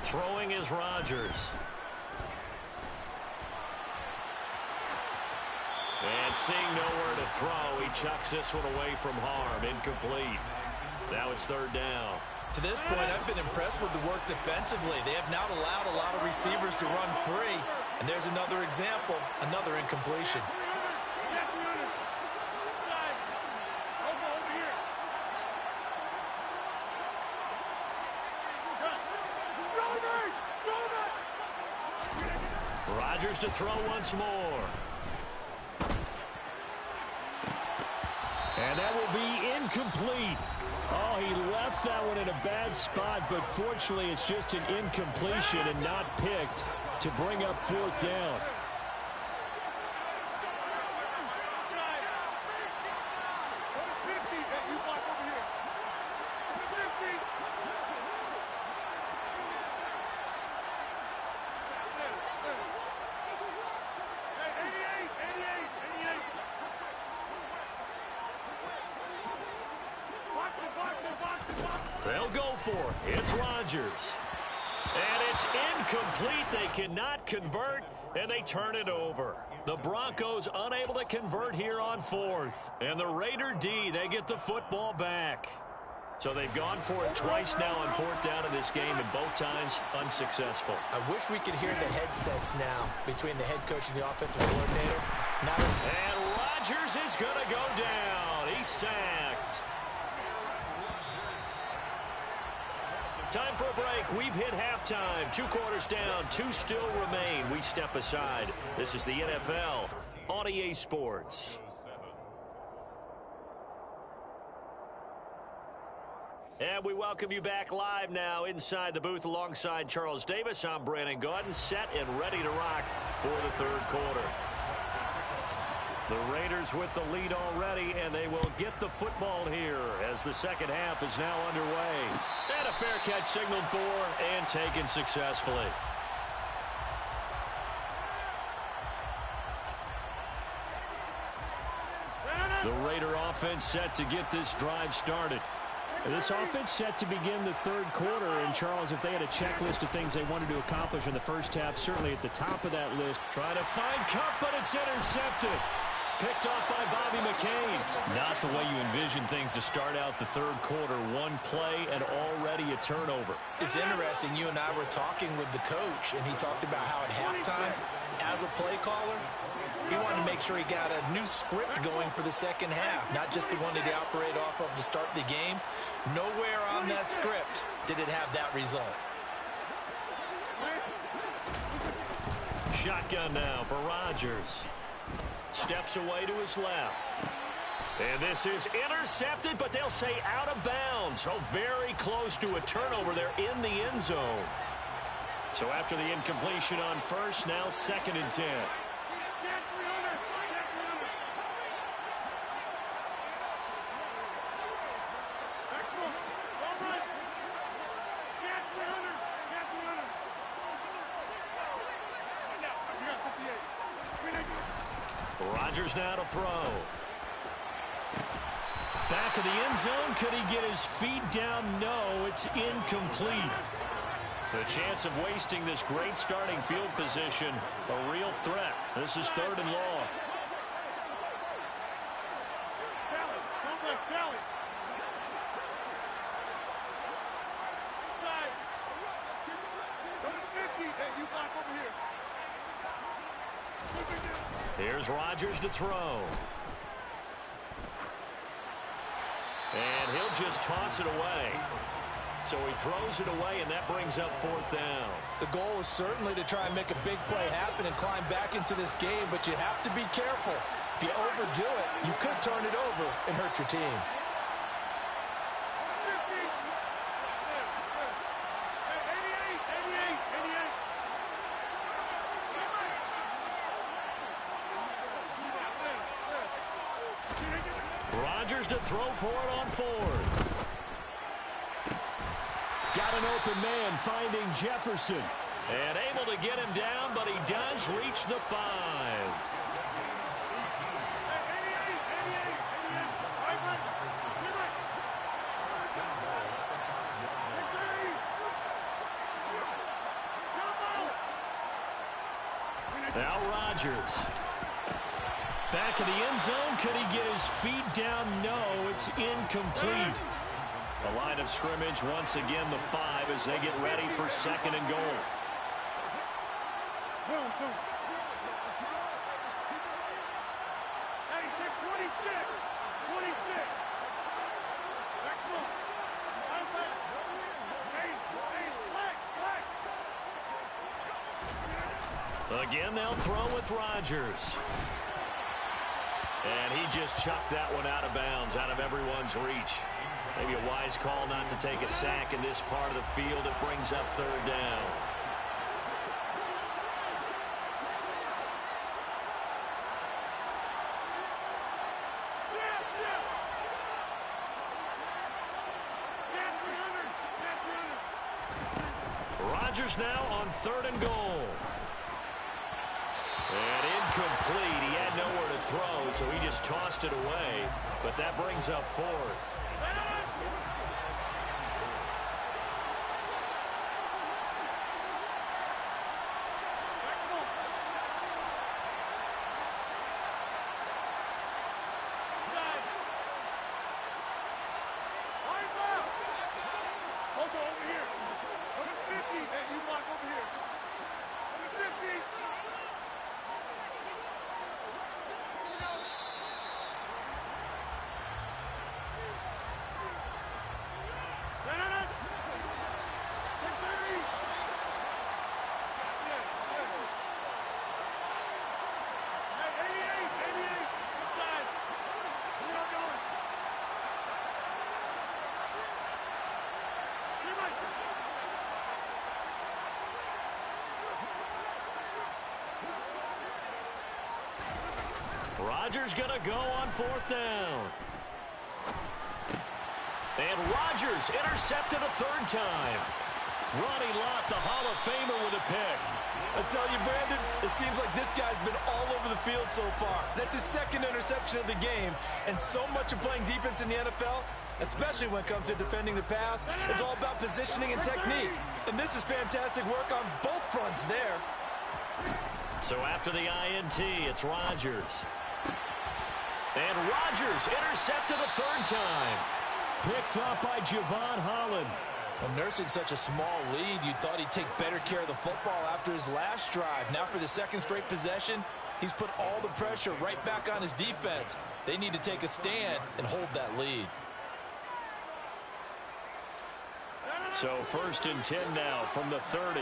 Throwing is Rodgers. And seeing nowhere to throw, he chucks this one away from harm. Incomplete. Now it's 3rd down. To this point, I've been impressed with the work defensively. They have not allowed a lot of receivers to run free. And there's another example, another incompletion. Rodgers to throw once more. And that will be incomplete. Oh, he left that one in a bad spot, but fortunately it's just an incompletion and not picked to bring up 4th down. They'll go for it. It's Rodgers. And it's incomplete. They cannot convert, and they turn it over. The Broncos unable to convert here on 4th. And the Raider D, they get the football back. So they've gone for it twice now on fourth down in this game, and both times unsuccessful. I wish we could hear the headsets now between the head coach and the offensive coordinator. And Rodgers is going to go down. He's sacked. Time for a break. We've hit halftime. 2 quarters down. 2 still remain. We step aside. This is the NFL on EA Sports. And we welcome you back live now inside the booth alongside Charles Davis. I'm Brandon Gaudin, set and ready to rock for the third quarter. The Raiders with the lead already, and they will get the football here as the second half is now underway. And a fair catch signaled for and taken successfully. The Raider offense set to get this drive started. This offense set to begin the third quarter, and Charles, if they had a checklist of things they wanted to accomplish in the first half, certainly at the top of that list. Trying to find Cup, but it's intercepted. Picked off by Bobby McCain. Not the way you envision things to start out the third quarter. One play and already a turnover. It's interesting. You and I were talking with the coach, and he talked about how at halftime, as a play caller, he wanted to make sure he got a new script going for the second half, not just the one that he operated off of to start the game. Nowhere on that script did it have that result. Shotgun now for Rodgers. Steps away to his left. And this is intercepted, but they'll say out of bounds. Oh, very close to a turnover there in the end zone. So after the incompletion on first, now 2nd and 10. Rodgers now to throw. Back of the end zone. Could he get his feet down? No, it's incomplete. The chance of wasting this great starting field position, a real threat. This is 3rd and long. Here's Rodgers to throw. And he'll just toss it away. So he throws it away, and that brings up 4th down. The goal is certainly to try and make a big play happen and climb back into this game, but you have to be careful. If you overdo it, you could turn it over and hurt your team. Rodgers to throw for it on 4th. Got an open man, finding Jefferson. And able to get him down, but he does reach the 5. Now Rodgers. Back of the end zone. Could he get his feet down? No, it's incomplete. The line of scrimmage once again the 5 as they get ready for 2nd and goal. Again, they'll throw with Rodgers. And he just chucked that one out of bounds, out of everyone's reach. Maybe a wise call not to take a sack in this part of the field. It brings up 3rd down. Rodgers now on 3rd and goal. And incomplete. He had nowhere to throw, so he just tossed it away. But that brings up 4th. Rodgers going to go on 4th down. And Rodgers intercepted a 3rd time. Ronnie Lott, the Hall of Famer, with a pick. I tell you, Brandon, it seems like this guy's been all over the field so far. That's his 2nd interception of the game, and so much of playing defense in the NFL, especially when it comes to defending the pass, is all about positioning and technique. And this is fantastic work on both fronts there. So after the INT, it's Rodgers. And Rodgers intercepted a 3rd time. Picked up by Javon Holland. Well, nursing such a small lead, you thought he'd take better care of the football after his last drive. Now for the 2nd straight possession, he's put all the pressure right back on his defense. They need to take a stand and hold that lead. So 1st and 10 now from the 30.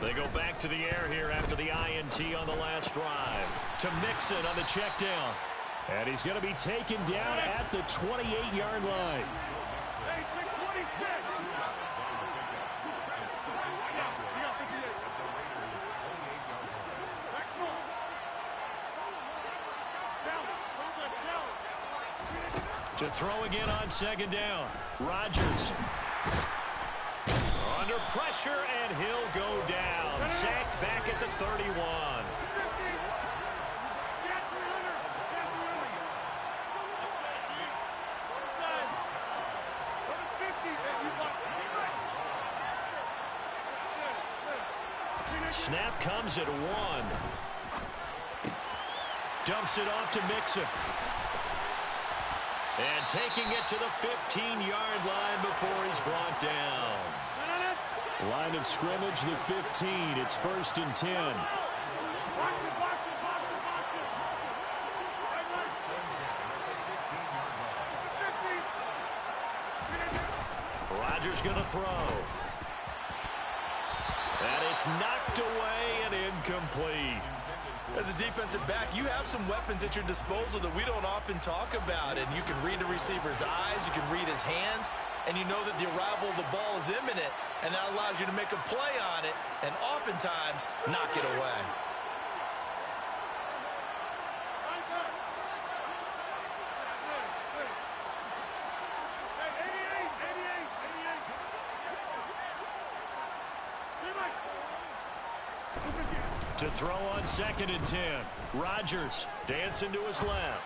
They go back to the air here after the INT on the last drive. To Mixon on the check down. And he's going to be taken down at the 28-yard line. To throw again on 2nd down. Rodgers. Under pressure, and he'll go down. Sacked back at the 31. Snap comes at 1. Dumps it off to Mixon. And taking it to the 15-yard line before he's brought down. Line of scrimmage, the 15. It's 1st and 10. Rodgers going to throw. And it's knocked away and incomplete. As a defensive back, you have some weapons at your disposal that we don't often talk about. And you can read the receiver's eyes, you can read his hands, and you know that the arrival of the ball is imminent, and that allows you to make a play on it and oftentimes knock it away. To throw on 2nd and 10. Rodgers dancing to his left.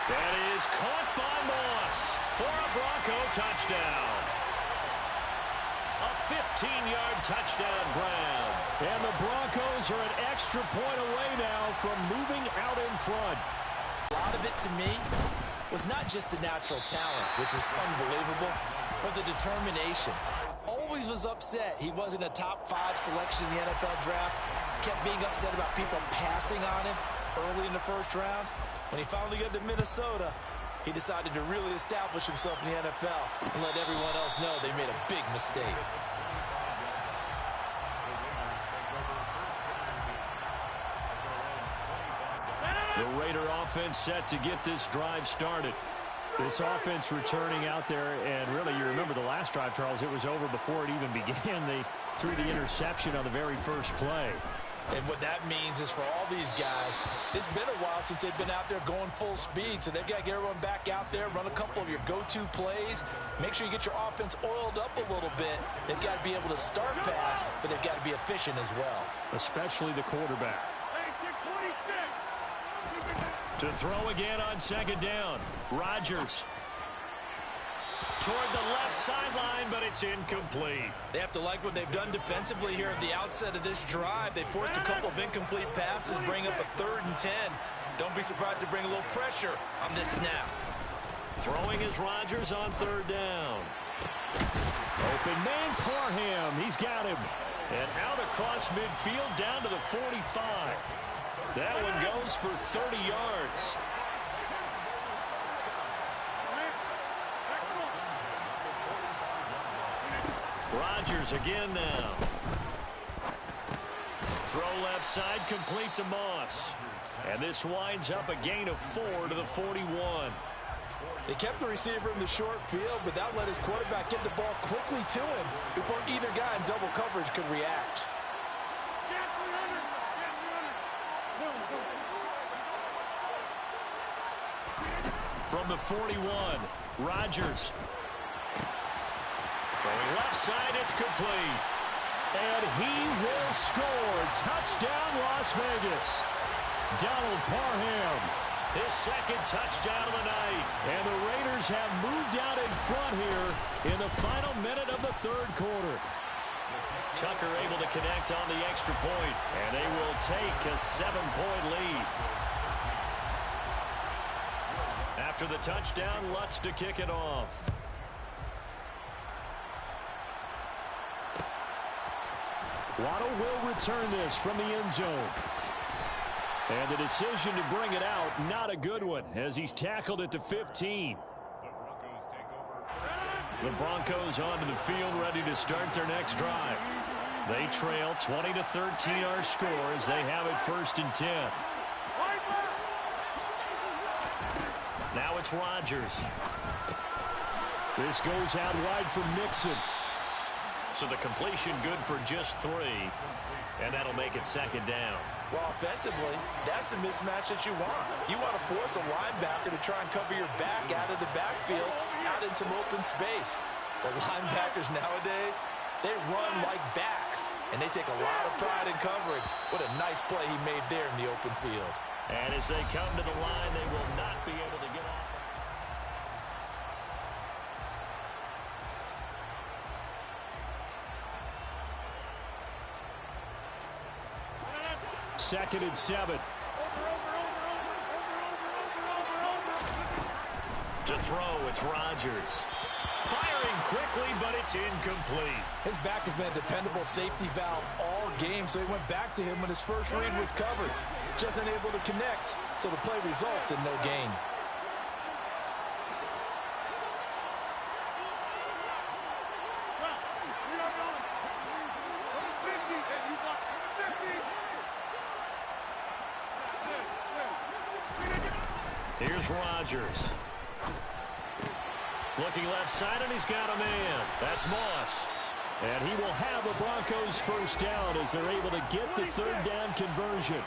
That is caught by Moss for a Bronco touchdown. A 15-yard touchdown grab. And the Broncos are an extra point away now from moving out in front. A lot of it to me was not just the natural talent, which was unbelievable, but the determination. Always was upset he wasn't a top 5 selection in the NFL draft. Kept being upset about people passing on him early in the 1st round. When he finally got to Minnesota, he decided to really establish himself in the NFL and let everyone else know they made a big mistake. The Raider offense set to get this drive started. This offense returning out there, and really, you remember the last drive, Charles, it was over before it even began. They threw the interception on the very first play. And what that means is for all these guys, it's been a while since they've been out there going full speed, so they've got to get everyone back out there, run a couple of your go-to plays, make sure you get your offense oiled up a little bit. They've got to be able to start fast, but they've got to be efficient as well. Especially the quarterback. To throw again on 2nd down. Rodgers. Toward the left sideline, but it's incomplete. They have to like what they've done defensively here at the outset of this drive. They forced a couple of incomplete passes, bring up a 3rd and 10. Don't be surprised to bring a little pressure on this snap. Throwing is Rodgers on 3rd down. Open man, Parham. He's got him. And out across midfield down to the 45. That one goes for 30 yards. Rodgers again now. Throw left side, complete to Moss. And this winds up a gain of 4 to the 41. They kept the receiver in the short field, but that let his quarterback get the ball quickly to him before either guy in double coverage could react. From the 41, Rodgers. Throwing left side, it's complete. And he will score. Touchdown, Las Vegas. Donald Parham. His second touchdown of the night. And the Raiders have moved out in front here in the final minute of the third quarter. Tucker able to connect on the extra point, and they will take a 7-point lead. After the touchdown, Lutz to kick it off. Waddle will return this from the end zone. And the decision to bring it out, not a good one, as he's tackled at the 15. The Broncos onto the field, ready to start their next drive. They trail 20-13 our score as they have it 1st and 10. Now it's Rodgers. This goes out wide for Mixon. So the completion good for just 3. And that'll make it 2nd down. Well, offensively, that's the mismatch that you want. You want to force a linebacker to try and cover your back out of the backfield, out in some open space. The linebackers nowadays, they run like backs, and they take a lot of pride in covering. What a nice play he made there in the open field. And as they come to the line, they will not be able to get off. 2nd and 7. To throw, it's Rodgers. Firing quickly, but it's incomplete. His back has been a dependable safety valve all game, so he went back to him when his first read was covered. Just unable to connect, so the play results in no gain. Here's Rodgers. Looking left side, and he's got a man. That's Moss. And he will have the Broncos 1st down as they're able to get the 3rd down conversion.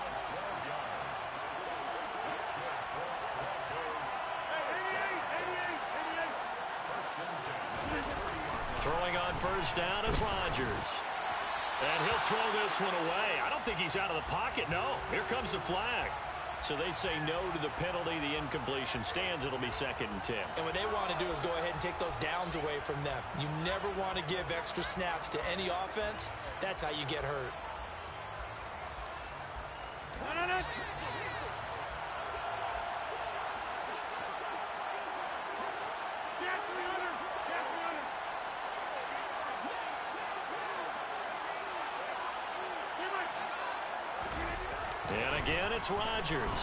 Throwing on 1st down is Rodgers. And he'll throw this one away. I don't think he's out of the pocket. No, here comes the flag. So they say no to the penalty. The incompletion stands. It'll be 2nd and 10. And what they want to do is go ahead and take those downs away from them. You never want to give extra snaps to any offense. That's how you get hurt. And again, it's Rodgers.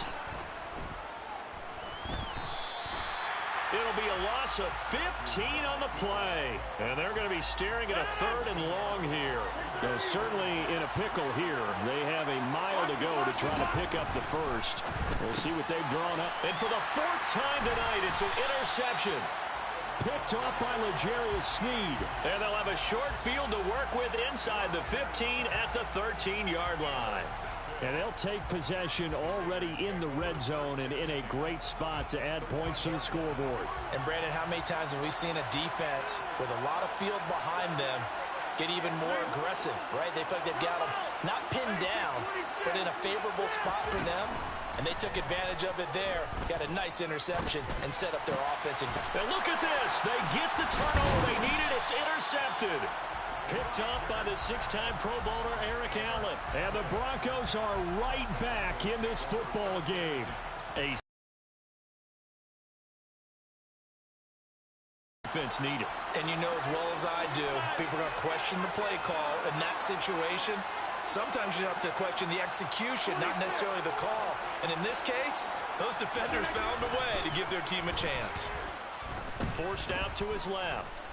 It'll be a loss of 15 on the play. And they're going to be staring at a 3rd and long here. So certainly in a pickle here. They have a mile to go to try to pick up the 1st. We'll see what they've drawn up. And for the 4th time tonight, it's an interception. Picked off by L'Jarius Sneed. And they'll have a short field to work with inside the 15 at the 13-yard line. And they'll take possession already in the red zone and in a great spot to add points to the scoreboard. And Brandon, how many times have we seen a defense with a lot of field behind them get even more aggressive, right? They feel like they've got them not pinned down, but in a favorable spot for them. And they took advantage of it there, got a nice interception, and set up their offense. And look at this. They get the turnover they needed. It's intercepted. Picked up by the 6-time Pro Bowler Eric Allen. And the Broncos are right back in this football game. A defense needed. And you know as well as I do, people are going to question the play call in that situation. Sometimes you have to question the execution, not necessarily the call. And in this case, those defenders found a way to give their team a chance. Forced out to his left.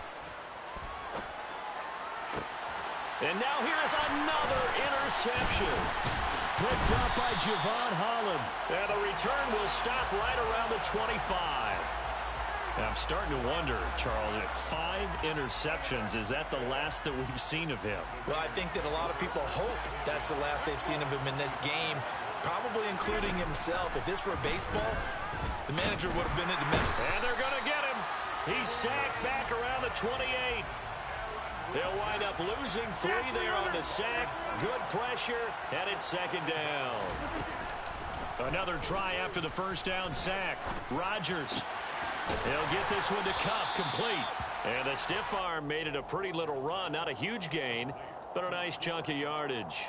And now here is another interception. Picked up by Javon Holland. And the return will stop right around the 25. I'm starting to wonder, Charles, if 5 interceptions, is that the last that we've seen of him? Well, I think that a lot of people hope that's the last they've seen of him in this game, probably including himself. If this were baseball, the manager would have been in the middle. And they're going to get him. He's sacked back around the 28. They'll wind up losing 3 there on the sack. Good pressure, and it's second down. Another try after the first down sack. Rodgers. He'll get this one to Cup, complete. And the stiff arm made it a pretty little run. Not a huge gain, but a nice chunk of yardage.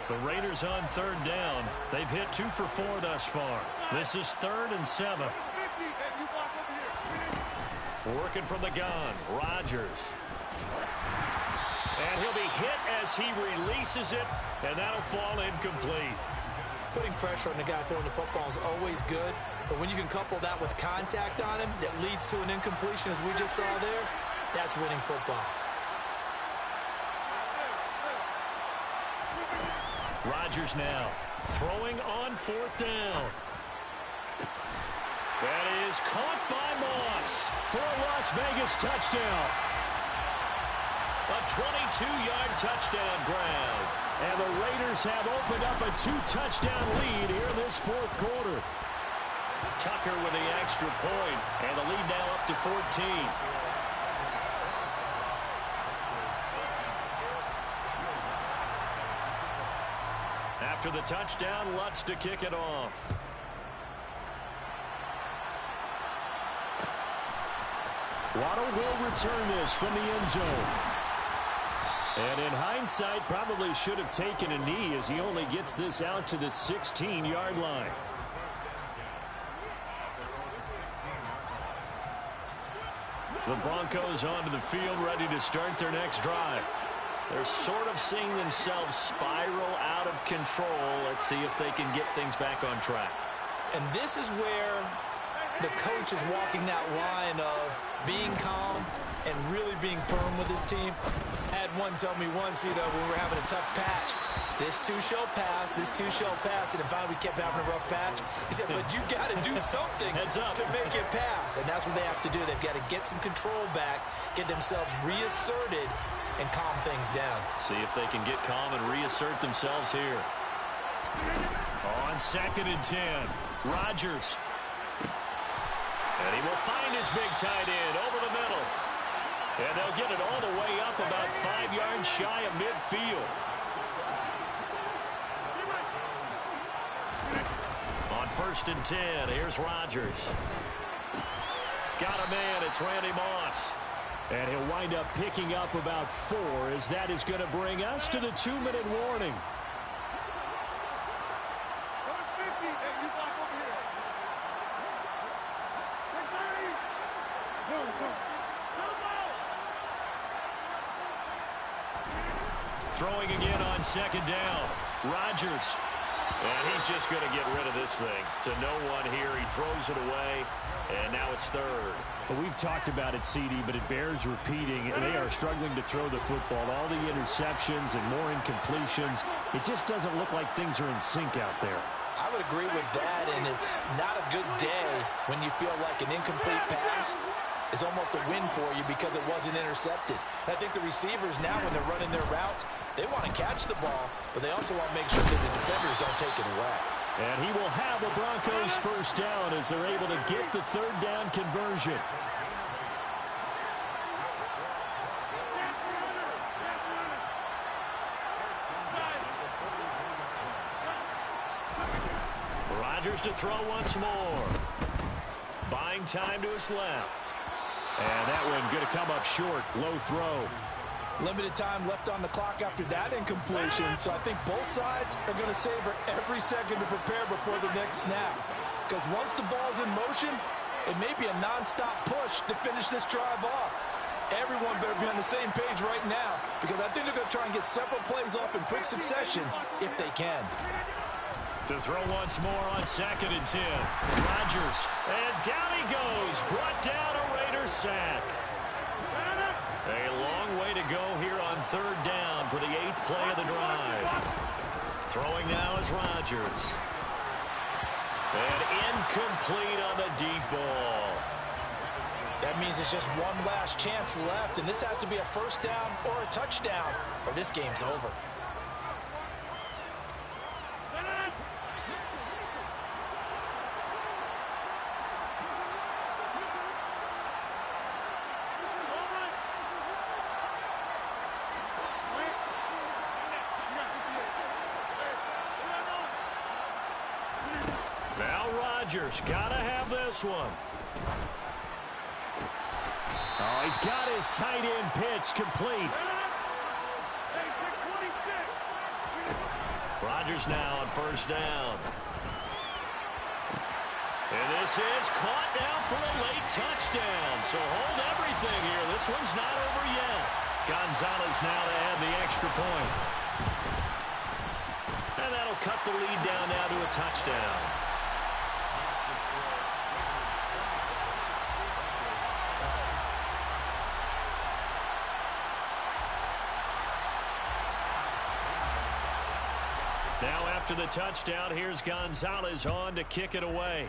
The Raiders on third down. They've hit 2 for 4 thus far. This is 3rd and 7. Working from the gun, Rodgers. And he'll be hit as he releases it, and that'll fall incomplete. Putting pressure on the guy throwing the football is always good, but when you can couple that with contact on him that leads to an incompletion, as we just saw there, that's winning football. Rodgers now throwing on 4th down. That is caught by Moss for a Las Vegas touchdown. A 22-yard touchdown grab. And the Raiders have opened up a 2-touchdown lead here in this 4th quarter. Tucker with the extra point, and the lead now up to 14. After the touchdown, Lutz to kick it off. Waddle will return this from the end zone. And in hindsight, probably should have taken a knee as he only gets this out to the 16-yard line. The Broncos onto the field, ready to start their next drive. They're sort of seeing themselves spiral out of control. Let's see if they can get things back on track. And this is where the coach is walking that line of being calm and really being firm with his team. I had one tell me once, when we were having a tough patch, this too shall pass, this too shall pass, and finally we kept having a rough patch. He said, but you got to do something to make it pass, and that's what they have to do. They've got to get some control back, get themselves reasserted, and calm things down. See if they can get calm and reassert themselves here. On 2nd and 10, Rodgers. And he will find his big tight end over the middle. And they'll get it all the way up about 5 yards shy of midfield. On 1st and 10, here's Rodgers. Got a man, it's Randy Moss. And he'll wind up picking up about 4 as that is going to bring us to the 2-minute warning. Throwing again on 2nd down. Rodgers. And he's just going to get rid of this thing. To no one here. He throws it away. And now it's 3rd. Well, we've talked about it, CD, but it bears repeating. They are struggling to throw the football. All the interceptions and more incompletions. It just doesn't look like things are in sync out there. I would agree with that, and it's not a good day when you feel like an incomplete pass is almost a win for you because it wasn't intercepted. And I think the receivers now, when they're running their routes, they want to catch the ball, but they also want to make sure that the defenders don't take it away. And he will have the Broncos first down as they're able to get the 3rd down conversion. Rodgers to throw once more. Buying time to his left. And that one going to come up short. Low throw. Limited time left on the clock after that incompletion, so I think both sides are going to savor every second to prepare before the next snap. Because once the ball's in motion, it may be a nonstop push to finish this drive off. Everyone better be on the same page right now, because I think they're going to try and get several plays off in quick succession if they can. To throw once more on 2nd and 10. Rodgers. And down he goes. Brought down a Raiders sack. A long way to go here on third down for the 8th play of the drive. Throwing now is Rodgers. And incomplete on the deep ball. That means it's just one last chance left, and this has to be a first down or a touchdown, or this game's over. Now Rodgers, gotta have this one. Oh, he's got his tight end pitch complete. Rodgers now on first down. And this is caught now for a late touchdown. So hold everything here. This one's not over yet. Gonzalez now to add the extra point. And that'll cut the lead down now to a touchdown. Now after the touchdown, here's Gonzalez on to kick it away.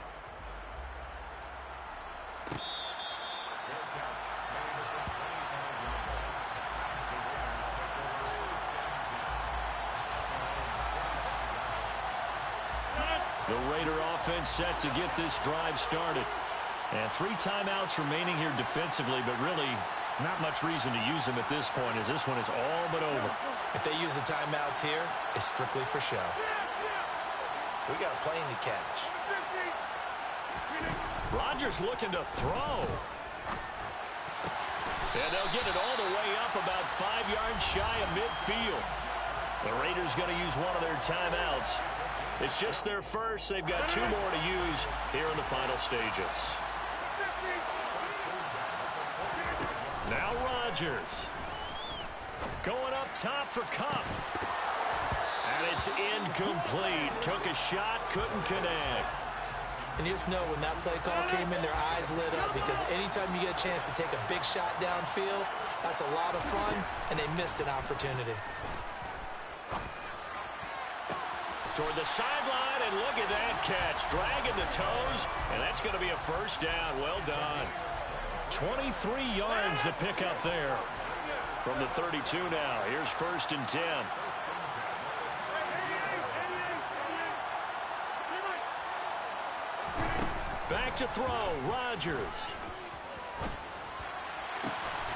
The Raider offense set to get this drive started. And 3 timeouts remaining here defensively, but really not much reason to use them at this point, as this one is all but over. If they use the timeouts here, it's strictly for show. We got a plane to catch. Rodgers looking to throw. And they'll get it all the way up about 5 yards shy of midfield. The Raiders going to use one of their timeouts. It's just their first. They've got 2 more to use here in the final stages. Now Rodgers. Going up top for Cup. And it's incomplete. Took a shot, couldn't connect. And you just know when that play call came in, their eyes lit up, because anytime you get a chance to take a big shot downfield, that's a lot of fun, and they missed an opportunity. Toward the sideline, and look at that catch. Dragging the toes, and that's going to be a first down. Well done. 23 yards to pick up there. From the 32 now. Here's 1st and 10. Back to throw. Rodgers.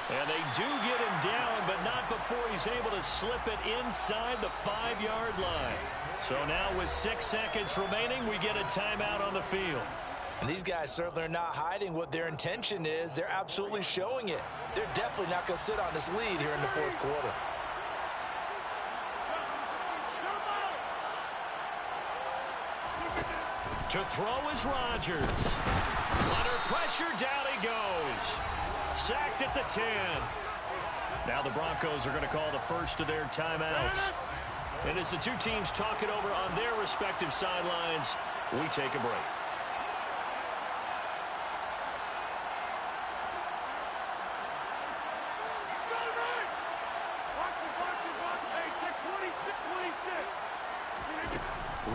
And they do get him down, but not before he's able to slip it inside the 5-yard line. So now with 6 seconds remaining, we get a timeout on the field. And these guys certainly are not hiding what their intention is. They're absolutely showing it. They're definitely not going to sit on this lead here in the 4th quarter. To throw is Rodgers. Under pressure, down he goes. Sacked at the 10. Now the Broncos are going to call the first of their timeouts. And as the 2 teams talk it over on their respective sidelines, we take a break.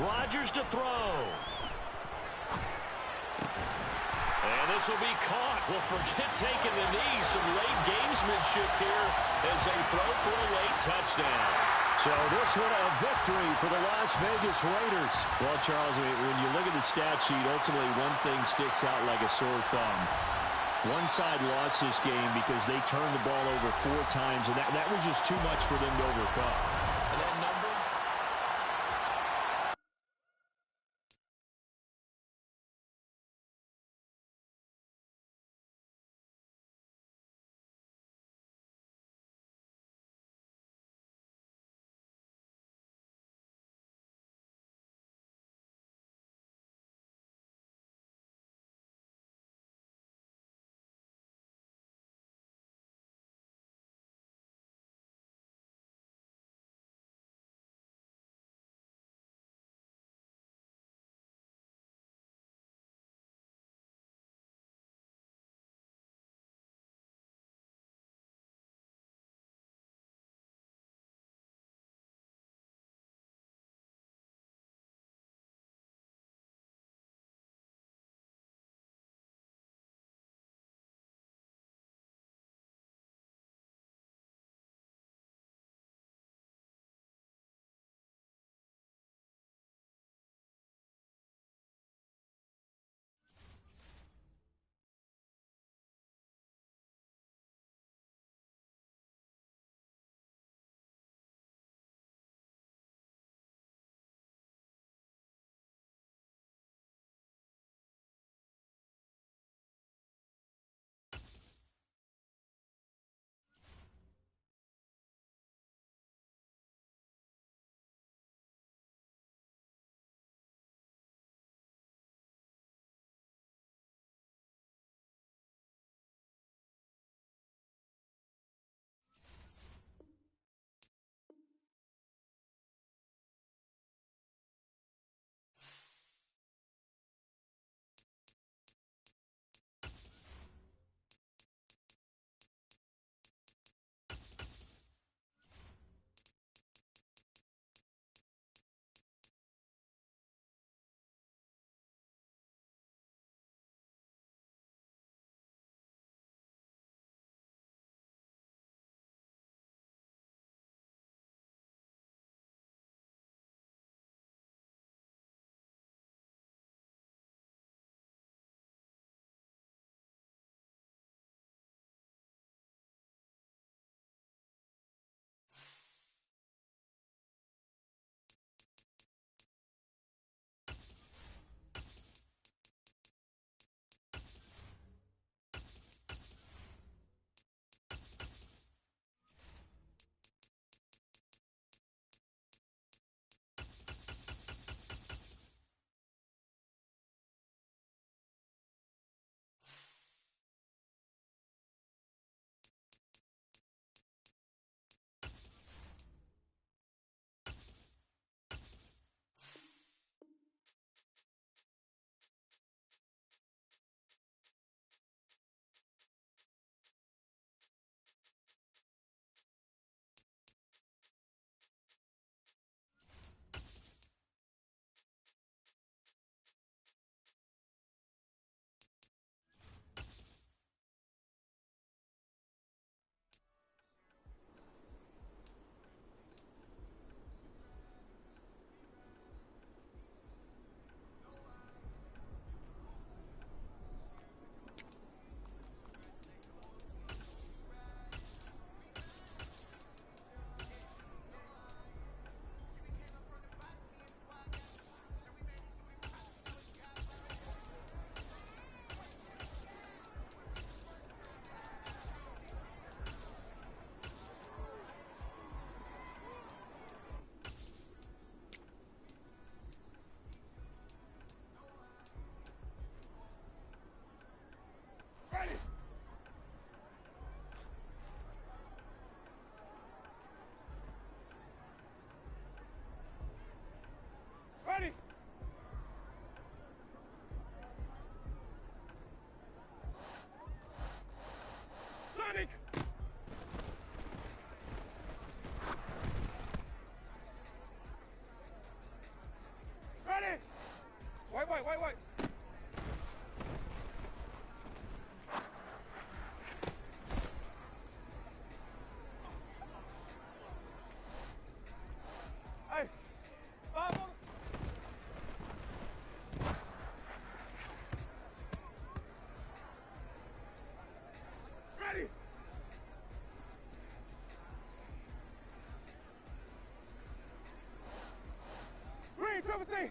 Rodgers to throw. And this will be caught. Well, forget taking the knee. Some late gamesmanship here as they throw for a late touchdown. So this one a victory for the Las Vegas Raiders. Well, Charles, when you look at the stat sheet, ultimately one thing sticks out like a sore thumb. One side lost this game because they turned the ball over 4 times, and that was just too much for them to overcome. And that number Ready. Green, 17.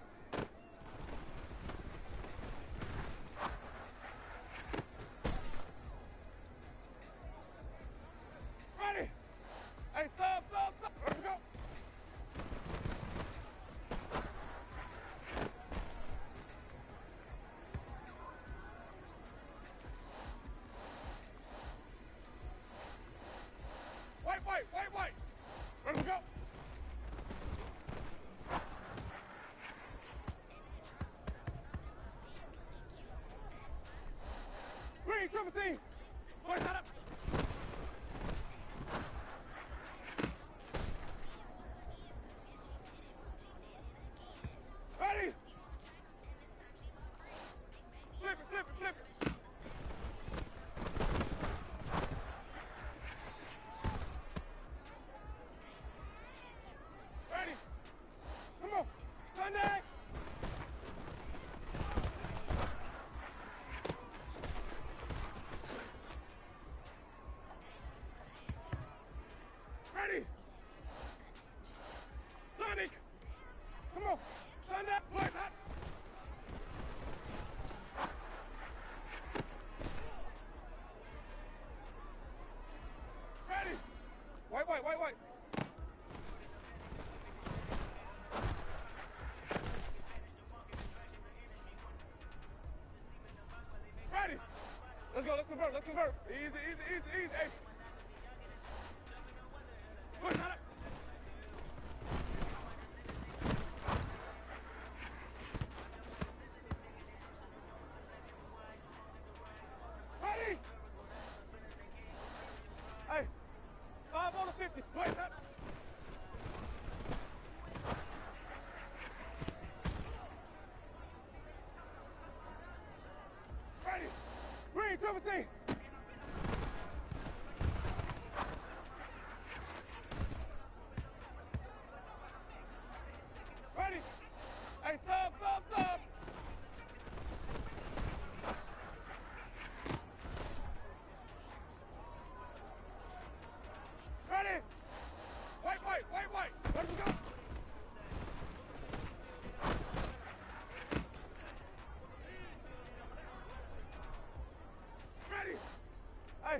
Ready. Hey, stop. Let's go. White. Let's go. Green, 17. Boys, shut up. Ready. Flip it. Ready. Come on. Sunday. Ready. Sonic. Come on. Sunday. Boys, hot. Ready. White. Ready. Let's go. Let's convert. Easy. Hey. Push, shut up. Ready. Hey. 5 on the 50. Push, shut up. Ready. Green, 17. Ready. Hey, stop. Ready. White. Let's go. Ready. Hey.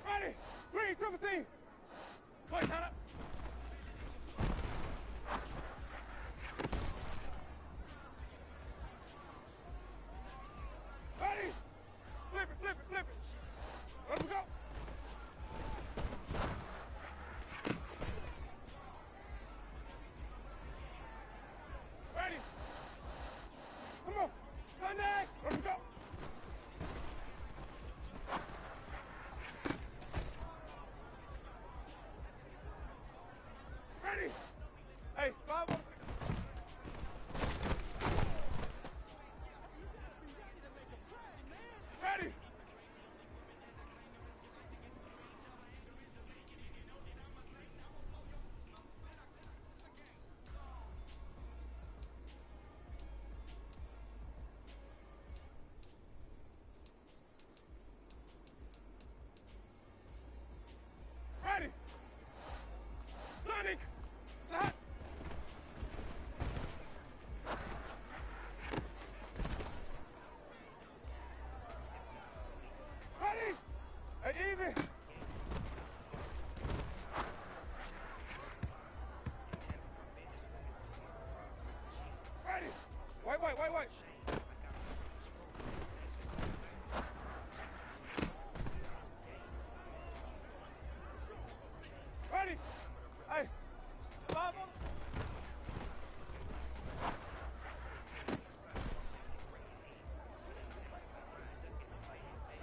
Ready. Green, 17. Boys, shut up. Ready. Flip it. Let's go. Ready. Come on. Sunday. Let's go. Ready. Hey, 5 on. Ready. Ready. Sonic. Hot. Ready. Hey, even. Ready. White. Ready. Hey. 5 on.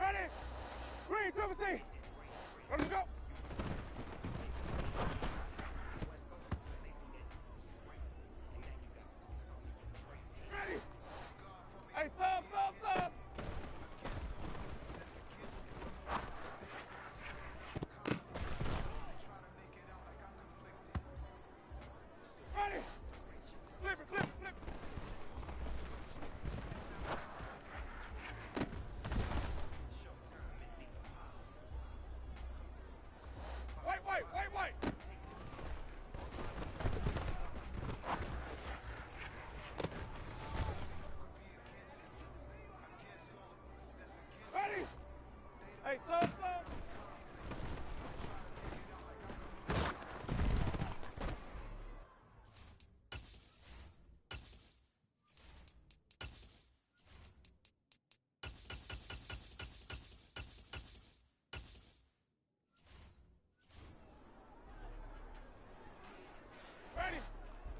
Ready. Green, 17. Let's go. Ready.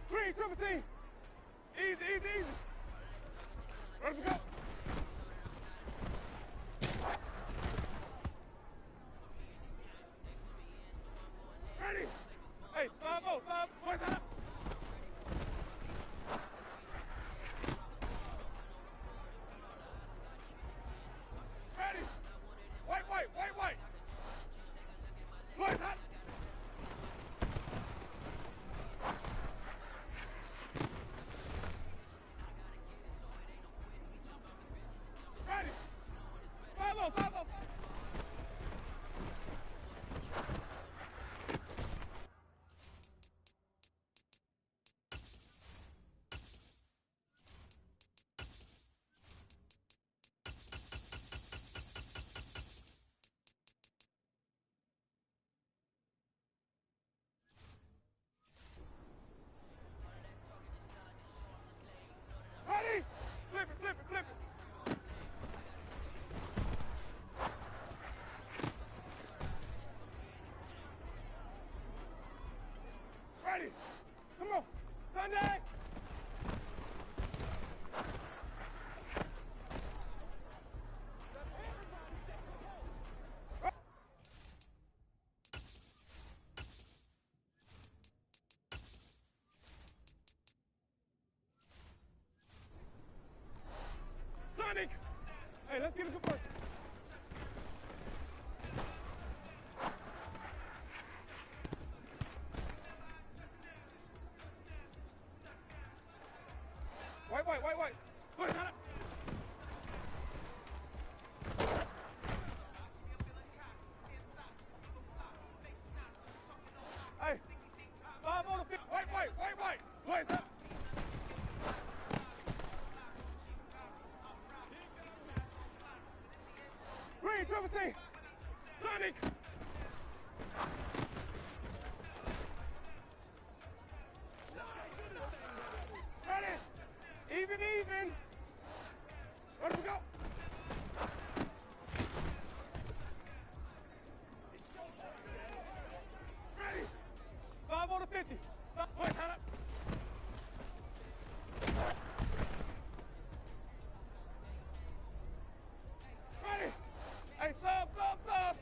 Green, triple T. Easy, easy, easy. Ready to go. Ready. Hey, 5-0, 5, point that up. Ready. White, white, white, white. Point that. Ready. 5-0, 5-0. Ready? Flip it, flip it, flip it. Ready? Come on. Sunday. Sonic. Hey, let's get a good push. White, white, white, white. Push, Sonic. Hey, 5 on the 5. White, white, white, white. Push, Sonic. Green, triple T. Sonic. Ready? Even, even. Ready to go. Ready? 5 on the 50. Wait, hold up. Ready? Hey, sub, sub, sub.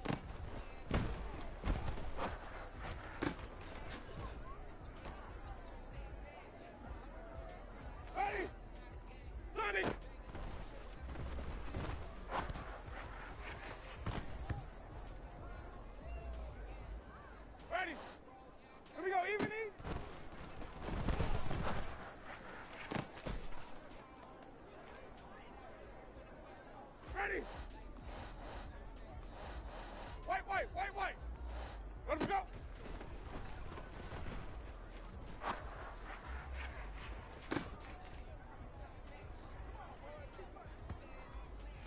Ready? Sonic. Ready? Here we go, evening. Ready? White, white, white, white. Let us go.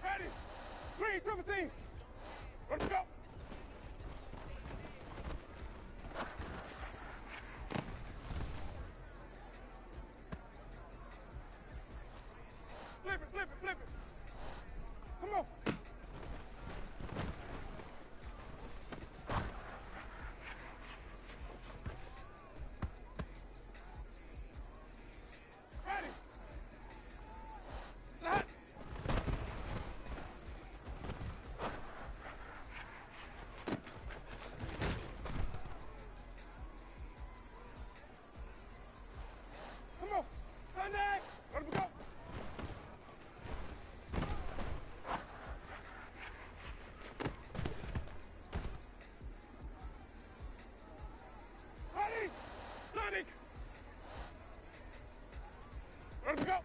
Ready? Green, triple T. Let us go. Flip it, flip it, flip it. Come on. Ready. Set. Come on. Sunday. Let us go. Ready? Sonic. Let us go.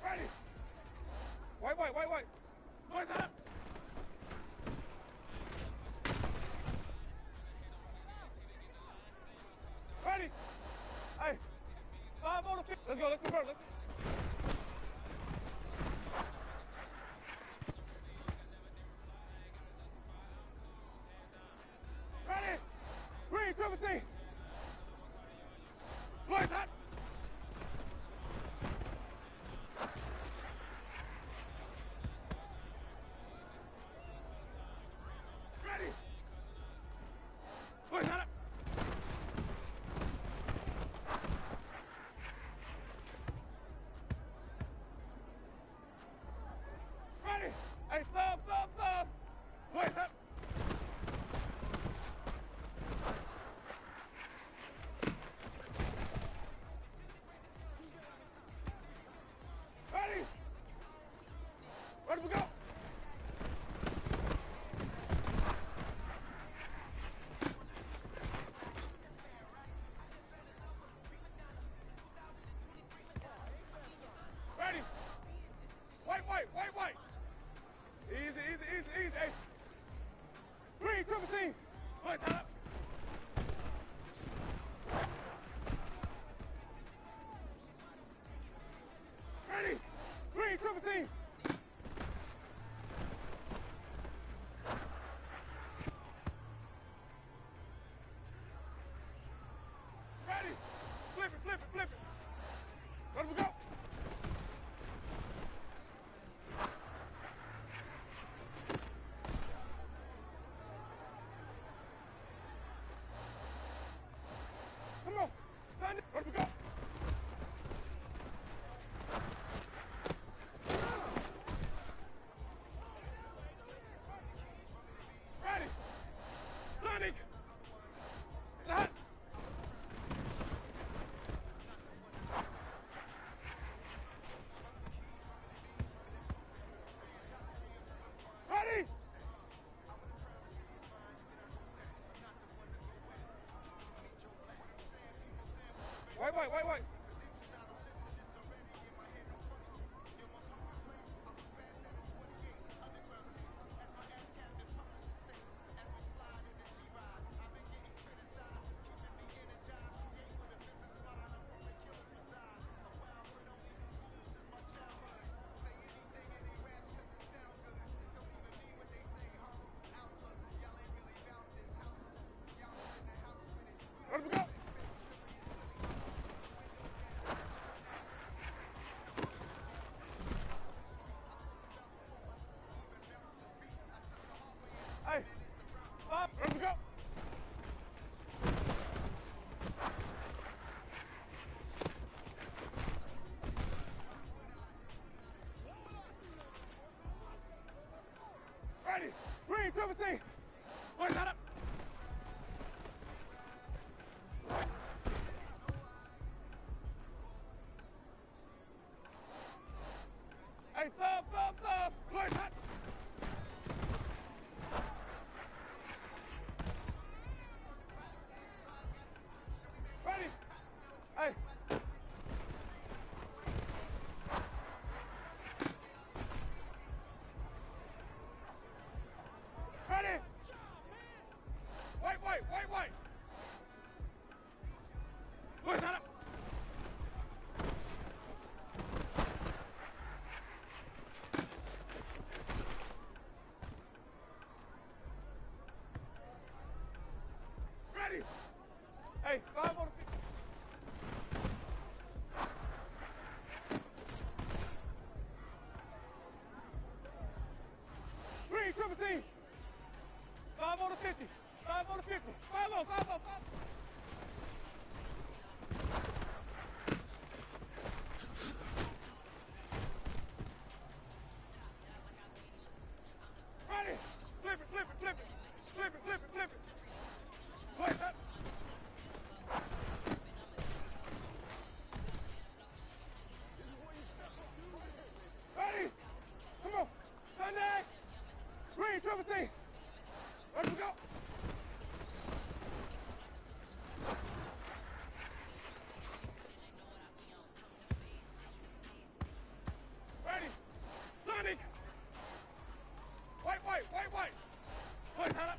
Ready? White, white, white, white. Point that up. Ready? Hey, 5 on the 50. Let's go, let's go, let's go. Ready? Green, triple T. Point that. Hey, stop. Wait, stop. Ready? Ready to go. Ready? White. Easy. Hey. Green, triple team. Wait, time up. Ready? Green, triple team. Ready? Flip it. Ready to go. Come on. Send it. Ready to go. Ready. Sonic. Hot. Ready. White. Ready to go. Hey, stop. Ready to go. Ready. Green, triple team. Wait, not up. Hey, stop. Wait, hot. Ready. Hey. Ready. White. Wait, not up. Ready. Hey, 5 on the 50. Green, triple team. 5 on the 50. 5 on the 50. 5 on. Ready. Flip it. Wait, up. Ready. Come on. Sunday. Green, triple team. Ready to go. Ready. Sonic. White. Wait, hand up.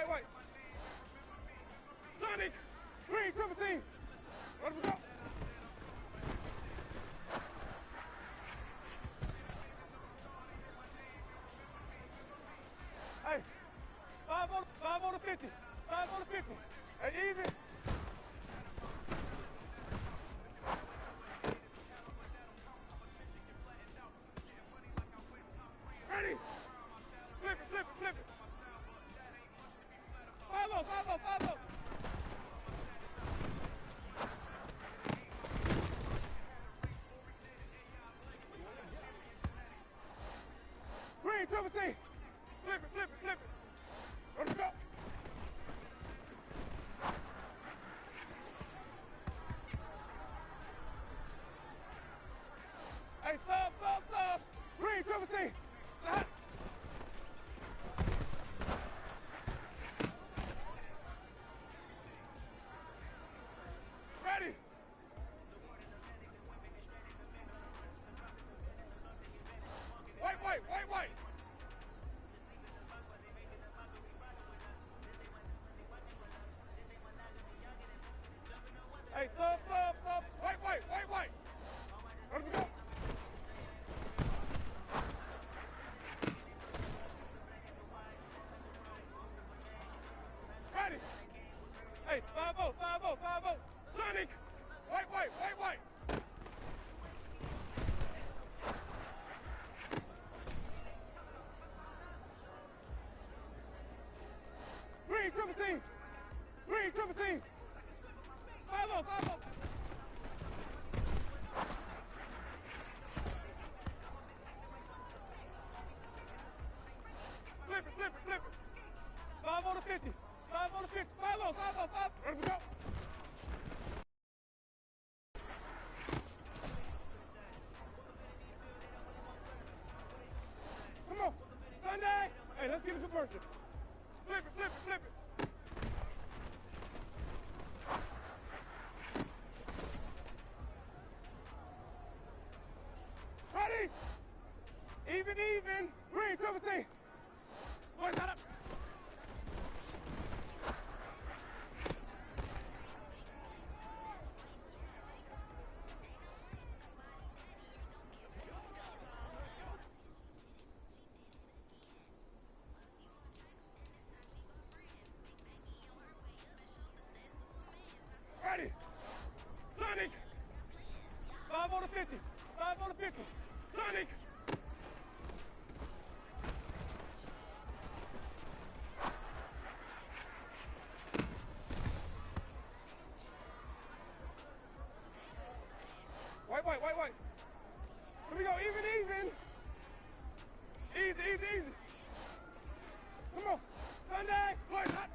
White. Sonic. Green, triple team. Ready to go. Hey, 5 on the 50. 5 on the 50. Hey, even. Ready. Flip it. 5 on. Hey, 5-0, 5-0, 5-0. Sonic! White. Green, triple team. 5-0, 5-0. Flip it. 5 on the 50. 5 on the 50. 5-0, 5-0, 5. Ready to go. Come on. Sunday. Hey, let's get a conversion. Flip it. Ready? Even. Green, triple team. Boys, got up. Ready? Sonic! 5 on the 50. 5 on the 50. Sonic! White. Here we go, even. Easy. Come on. Sunday. Boys, hot.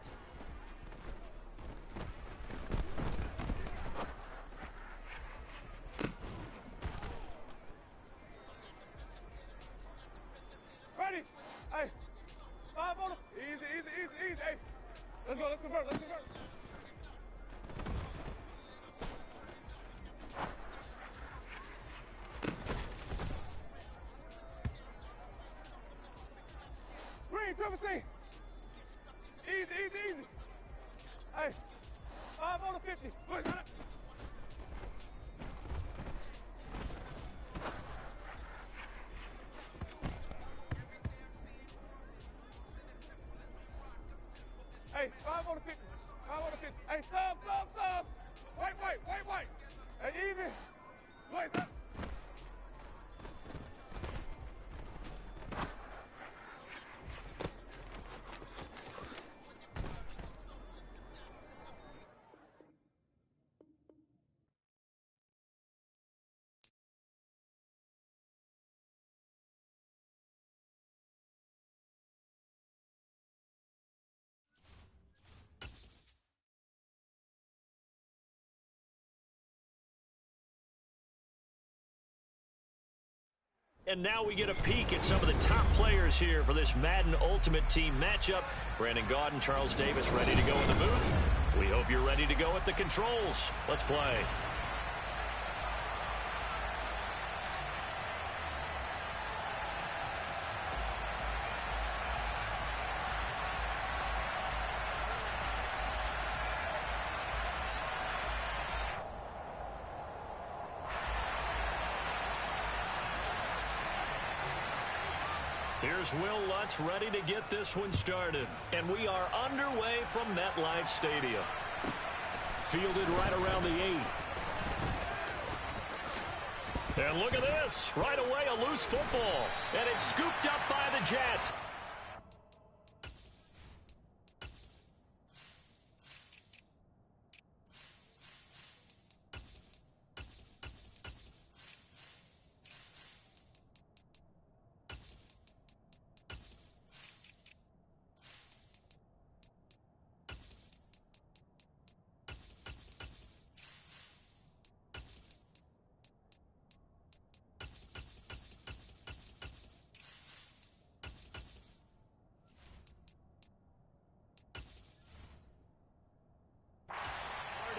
Ready? Hey, 5 on the. Easy. Hey, let's go. Let's convert. Green, triple C. Easy. Hey, 5 on the 50. Boys, got it. Hey, 5 on the 50. 5 on the 50. Hey, sub. White. Hey, even. Boys, up. And now we get a peek at some of the top players here for this Madden Ultimate Team matchup. Brandon Gaudin, Charles Davis ready to go in the booth. We hope you're ready to go at the controls. Let's play. Here's Will Lutz ready to get this one started. And we are underway from MetLife Stadium. Fielded right around the 8. And look at this. Right away, a loose football. And it's scooped up by the Jets.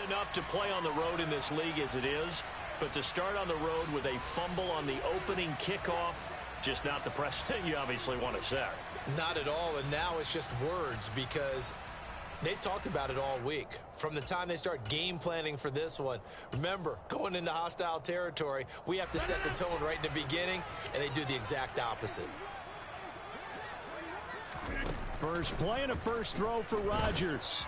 Enough to play on the road in this league as it is, but to start on the road with a fumble on the opening kickoff, just not the precedent you obviously want to set. Not at all, and now it's just words because they've talked about it all week. From the time they start game planning for this one, remember, going into hostile territory, we have to set the tone right in the beginning, and they do the exact opposite. First play and a first throw for Rodgers.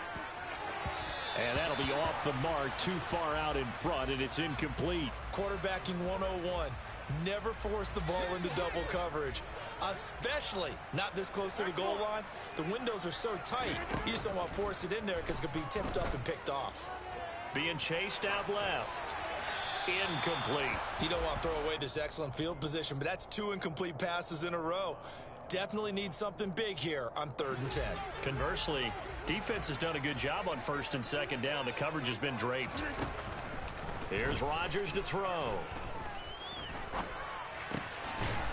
And that'll be off the mark, too far out in front, and it's incomplete. Quarterbacking 101. Never force the ball into double coverage, especially not this close to the goal line. The windows are so tight, you just don't want to force it in there because it could be tipped up and picked off. Being chased out left. Incomplete. You don't want to throw away this excellent field position, but that's 2 incomplete passes in a row. Definitely need something big here on 3rd and 10. Conversely, defense has done a good job on 1st and 2nd down. The coverage has been draped. Here's Rodgers to throw.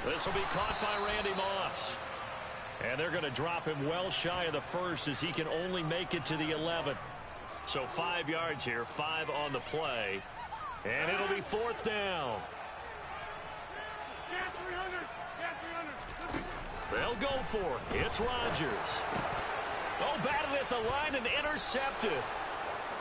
This will be caught by Randy Moss. And they're going to drop him well shy of the 1st as he can only make it to the 11. So 5 yards here, 5 on the play. And it'll be 4th down. They'll go for it. It's Rodgers. Oh, batted at the line and intercepted.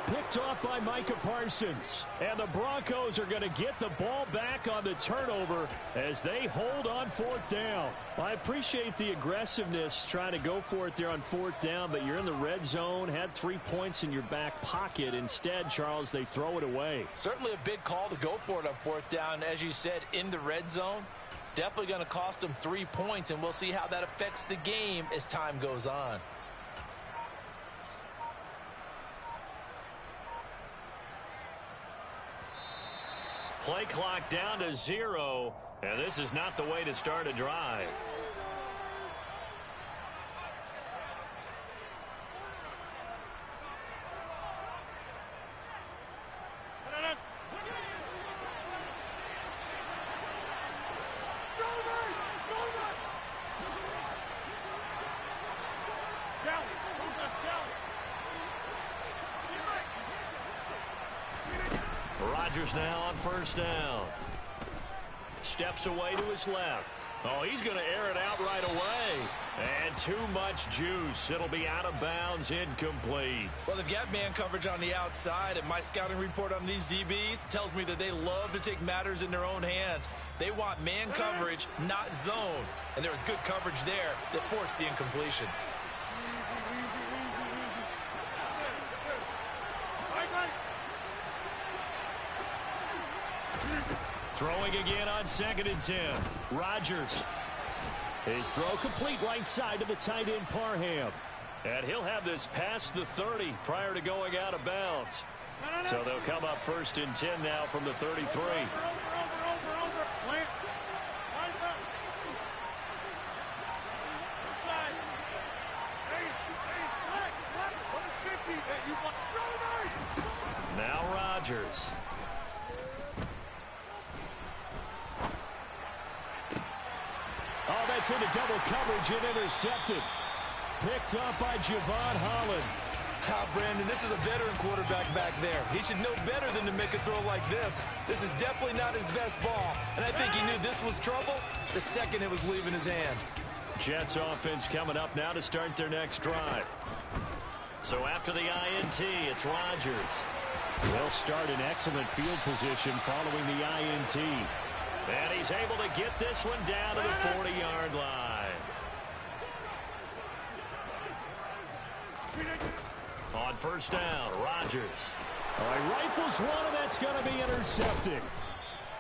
Picked off by Micah Parsons. And the Broncos are going to get the ball back on the turnover as they hold on 4th down. I appreciate the aggressiveness trying to go for it there on 4th down, but you're in the red zone, had 3 points in your back pocket. Instead, Charles, they throw it away. Certainly a big call to go for it on 4th down. As you said, in the red zone, definitely going to cost them 3 points, and we'll see how that affects the game as time goes on. Play clock down to 0, and this is not the way to start a drive. Rodgers now on 1st down. Steps away to his left. Oh, he's going to air it out right away. And too much juice. It'll be out of bounds, incomplete. Well, they've got man coverage on the outside, and my scouting report on these DBs tells me that they love to take matters in their own hands. They want man coverage, not zone. And there was good coverage there that forced the incompletion. Throwing again on 2nd and 10. Rodgers. His throw complete right side to the tight end Parham. And he'll have this past the 30 prior to going out of bounds. So they'll come up 1st and 10 now from the 33. Now Rodgers. Oh, that's into double coverage and intercepted. Picked up by Javon Holland. Brandon, this is a veteran quarterback back there. He should know better than to make a throw like this. This is definitely not his best ball, and I think he knew this was trouble the second it was leaving his hand. Jets offense coming up now to start their next drive. So after the INT, it's Rodgers. They'll start in excellent field position following the INT. And he's able to get this one down to the 40-yard line. On 1st down, Rodgers. All right, rifles one, and that's going to be intercepted.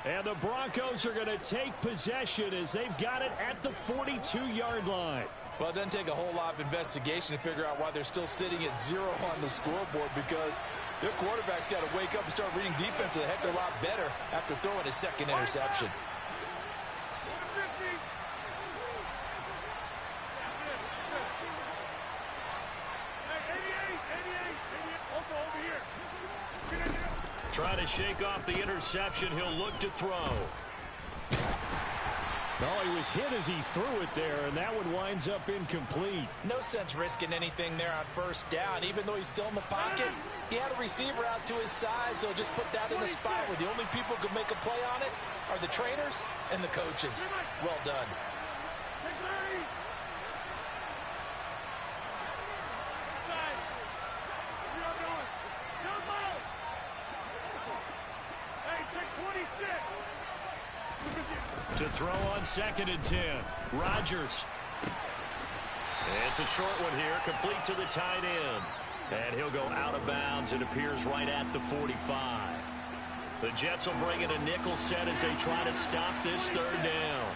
And the Broncos are going to take possession as they've got it at the 42-yard line. Well, it doesn't take a whole lot of investigation to figure out why they're still sitting at 0 on the scoreboard, because their quarterback's got to wake up and start reading defense a heck of a lot better after throwing his 2nd interception. Trying to shake off the interception. He'll look to throw. Oh, he was hit as he threw it there, and that one winds up incomplete. No sense risking anything there on 1st down. Even though he's still in the pocket, he had a receiver out to his side, so just put that in a spot where the only people who can make a play on it are the trainers and the coaches. Well done. To throw on 2nd and 10. Rodgers. It's a short one here, complete to the tight end. And he'll go out of bounds. It appears right at the 45. The Jets will bring in a nickel set as they try to stop this third down.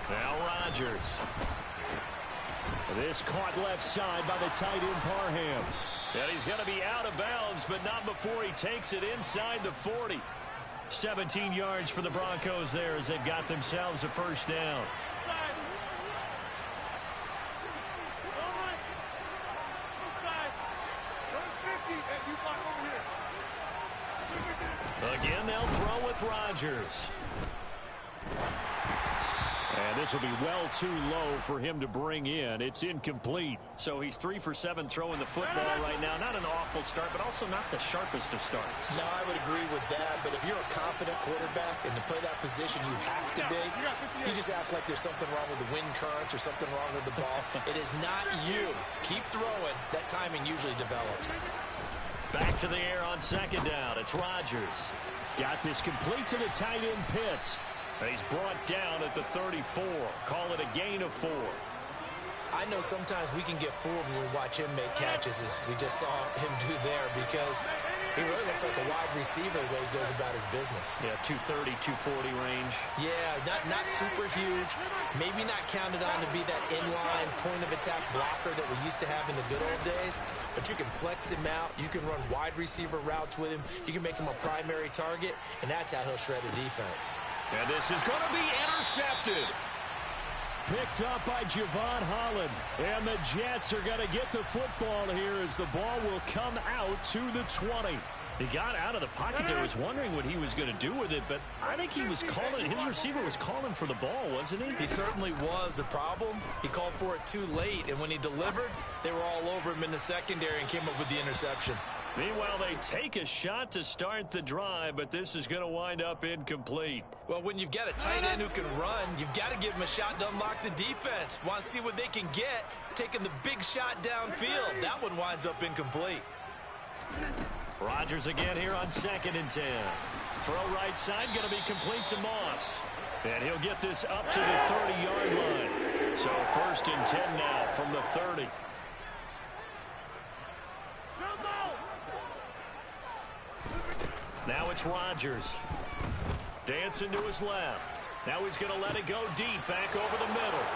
Now Rodgers. This caught left side by the tight end Parham. And he's going to be out of bounds, but not before he takes it inside the 40. 17 yards for the Broncos there as they've got themselves a first down. Again, they'll throw with Rodgers. And this will be well too low for him to bring in. It's incomplete. So he's 3 for 7 throwing the football right now. Not an awful start, but also not the sharpest of starts. No, I would agree with that. But if you're a confident quarterback and to play that position you have to be, you just act like there's something wrong with the wind currents or something wrong with the ball. It is not you. Keep throwing. That timing usually develops. Back to the air on second down. It's Rodgers. Got this complete to the tight end Pitts. And he's brought down at the 34. Call it a gain of 4. I know sometimes we can get fooled when we watch him make catches, as we just saw him do there, because he really looks like a wide receiver the way he goes about his business. Yeah, 230, 240 range. Yeah, not super huge. Maybe not counted on to be that inline point-of-attack blocker that we used to have in the good old days, but you can flex him out. You can run wide receiver routes with him. You can make him a primary target, and that's how he'll shred a defense. And this is going to be intercepted. Picked up by Javon Holland. And the Jets are going to get the football here as the ball will come out to the 20. He got out of the pocket there. Was wondering what he was going to do with it, but I think he was calling, his receiver was calling for the ball, wasn't he? He certainly was. The problem, he called for it too late, and when he delivered, they were all over him in the secondary and came up with the interception. Meanwhile, they take a shot to start the drive, but this is going to wind up incomplete. Well, when you've got a tight end who can run, you've got to give him a shot to unlock the defense. Want to see what they can get, taking the big shot downfield. That one winds up incomplete. Rodgers again here on 2nd and 10. Throw right side, going to be complete to Moss. And he'll get this up to the 30-yard line. So 1st and 10 now from the 30. Now it's Rodgers. Dancing to his left. Now he's going to let it go deep back over the middle.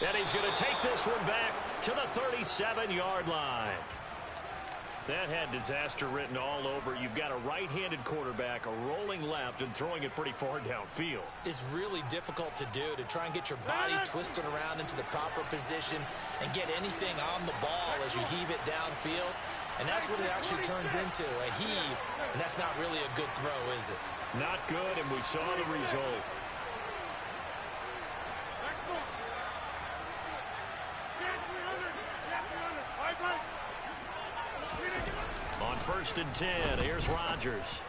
And he's going to take this one back to the 37-yard line. That had disaster written all over. You've got a right-handed quarterback, a rolling left, and throwing it pretty far downfield. It's really difficult to do, to try and get your body twisted around into the proper position and get anything on the ball as you heave it downfield. And that's what it actually turns into, a heave. And that's not really a good throw, is it? Not good, and we saw the result. On 1st and 10, here's Rodgers.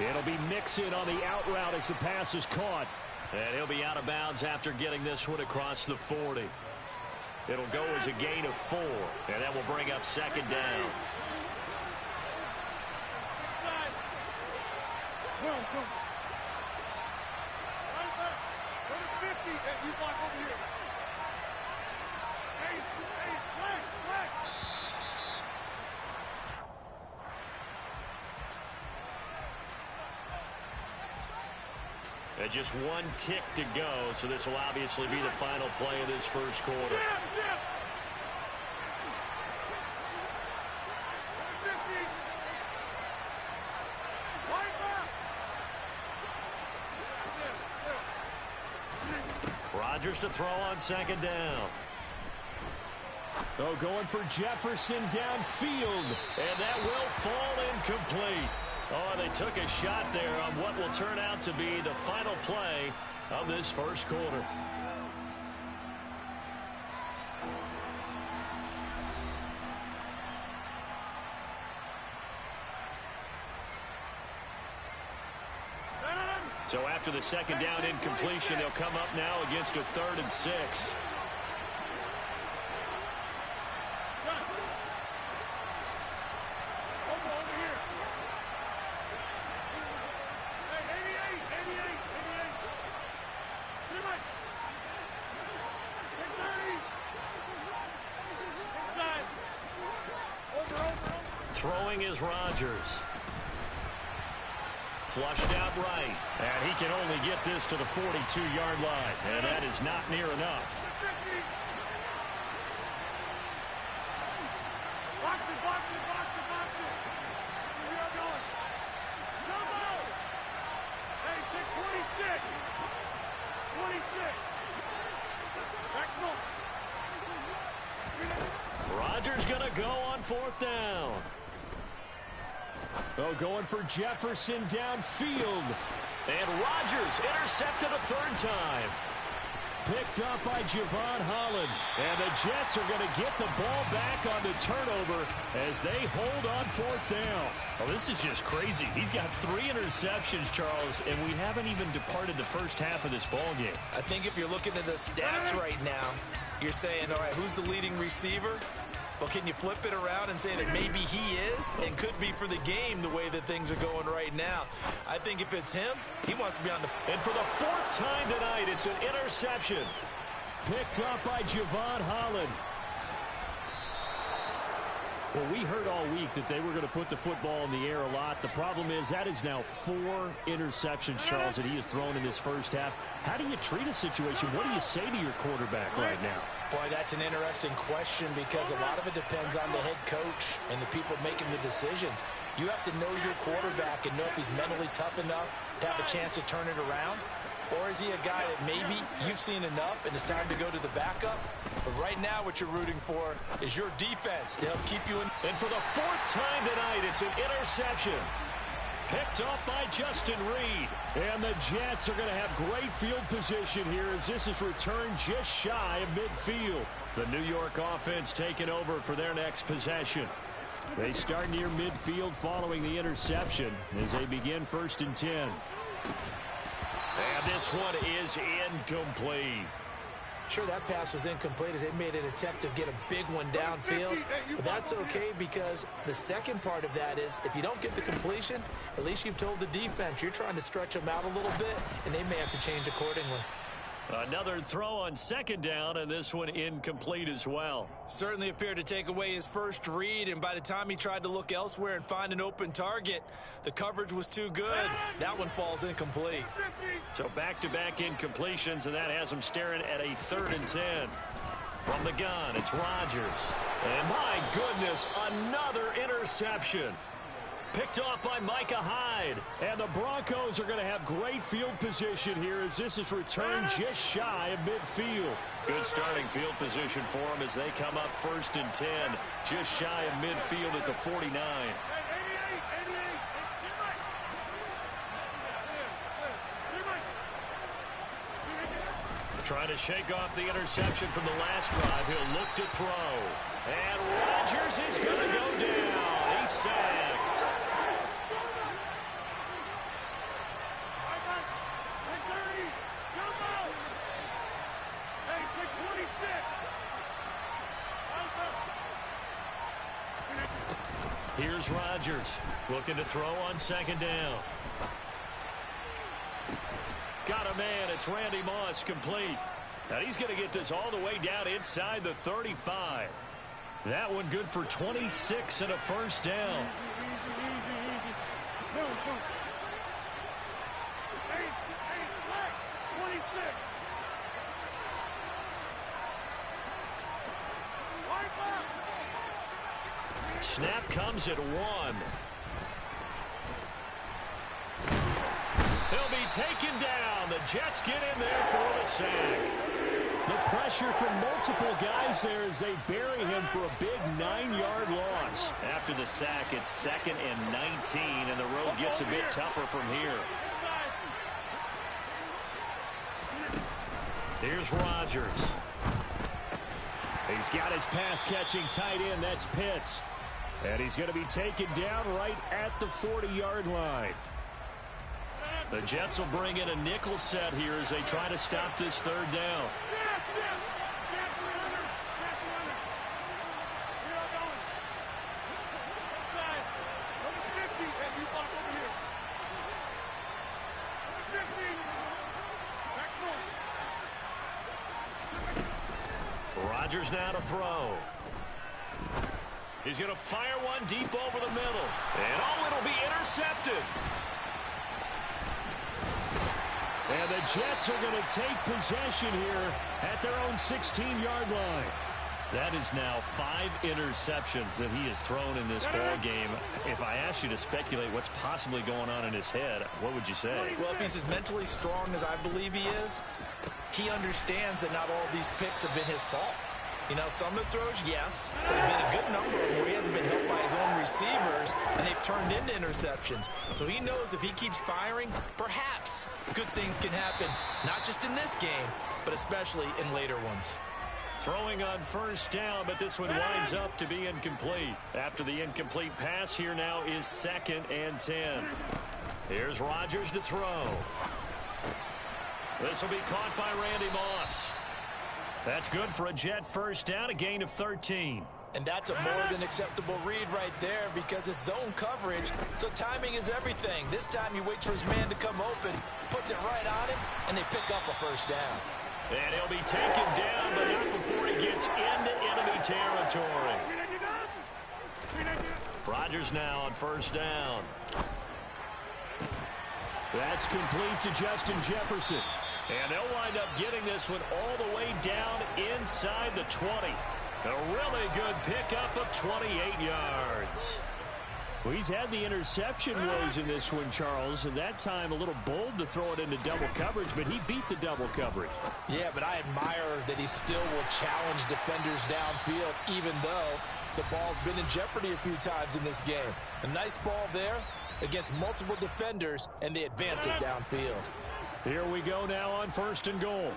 It'll be Mixon on the out route as the pass is caught. And he'll be out of bounds after getting this one across the 40. It'll go as a gain of 4, and that will bring up 2nd down. And just one tick to go, so this will obviously be the final play of this first quarter. Rodgers to throw on 2nd down. Oh, going for Jefferson downfield, and that will fall incomplete. Oh, they took a shot there on what will turn out to be the final play of this first quarter. So after the 2nd down incompletion, they'll come up now against a 3rd and 6. Throwing is Rodgers. Flushed out right. And he can only get this to the 42-yard line. And that is not near enough. Box it, box it, box it, box it. We are going. Come on. Hey, take 26. 26. Back north. Rodgers going to go on 4th down. Oh, going for Jefferson downfield. And Rodgers intercepted a 3rd time. Picked up by Javon Holland. And the Jets are going to get the ball back on the turnover as they hold on 4th down. Oh, this is just crazy. He's got 3 interceptions, Charles, and we haven't even departed the first half of this ball game. I think if you're looking at the stats right now, you're saying, all right, who's the leading receiver? Well, can you flip it around and say that maybe he is and could be for the game the way that things are going right now? I think if it's him, he wants to be on the... And for the 4th time tonight, it's an interception. Picked up by Javon Holland. Well, we heard all week that they were going to put the football in the air a lot. The problem is that is now 4 interceptions, Charles, that he has thrown in this first half. How do you treat a situation? What do you say to your quarterback right now? Boy, that's an interesting question because a lot of it depends on the head coach and the people making the decisions. You have to know your quarterback and know if he's mentally tough enough to have a chance to turn it around. Or is he a guy that maybe you've seen enough and it's time to go to the backup? But right now what you're rooting for is your defense to help keep you in. And for the 4th time tonight, it's an interception. Picked up by Justin Reed. And the Jets are going to have great field position here as this is returned just shy of midfield. The New York offense taking over for their next possession. They start near midfield following the interception as they begin 1st and 10. And this one is incomplete. Sure, that pass was incomplete as they made an attempt to get a big one downfield. But that's okay because the second part of that is if you don't get the completion, at least you've told the defense you're trying to stretch them out a little bit, and they may have to change accordingly. Another throw on 2nd down, and this one incomplete as well. Certainly appeared to take away his first read, and by the time he tried to look elsewhere and find an open target, the coverage was too good. That one falls incomplete. So back-to-back incompletions, and that has him staring at a 3rd and 10. From the gun, it's Rodgers. And my goodness, another interception. Picked off by Micah Hyde. And the Broncos are going to have great field position here as this is returned just shy of midfield. Good starting field position for them as they come up 1st and 10. Just shy of midfield at the 49. Trying to shake off the interception from the last drive. He'll look to throw. And Rodgers is going to go down. He's sacked. Here's Rodgers looking to throw on 2nd down. Got a man. It's Randy Moss complete. Now he's going to get this all the way down inside the 35. That one good for 26 and a 1st down. Snap comes at 1. He'll be taken down. The Jets get in there for the sack. The pressure from multiple guys there as they bury him for a big 9-yard loss. After the sack, it's 2nd and 19, and the road gets a bit tougher from here. Here's Rodgers. He's got his pass-catching tight end. That's Pitts. And he's going to be taken down right at the 40-yard line. The Jets will bring in a nickel set here as they try to stop this 3rd down. Rodgers now to throw. He's going to fire one deep over the middle. And it'll be intercepted. And the Jets are going to take possession here at their own 16-yard line. That is now 5 interceptions that he has thrown in this ball game. If I asked you to speculate what's possibly going on in his head, what would you say? Well, if he's as mentally strong as I believe he is, he understands that not all of these picks have been his fault. You know, some of the throws, yes, but there have been a good number of them where he hasn't been helped by his own receivers, and they've turned into interceptions. So he knows if he keeps firing, perhaps good things can happen, not just in this game, but especially in later ones. Throwing on first down, but this one winds up to be incomplete. After the incomplete pass, here now is 2nd and 10. Here's Rodgers to throw. This will be caught by Randy Moss. That's good for a Jet first down, a gain of 13. And that's a more than acceptable read right there because it's zone coverage, so timing is everything. This time he waits for his man to come open, puts it right on him, and they pick up a first down. And he'll be taken down, but not before he gets into enemy territory. Rodgers now on first down. That's complete to Justin Jefferson. And they'll wind up getting this one all the way down inside the 20. A really good pickup of 28 yards. Well, he's had the interception woes in this one, Charles, and that time a little bold to throw it into double coverage, but he beat the double coverage. Yeah, but I admire that he still will challenge defenders downfield, even though the ball's been in jeopardy a few times in this game. A nice ball there against multiple defenders, and they advance it downfield. Here we go now on 1st and goal.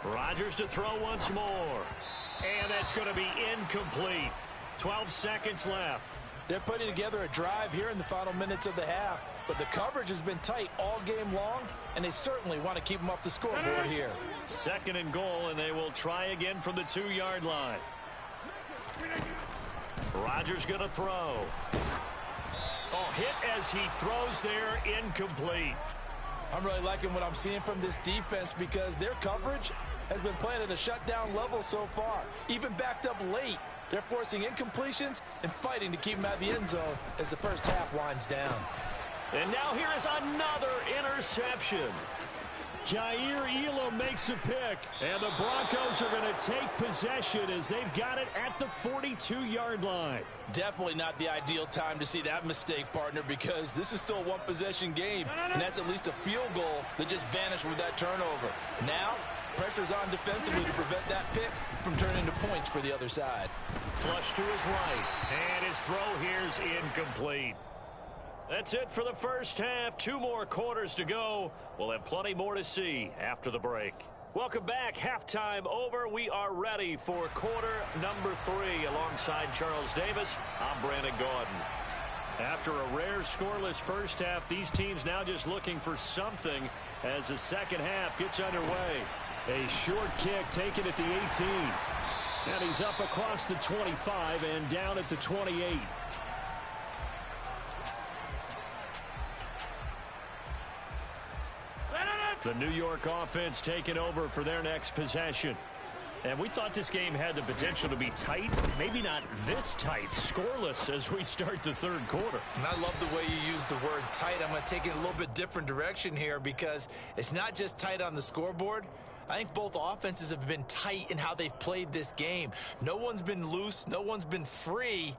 Rodgers to throw once more. And that's going to be incomplete. 12 seconds left. They're putting together a drive here in the final minutes of the half, but the coverage has been tight all game long, and they certainly want to keep them off the scoreboard here. 2nd and goal, and they will try again from the 2-yard line. Rodgers going to throw. Oh, hit as he throws there, incomplete. I'm really liking what I'm seeing from this defense because their coverage has been playing at a shutdown level so far. Even backed up late, they're forcing incompletions and fighting to keep them out of the end zone as the first half winds down. And now here is another interception. Jair Elam makes a pick, and the Broncos are going to take possession as they've got it at the 42-yard line. Definitely not the ideal time to see that mistake, partner, because this is still a one-possession game, and that's at least a field goal that just vanished with that turnover. Now, pressure's on defensively to prevent that pick from turning into points for the other side. Flush to his right, and his throw here's incomplete. That's it for the first half. 2 more quarters to go. We'll have plenty more to see after the break. Welcome back. Halftime over. We are ready for quarter number 3. Alongside Charles Davis, I'm Brandon Gaudin. After a rare scoreless first half, these teams now just looking for something as the second half gets underway. A short kick taken at the 18. And he's up across the 25 and down at the 28. The New York offense taking over for their next possession. And we thought this game had the potential to be tight, maybe not this tight, scoreless as we start the third quarter. And I love the way you use the word tight. I'm going to take it a little bit different direction here because it's not just tight on the scoreboard. I think both offenses have been tight in how they've played this game. No one's been loose. No one's been free.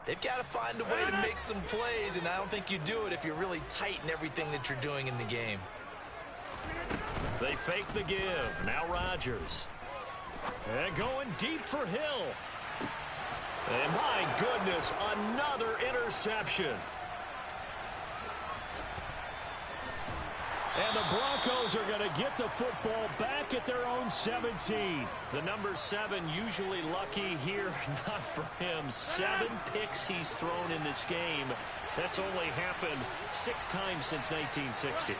They've got to find a way to make some plays, and I don't think you do it if you're really tight in everything that you're doing in the game. They fake the give. Now Rodgers. And going deep for Hill. And my goodness, another interception. And the Broncos are going to get the football back at their own 17. The number 7 usually lucky here. Not for him. 7 picks he's thrown in this game. That's only happened 6 times since 1960.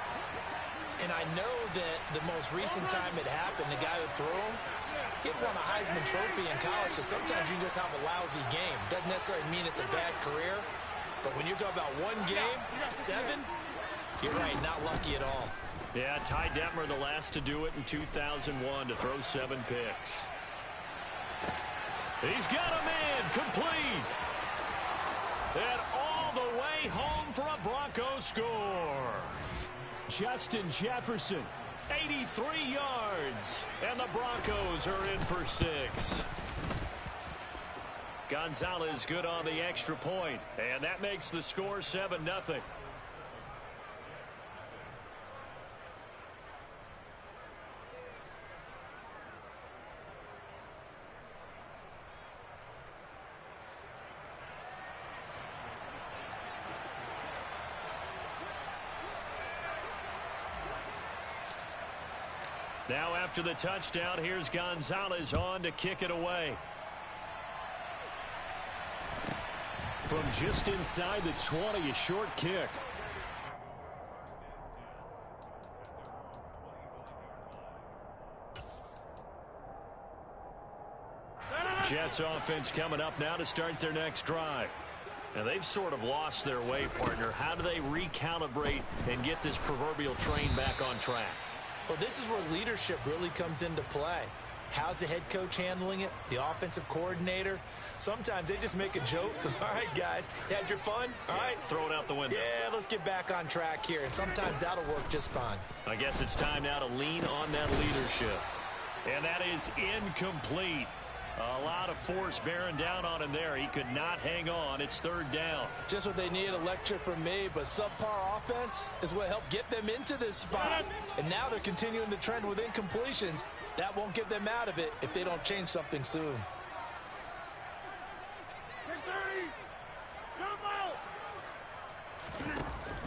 And I know that the most recent time it happened, the guy who threw him, he won a Heisman Trophy in college, so sometimes you just have a lousy game. Doesn't necessarily mean it's a bad career, but when you're talking about one game, 7, you're right, not lucky at all. Yeah, Ty Detmer, the last to do it in 2001, to throw 7 picks. He's got a man complete. And all the way home for a Broncos score. Justin Jefferson, 83 yards. And the Broncos are in for 6. Gonzalez good on the extra point. And that makes the score 7-0. Now after the touchdown, here's Gonzalez on to kick it away. From just inside the 20, a short kick. Jets offense coming up now to start their next drive. And they've sort of lost their way, partner. How do they recalibrate and get this proverbial train back on track? Well, this is where leadership really comes into play. How's the head coach handling it? The offensive coordinator? Sometimes they just make a joke. All right, guys, you had your fun? All right. Throw it out the window. Yeah, let's get back on track here. And sometimes that'll work just fine. I guess it's time now to lean on that leadership. And that is incomplete. A lot of force bearing down on him there. He could not hang on. It's 3rd down. Just what they needed, a lecture from me, but subpar offense is what helped get them into this spot. And now they're continuing the trend with incompletions. That won't get them out of it if they don't change something soon.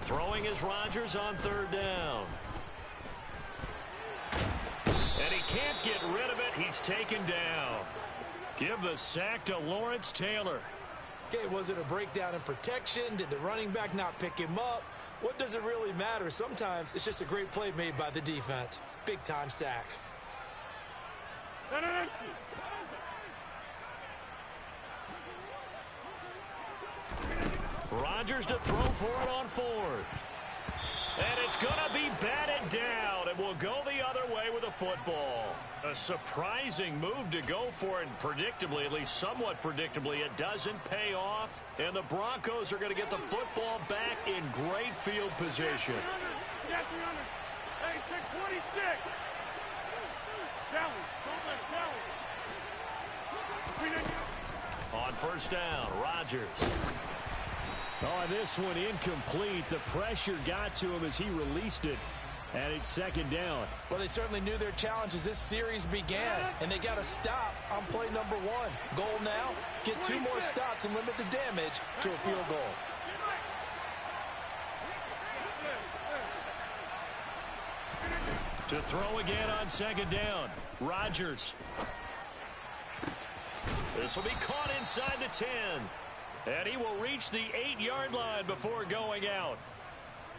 Throwing is Rodgers on 3rd down. And he can't get rid of it. He's taken down. Give the sack to Lawrence Taylor. Okay, was it a breakdown in protection? Did the running back not pick him up? What does it really matter? Sometimes it's just a great play made by the defense. Big-time sack. Rodgers to throw for it on 4th. And it's going to be batted down, and will go the other way with a football. A surprising move to go for it, and predictably, at least somewhat predictably, it doesn't pay off. And the Broncos are going to get the football back in great field position. Hey, 626. On 1st down, Rodgers. Oh, this one incomplete. The pressure got to him as he released it. And it's 2nd down. Well, they certainly knew their challenge as this series began, and they got to stop on play number 1. Goal now, get 2 more stops and limit the damage to a field goal. To throw again on 2nd down, Rodgers. This will be caught inside the 10. And he will reach the 8-yard line before going out.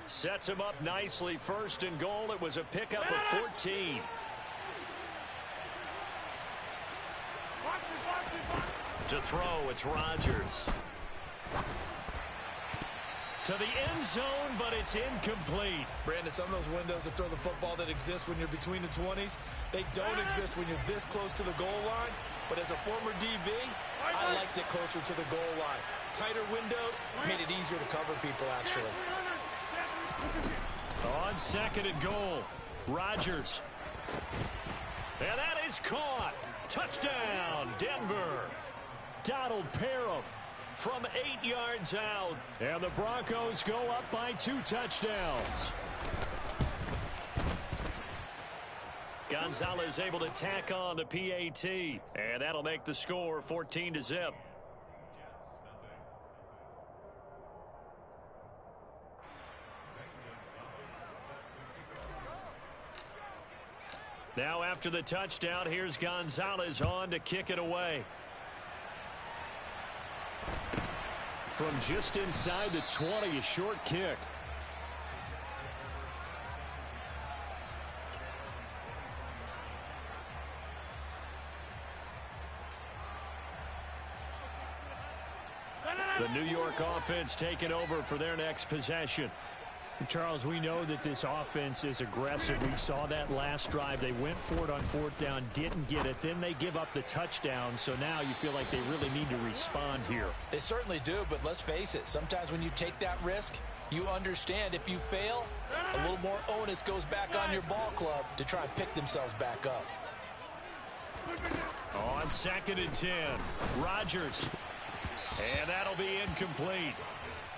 Sets him up nicely. 1st and goal. It was a pickup of 14. To throw, it's Rodgers. To the end zone, but it's incomplete. Brandon, some of those windows to throw the football that exist when you're between the 20s, they don't exist when you're this close to the goal line. But as a former DB, I liked it closer to the goal line. Tighter windows made it easier to cover people, actually. On 2nd and goal, Rodgers. And that is caught. Touchdown, Denver. Donald Parham from 8 yards out. And the Broncos go up by 2 touchdowns. Gonzalez able to tack on the PAT. And that'll make the score 14-0. Now after the touchdown, here's Gonzalez on to kick it away. From just inside the 20, a short kick. The New York offense taking over for their next possession. Charles, we know that this offense is aggressive. We saw that last drive. They went for it on fourth down, didn't get it. Then they give up the touchdown. So now you feel like they really need to respond here. They certainly do, but let's face it. Sometimes when you take that risk, you understand if you fail, a little more onus goes back on your ball club to try and pick themselves back up. On 2nd and 10, Rodgers. And that'll be incomplete.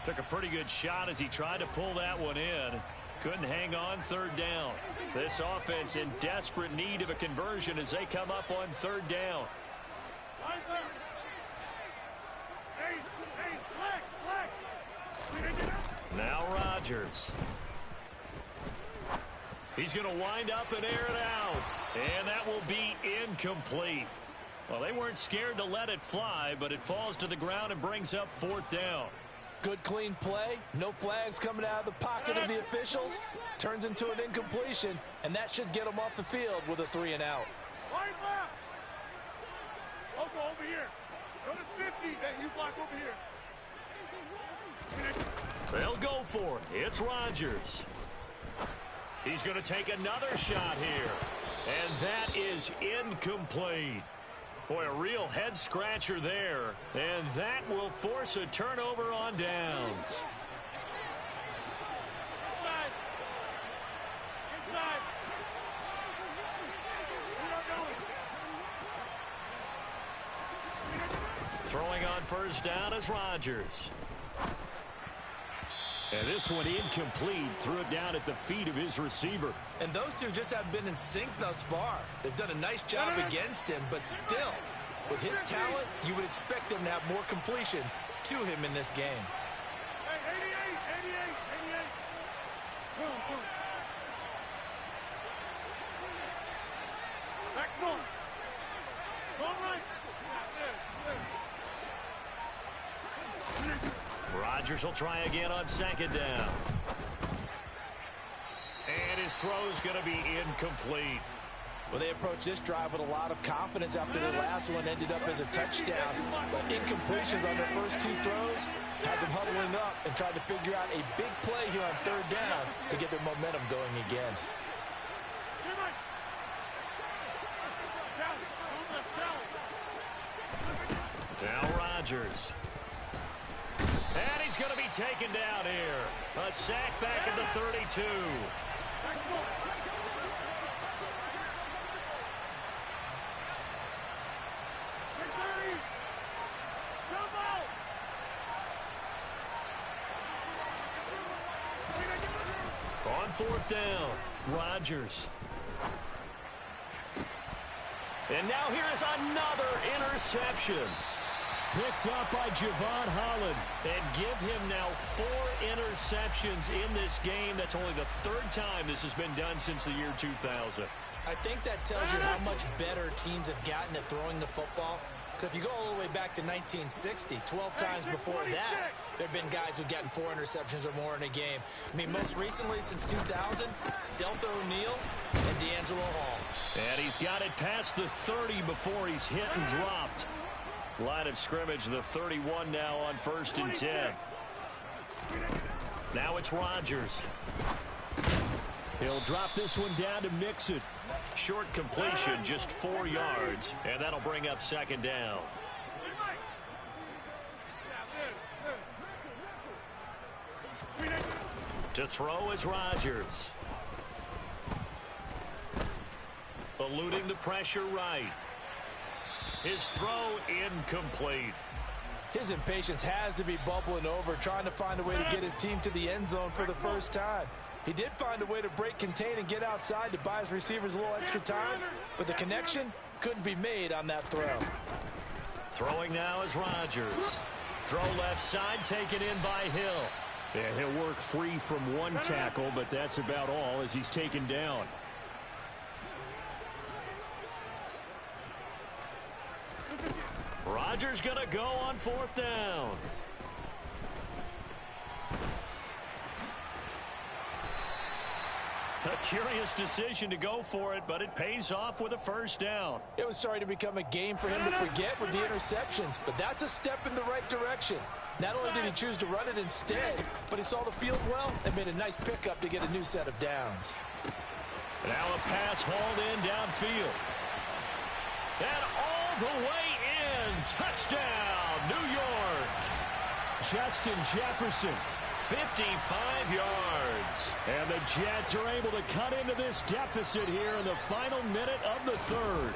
Took a pretty good shot as he tried to pull that one in. Couldn't hang on 3rd down. This offense in desperate need of a conversion as they come up on 3rd down. Now Rodgers. He's going to wind up and air it out. And that will be incomplete. Well, they weren't scared to let it fly, but it falls to the ground and brings up 4th down. Good, clean play. No flags coming out of the pocket of the officials. Turns into an incompletion, and that should get them off the field with a 3 and out. Wide left. Local over here. Go to 50. Hey, you block over here. They'll go for it. It's Rodgers. He's going to take another shot here. And that is incomplete. Boy, a real head-scratcher there. And that will force a turnover on downs. Inside. Inside. Throwing on 1st down is Rodgers. And this one incomplete. Threw it down at the feet of his receiver. And those two just haven't been in sync thus far. They've done a nice job against him, but still, with his talent, you would expect them to have more completions to him in this game. Hey, 88. Boom. Back north. Go right. Rodgers will try again on 2nd down. And his throw's going to be incomplete. Well, they approached this drive with a lot of confidence after their last one ended up as a touchdown. But incompletions on their first 2 throws has them huddling up and trying to figure out a big play here on 3rd down to get their momentum going again. Now Rodgers. And he's going to be taken down here. A sack back at the 32. On 4th down, Rodgers. And now here is another interception. Picked up by Javon Holland. And give him now 4 interceptions in this game. That's only the 3rd time this has been done since the year 2000. I think that tells you how much better teams have gotten at throwing the football. Because if you go all the way back to 1960, 12 times before that, there have been guys who've gotten 4 interceptions or more in a game. I mean, most recently, since 2000, Deltha O'Neal and D'Angelo Hall. And he's got it past the 30 before he's hit and dropped. Line of scrimmage, the 31 now on 1st and 10. Now it's Rodgers. He'll drop this one down to Mixon. Short completion, just 4 yards, and that'll bring up 2nd down. To throw is Rodgers. Eluding the pressure right. His throw incomplete. His impatience has to be bubbling over, trying to find a way to get his team to the end zone for the first time. He did find a way to break contain and get outside to buy his receivers a little extra time, but the connection couldn't be made on that throw. Throwing now is Rodgers. Throw left side, taken in by Hill. And he'll work free from 1 tackle, but that's about all as he's taken down. Rodgers going to go on 4th down. A curious decision to go for it, but it pays off with a 1st down. It was starting to become a game for him to forget with the interceptions, but that's a step in the right direction. Not only did he choose to run it instead, but he saw the field well and made a nice pickup to get a new set of downs. Now a pass hauled in downfield. And all the way in. Touchdown, New York. Justin Jefferson, 55 yards. And the Jets are able to cut into this deficit here in the final minute of the third.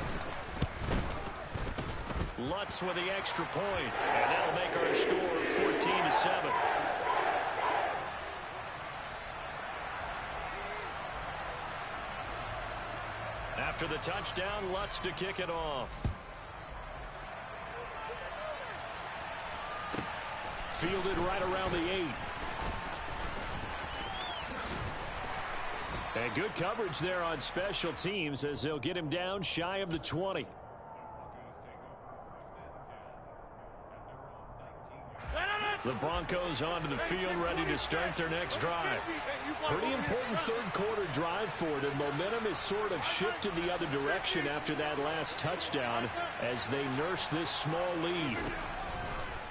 Lutz with the extra point, and that'll make our score 14-7. After the touchdown, Lutz to kick it off. Fielded right around the 8. And good coverage there on special teams as they'll get him down shy of the 20. The Broncos onto the field, ready to start their next drive. Pretty important third-quarter drive for them. Momentum has sort of shifted the other direction after that last touchdown as they nurse this small lead.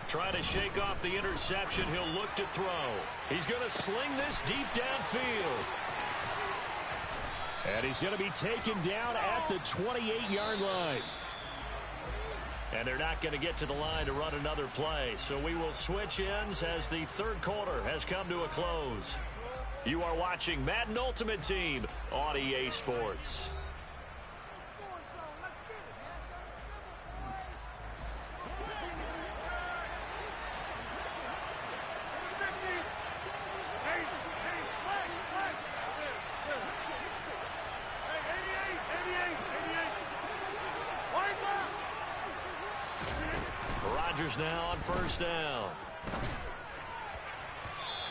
Trying to shake off the interception. He'll look to throw. He's going to sling this deep downfield. And he's going to be taken down at the 28-yard line. And they're not going to get to the line to run another play. So we will switch ends as the third quarter has come to a close. You are watching Madden Ultimate Team on EA Sports. Now on first down.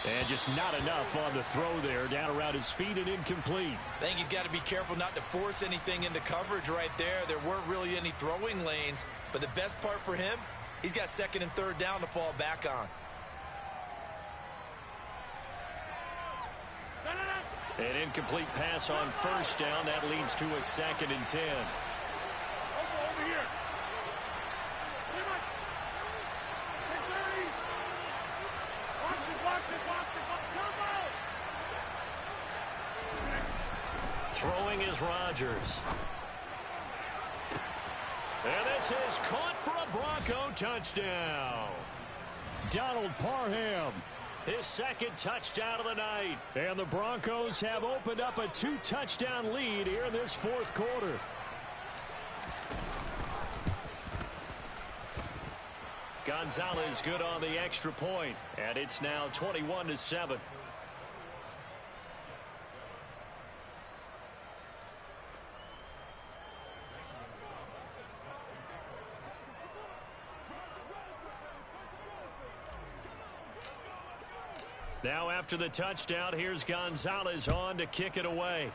And just not enough on the throw there. Down around his feet and incomplete. I think he's got to be careful not to force anything into coverage right there. There weren't really any throwing lanes. But the best part for him, he's got second and third down to fall back on. An incomplete pass on first down. That leads to a 2nd and 10. Over here. Throwing is Rodgers. And this is caught for a Bronco touchdown. Donald Parham, his second touchdown of the night. And the Broncos have opened up a 2-touchdown lead here in this fourth quarter. Gonzalez good on the extra point, and it's now 21-7. Now after the touchdown, here's Gonzalez on to kick it away.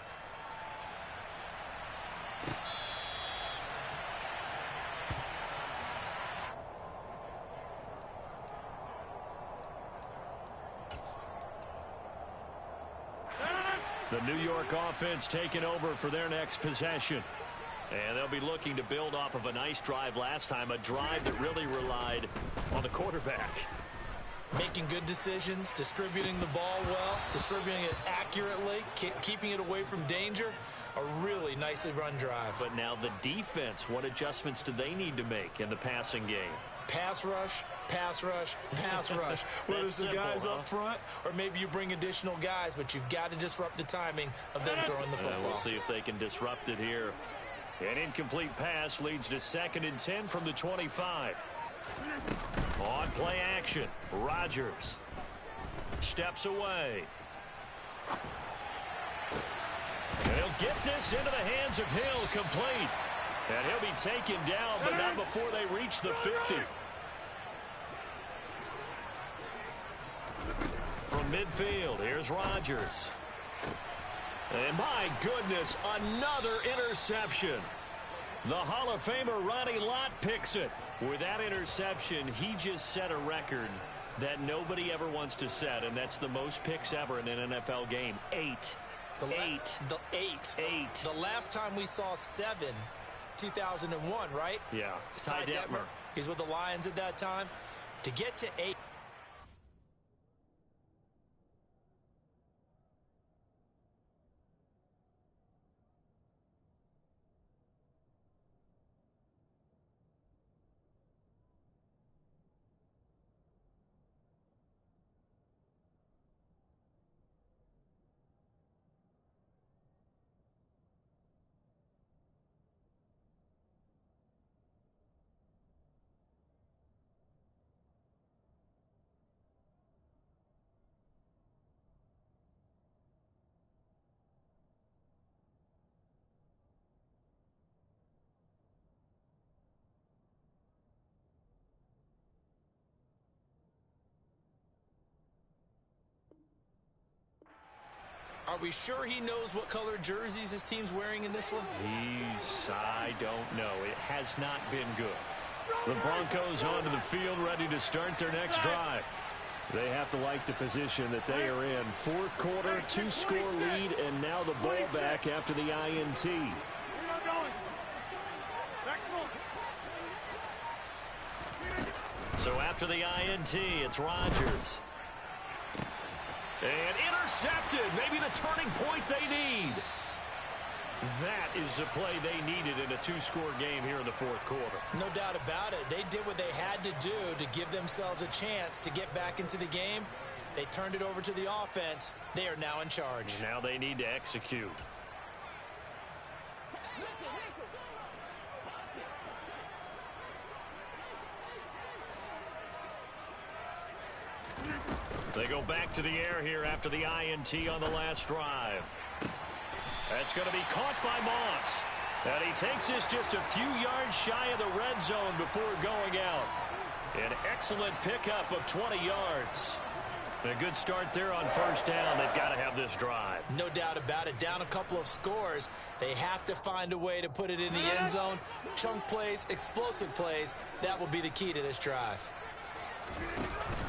The New York offense taking over for their next possession. And they'll be looking to build off of a nice drive last time, a drive that really relied on the quarterback. Making good decisions, distributing the ball well, distributing it accurately, keeping it away from danger. A really nicely run drive. But now the defense, what adjustments do they need to make in the passing game? Pass rush, pass rush, pass rush. Whether it's the guys up front or maybe you bring additional guys, but you've got to disrupt the timing of them throwing the football. We'll see if they can disrupt it here. An incomplete pass leads to 2nd and 10 from the 25. On play action, Rodgers steps away. And he'll get this into the hands of Hill, complete. And he'll be taken down, but not before they reach the 50. From midfield, here's Rodgers. And my goodness, another interception. The Hall of Famer Ronnie Lott picks it. With that interception, he just set a record that nobody ever wants to set, and that's the most picks ever in an NFL game. 8. The last time we saw 7, 2001, right? Yeah. It's Ty Detmer. He's with the Lions at that time. To get to 8, Are we sure he knows what color jerseys his team's wearing in this one? I don't know. It has not been good. The Broncos onto the field, ready to start their next drive. They have to like the position that they are in. Fourth quarter, 2-score lead, and now the ball back after the INT. So after the INT, it's Rodgers. And intercepted. Maybe the turning point they need. That is the play they needed in a 2-score game here in the fourth quarter. No doubt about it. They did what they had to do to give themselves a chance to get back into the game. They turned it over to the offense. They are now in charge. Now they need to execute. They go back to the air here after the INT on the last drive. That's going to be caught by Moss. And he takes this just a few yards shy of the red zone before going out. An excellent pickup of 20 yards. A good start there on first down. They've got to have this drive. No doubt about it. Down a couple of scores. They have to find a way to put it in the end zone. Chunk plays, explosive plays. That will be the key to this drive.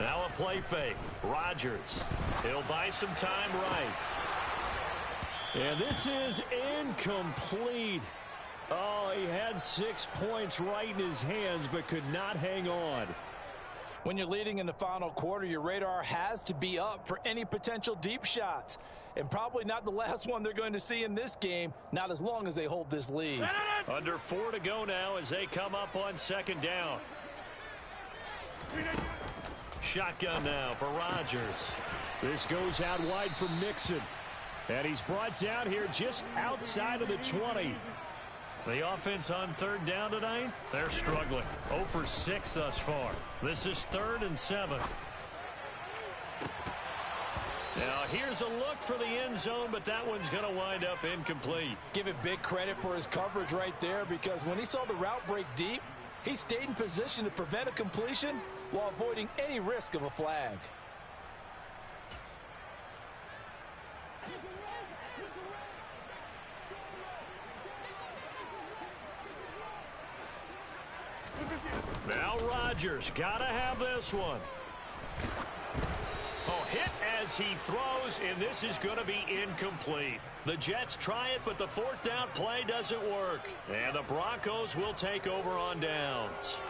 Now a play fake. Rodgers. He'll buy some time right. And this is incomplete. Oh, he had 6 points right in his hands, but could not hang on. When you're leading in the final quarter, your radar has to be up for any potential deep shots. And probably not the last one they're going to see in this game, not as long as they hold this lead. Under 4 to go now as they come up on second down. Shotgun now for Rodgers. This goes out wide for Mixon. And he's brought down here just outside of the 20. The offense on third down tonight, they're struggling. 0 for 6 thus far. This is 3rd and 7. Now here's a look for the end zone, but that one's going to wind up incomplete. Give it big credit for his coverage right there, because when he saw the route break deep, he stayed in position to prevent a completion while avoiding any risk of a flag. Now Rodgers, gotta have this one. Oh, hit as he throws, and this is going to be incomplete. The Jets try it, but the fourth down play doesn't work. And the Broncos will take over on downs.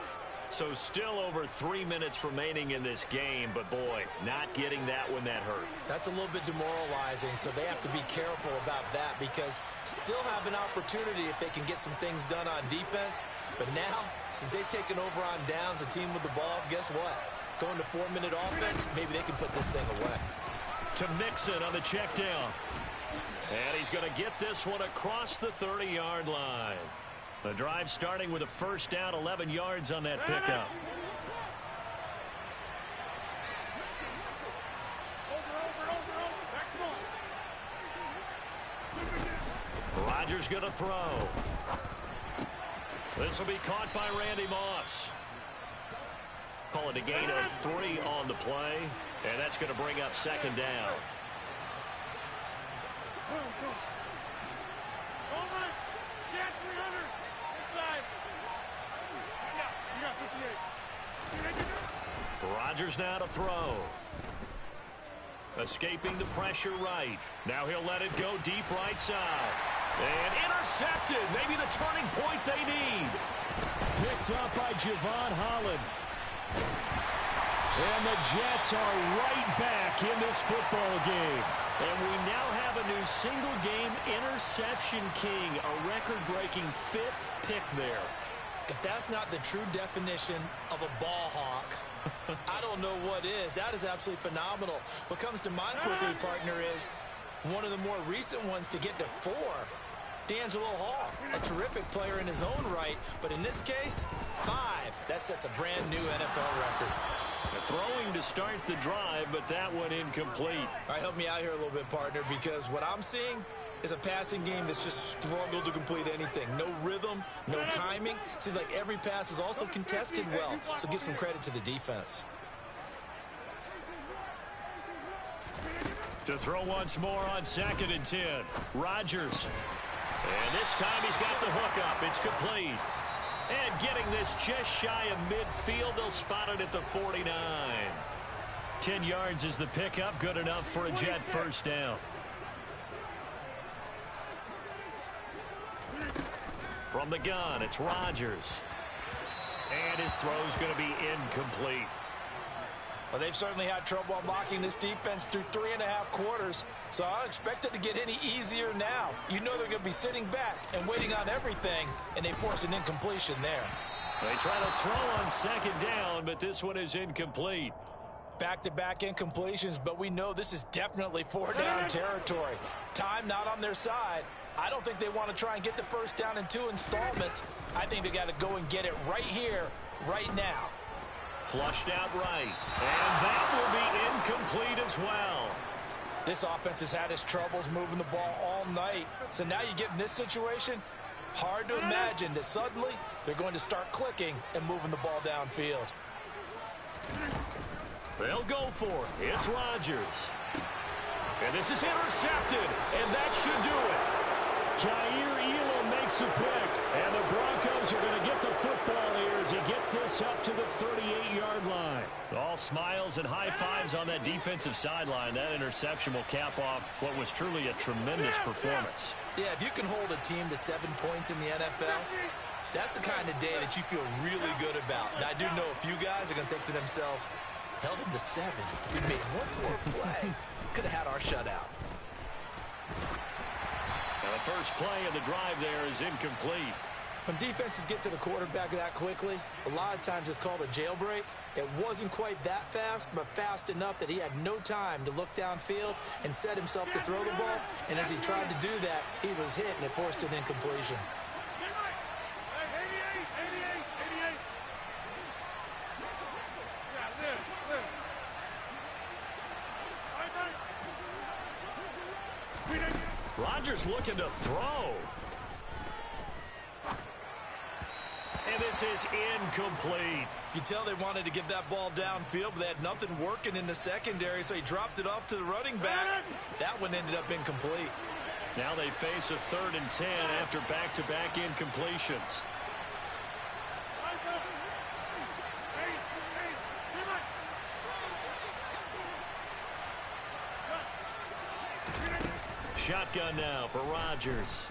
So still over 3 minutes remaining in this game, but boy, not getting that one that hurt. That's a little bit demoralizing, so they have to be careful about that, because still have an opportunity if they can get some things done on defense. But now, since they've taken over on downs, a team with the ball, guess what? Going to 4-minute offense, maybe they can put this thing away. To Mixon on the check down. And he's going to get this one across the 30-yard line. The drive starting with a first down, 11 yards on that pickup. Rodgers going to throw. This will be caught by Randy Moss. Call it a gain of 3 on the play, and that's going to bring up second down. Rodgers now to throw. Escaping the pressure right. Now he'll let it go deep right side. And intercepted. Maybe the turning point they need. Picked up by Javon Holland. And the Jets are right back in this football game. And we now have a new single-game interception king, a record-breaking 5th pick there. If that's not the true definition of a ball hawk, I don't know what is. That is absolutely phenomenal. What comes to mind quickly, partner, is one of the more recent ones to get to 4. D'Angelo Hall, a terrific player in his own right, but in this case, 5. That sets a brand new NFL record. Throwing to start the drive, but that one incomplete. All right, help me out here a little bit, partner, because what I'm seeing is a passing game that's just struggled to complete anything. No rhythm, no timing. Seems like every pass is also contested well, so give some credit to the defense. To throw once more on 2nd and 10. Rodgers. And this time he's got the hook up. It's complete. And getting this just shy of midfield, they'll spot it at the 49. 10 yards is the pickup. Good enough for a Jet first down. From the gun, it's Rodgers. And his throw's going to be incomplete. Well, they've certainly had trouble unlocking this defense through 3.5 quarters, so I don't expect it to get any easier now. You know they're going to be sitting back and waiting on everything, and they force an incompletion there. They try to throw on 2nd down, but this one is incomplete. Back-to-back incompletions, but we know this is definitely 4-down territory. Time not on their side. I don't think they want to try and get the first down in 2 installments. I think they got to go and get it right here, right now. Flushed out right. And that will be incomplete as well. This offense has had its troubles moving the ball all night. So now you get in this situation, hard to imagine that suddenly they're going to start clicking and moving the ball downfield. They'll go for it. It's Rodgers. And this is intercepted. And that should do it. Jair Elam makes a pick. And the Broncos are going to get the football here as he gets this up to the 38-yard line. All smiles and high fives on that defensive sideline. That interception will cap off what was truly a tremendous performance. Yeah, if you can hold a team to 7 points in the NFL, that's the kind of day that you feel really good about. And I do know a few guys are going to think to themselves, held them to 7. We made one more play. Could have had our shutout. Now the first play of the drive there is incomplete. When defenses get to the quarterback that quickly, a lot of times it's called a jailbreak. It wasn't quite that fast, but fast enough that he had no time to look downfield and set himself to throw the ball. And as he tried to do that, he was hit, and it forced an incompletion. Rodgers looking to throw. And this is incomplete. You can tell they wanted to get that ball downfield, but they had nothing working in the secondary, so he dropped it off to the running back. That one ended up incomplete. Now they face a 3rd and 10 after back-to-back incompletions. Shotgun now for Rodgers.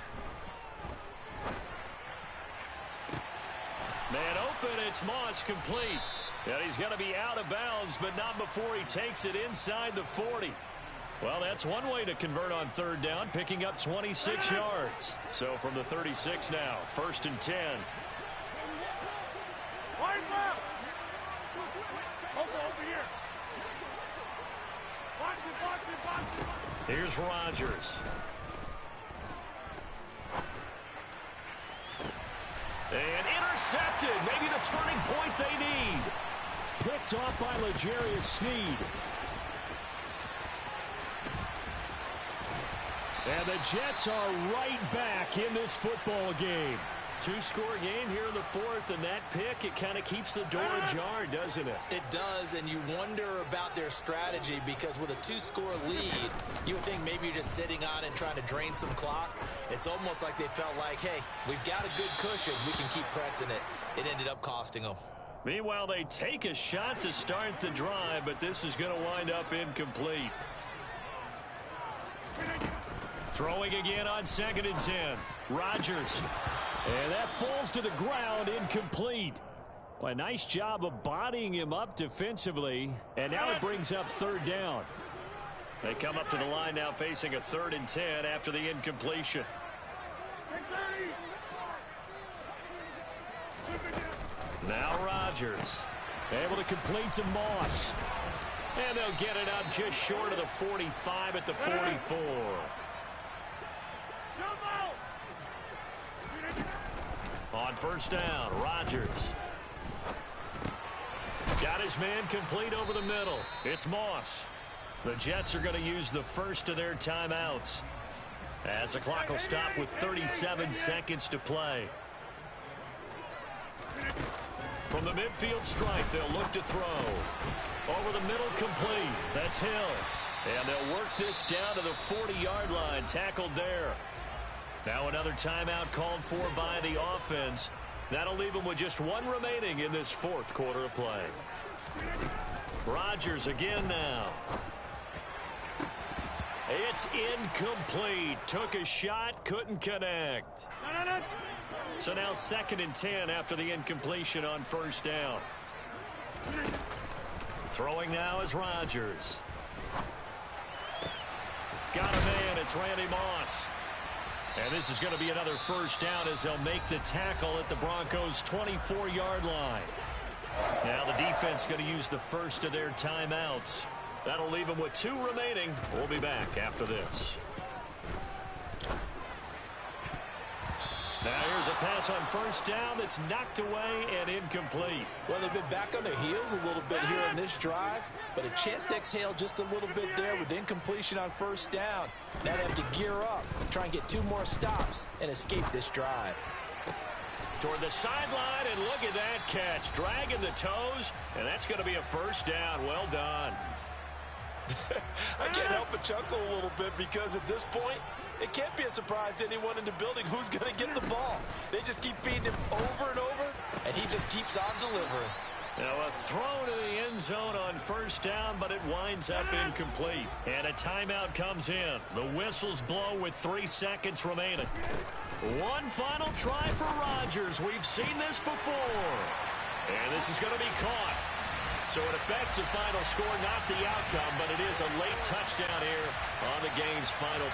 Man open, it's Moss, complete. And he's going to be out of bounds, but not before he takes it inside the 40. Well, that's one way to convert on 3rd down, picking up 26 yards. So from the 36 now, 1st and 10. Here's Rodgers. And intercepted. Maybe the turning point they need. Picked off by L'Jarius Sneed. And the Jets are right back in this football game. 2-score game here in the 4th, and that pick, it kind of keeps the door ajar, doesn't it? It does, and you wonder about their strategy because with a 2-score lead, you would think maybe you're just sitting on and trying to drain some clock. It's almost like they felt like, hey, we've got a good cushion. We can keep pressing it. It ended up costing them. Meanwhile, they take a shot to start the drive, but this is going to wind up incomplete. Throwing again on 2nd and 10. Rodgers. And that falls to the ground, incomplete. Well, a nice job of bodying him up defensively. And now it brings up 3rd down. They come up to the line now facing a 3rd and 10 after the incompletion. Now Rodgers. Able to complete to Moss. And they'll get it up just short of the 45 at the 44. On 1st down, Rodgers. Got his man complete over the middle. It's Moss. The Jets are going to use the first of their timeouts as the clock will stop with 37 seconds to play. From the midfield stripe, they'll look to throw. Over the middle, complete. That's Hill. And they'll work this down to the 40-yard line, tackled there. Now another timeout called for by the offense. That'll leave them with just one remaining in this fourth quarter of play. Rodgers again now. It's incomplete. Took a shot, couldn't connect. So now 2nd and 10 after the incompletion on first down. Throwing now is Rodgers. Got a man. It's Randy Moss. And this is going to be another first down as they'll make the tackle at the Broncos' 24-yard line. Now the defense going to use the first of their timeouts. That'll leave them with 2 remaining. We'll be back after this. Now here's a pass on first down that's knocked away and incomplete. Well, they've been back on their heels a little bit here in this drive, but a chance to exhale just a little bit there with incompletion on first down. Now they have to gear up, try and get 2 more stops, and escape this drive. Toward the sideline, and look at that catch. Dragging the toes, and that's going to be a first down. Well done. I can't help but chuckle a little bit because at this point, it can't be a surprise to anyone in the building who's going to get the ball. They just keep feeding him over and over, and he just keeps on delivering. Now a throw to the end zone on first down, but it winds up incomplete. And a timeout comes in. The whistles blow with 3 seconds remaining. One final try for Rodgers. We've seen this before. And this is going to be caught. So it affects the final score, not the outcome, but it is a late touchdown here on the game's final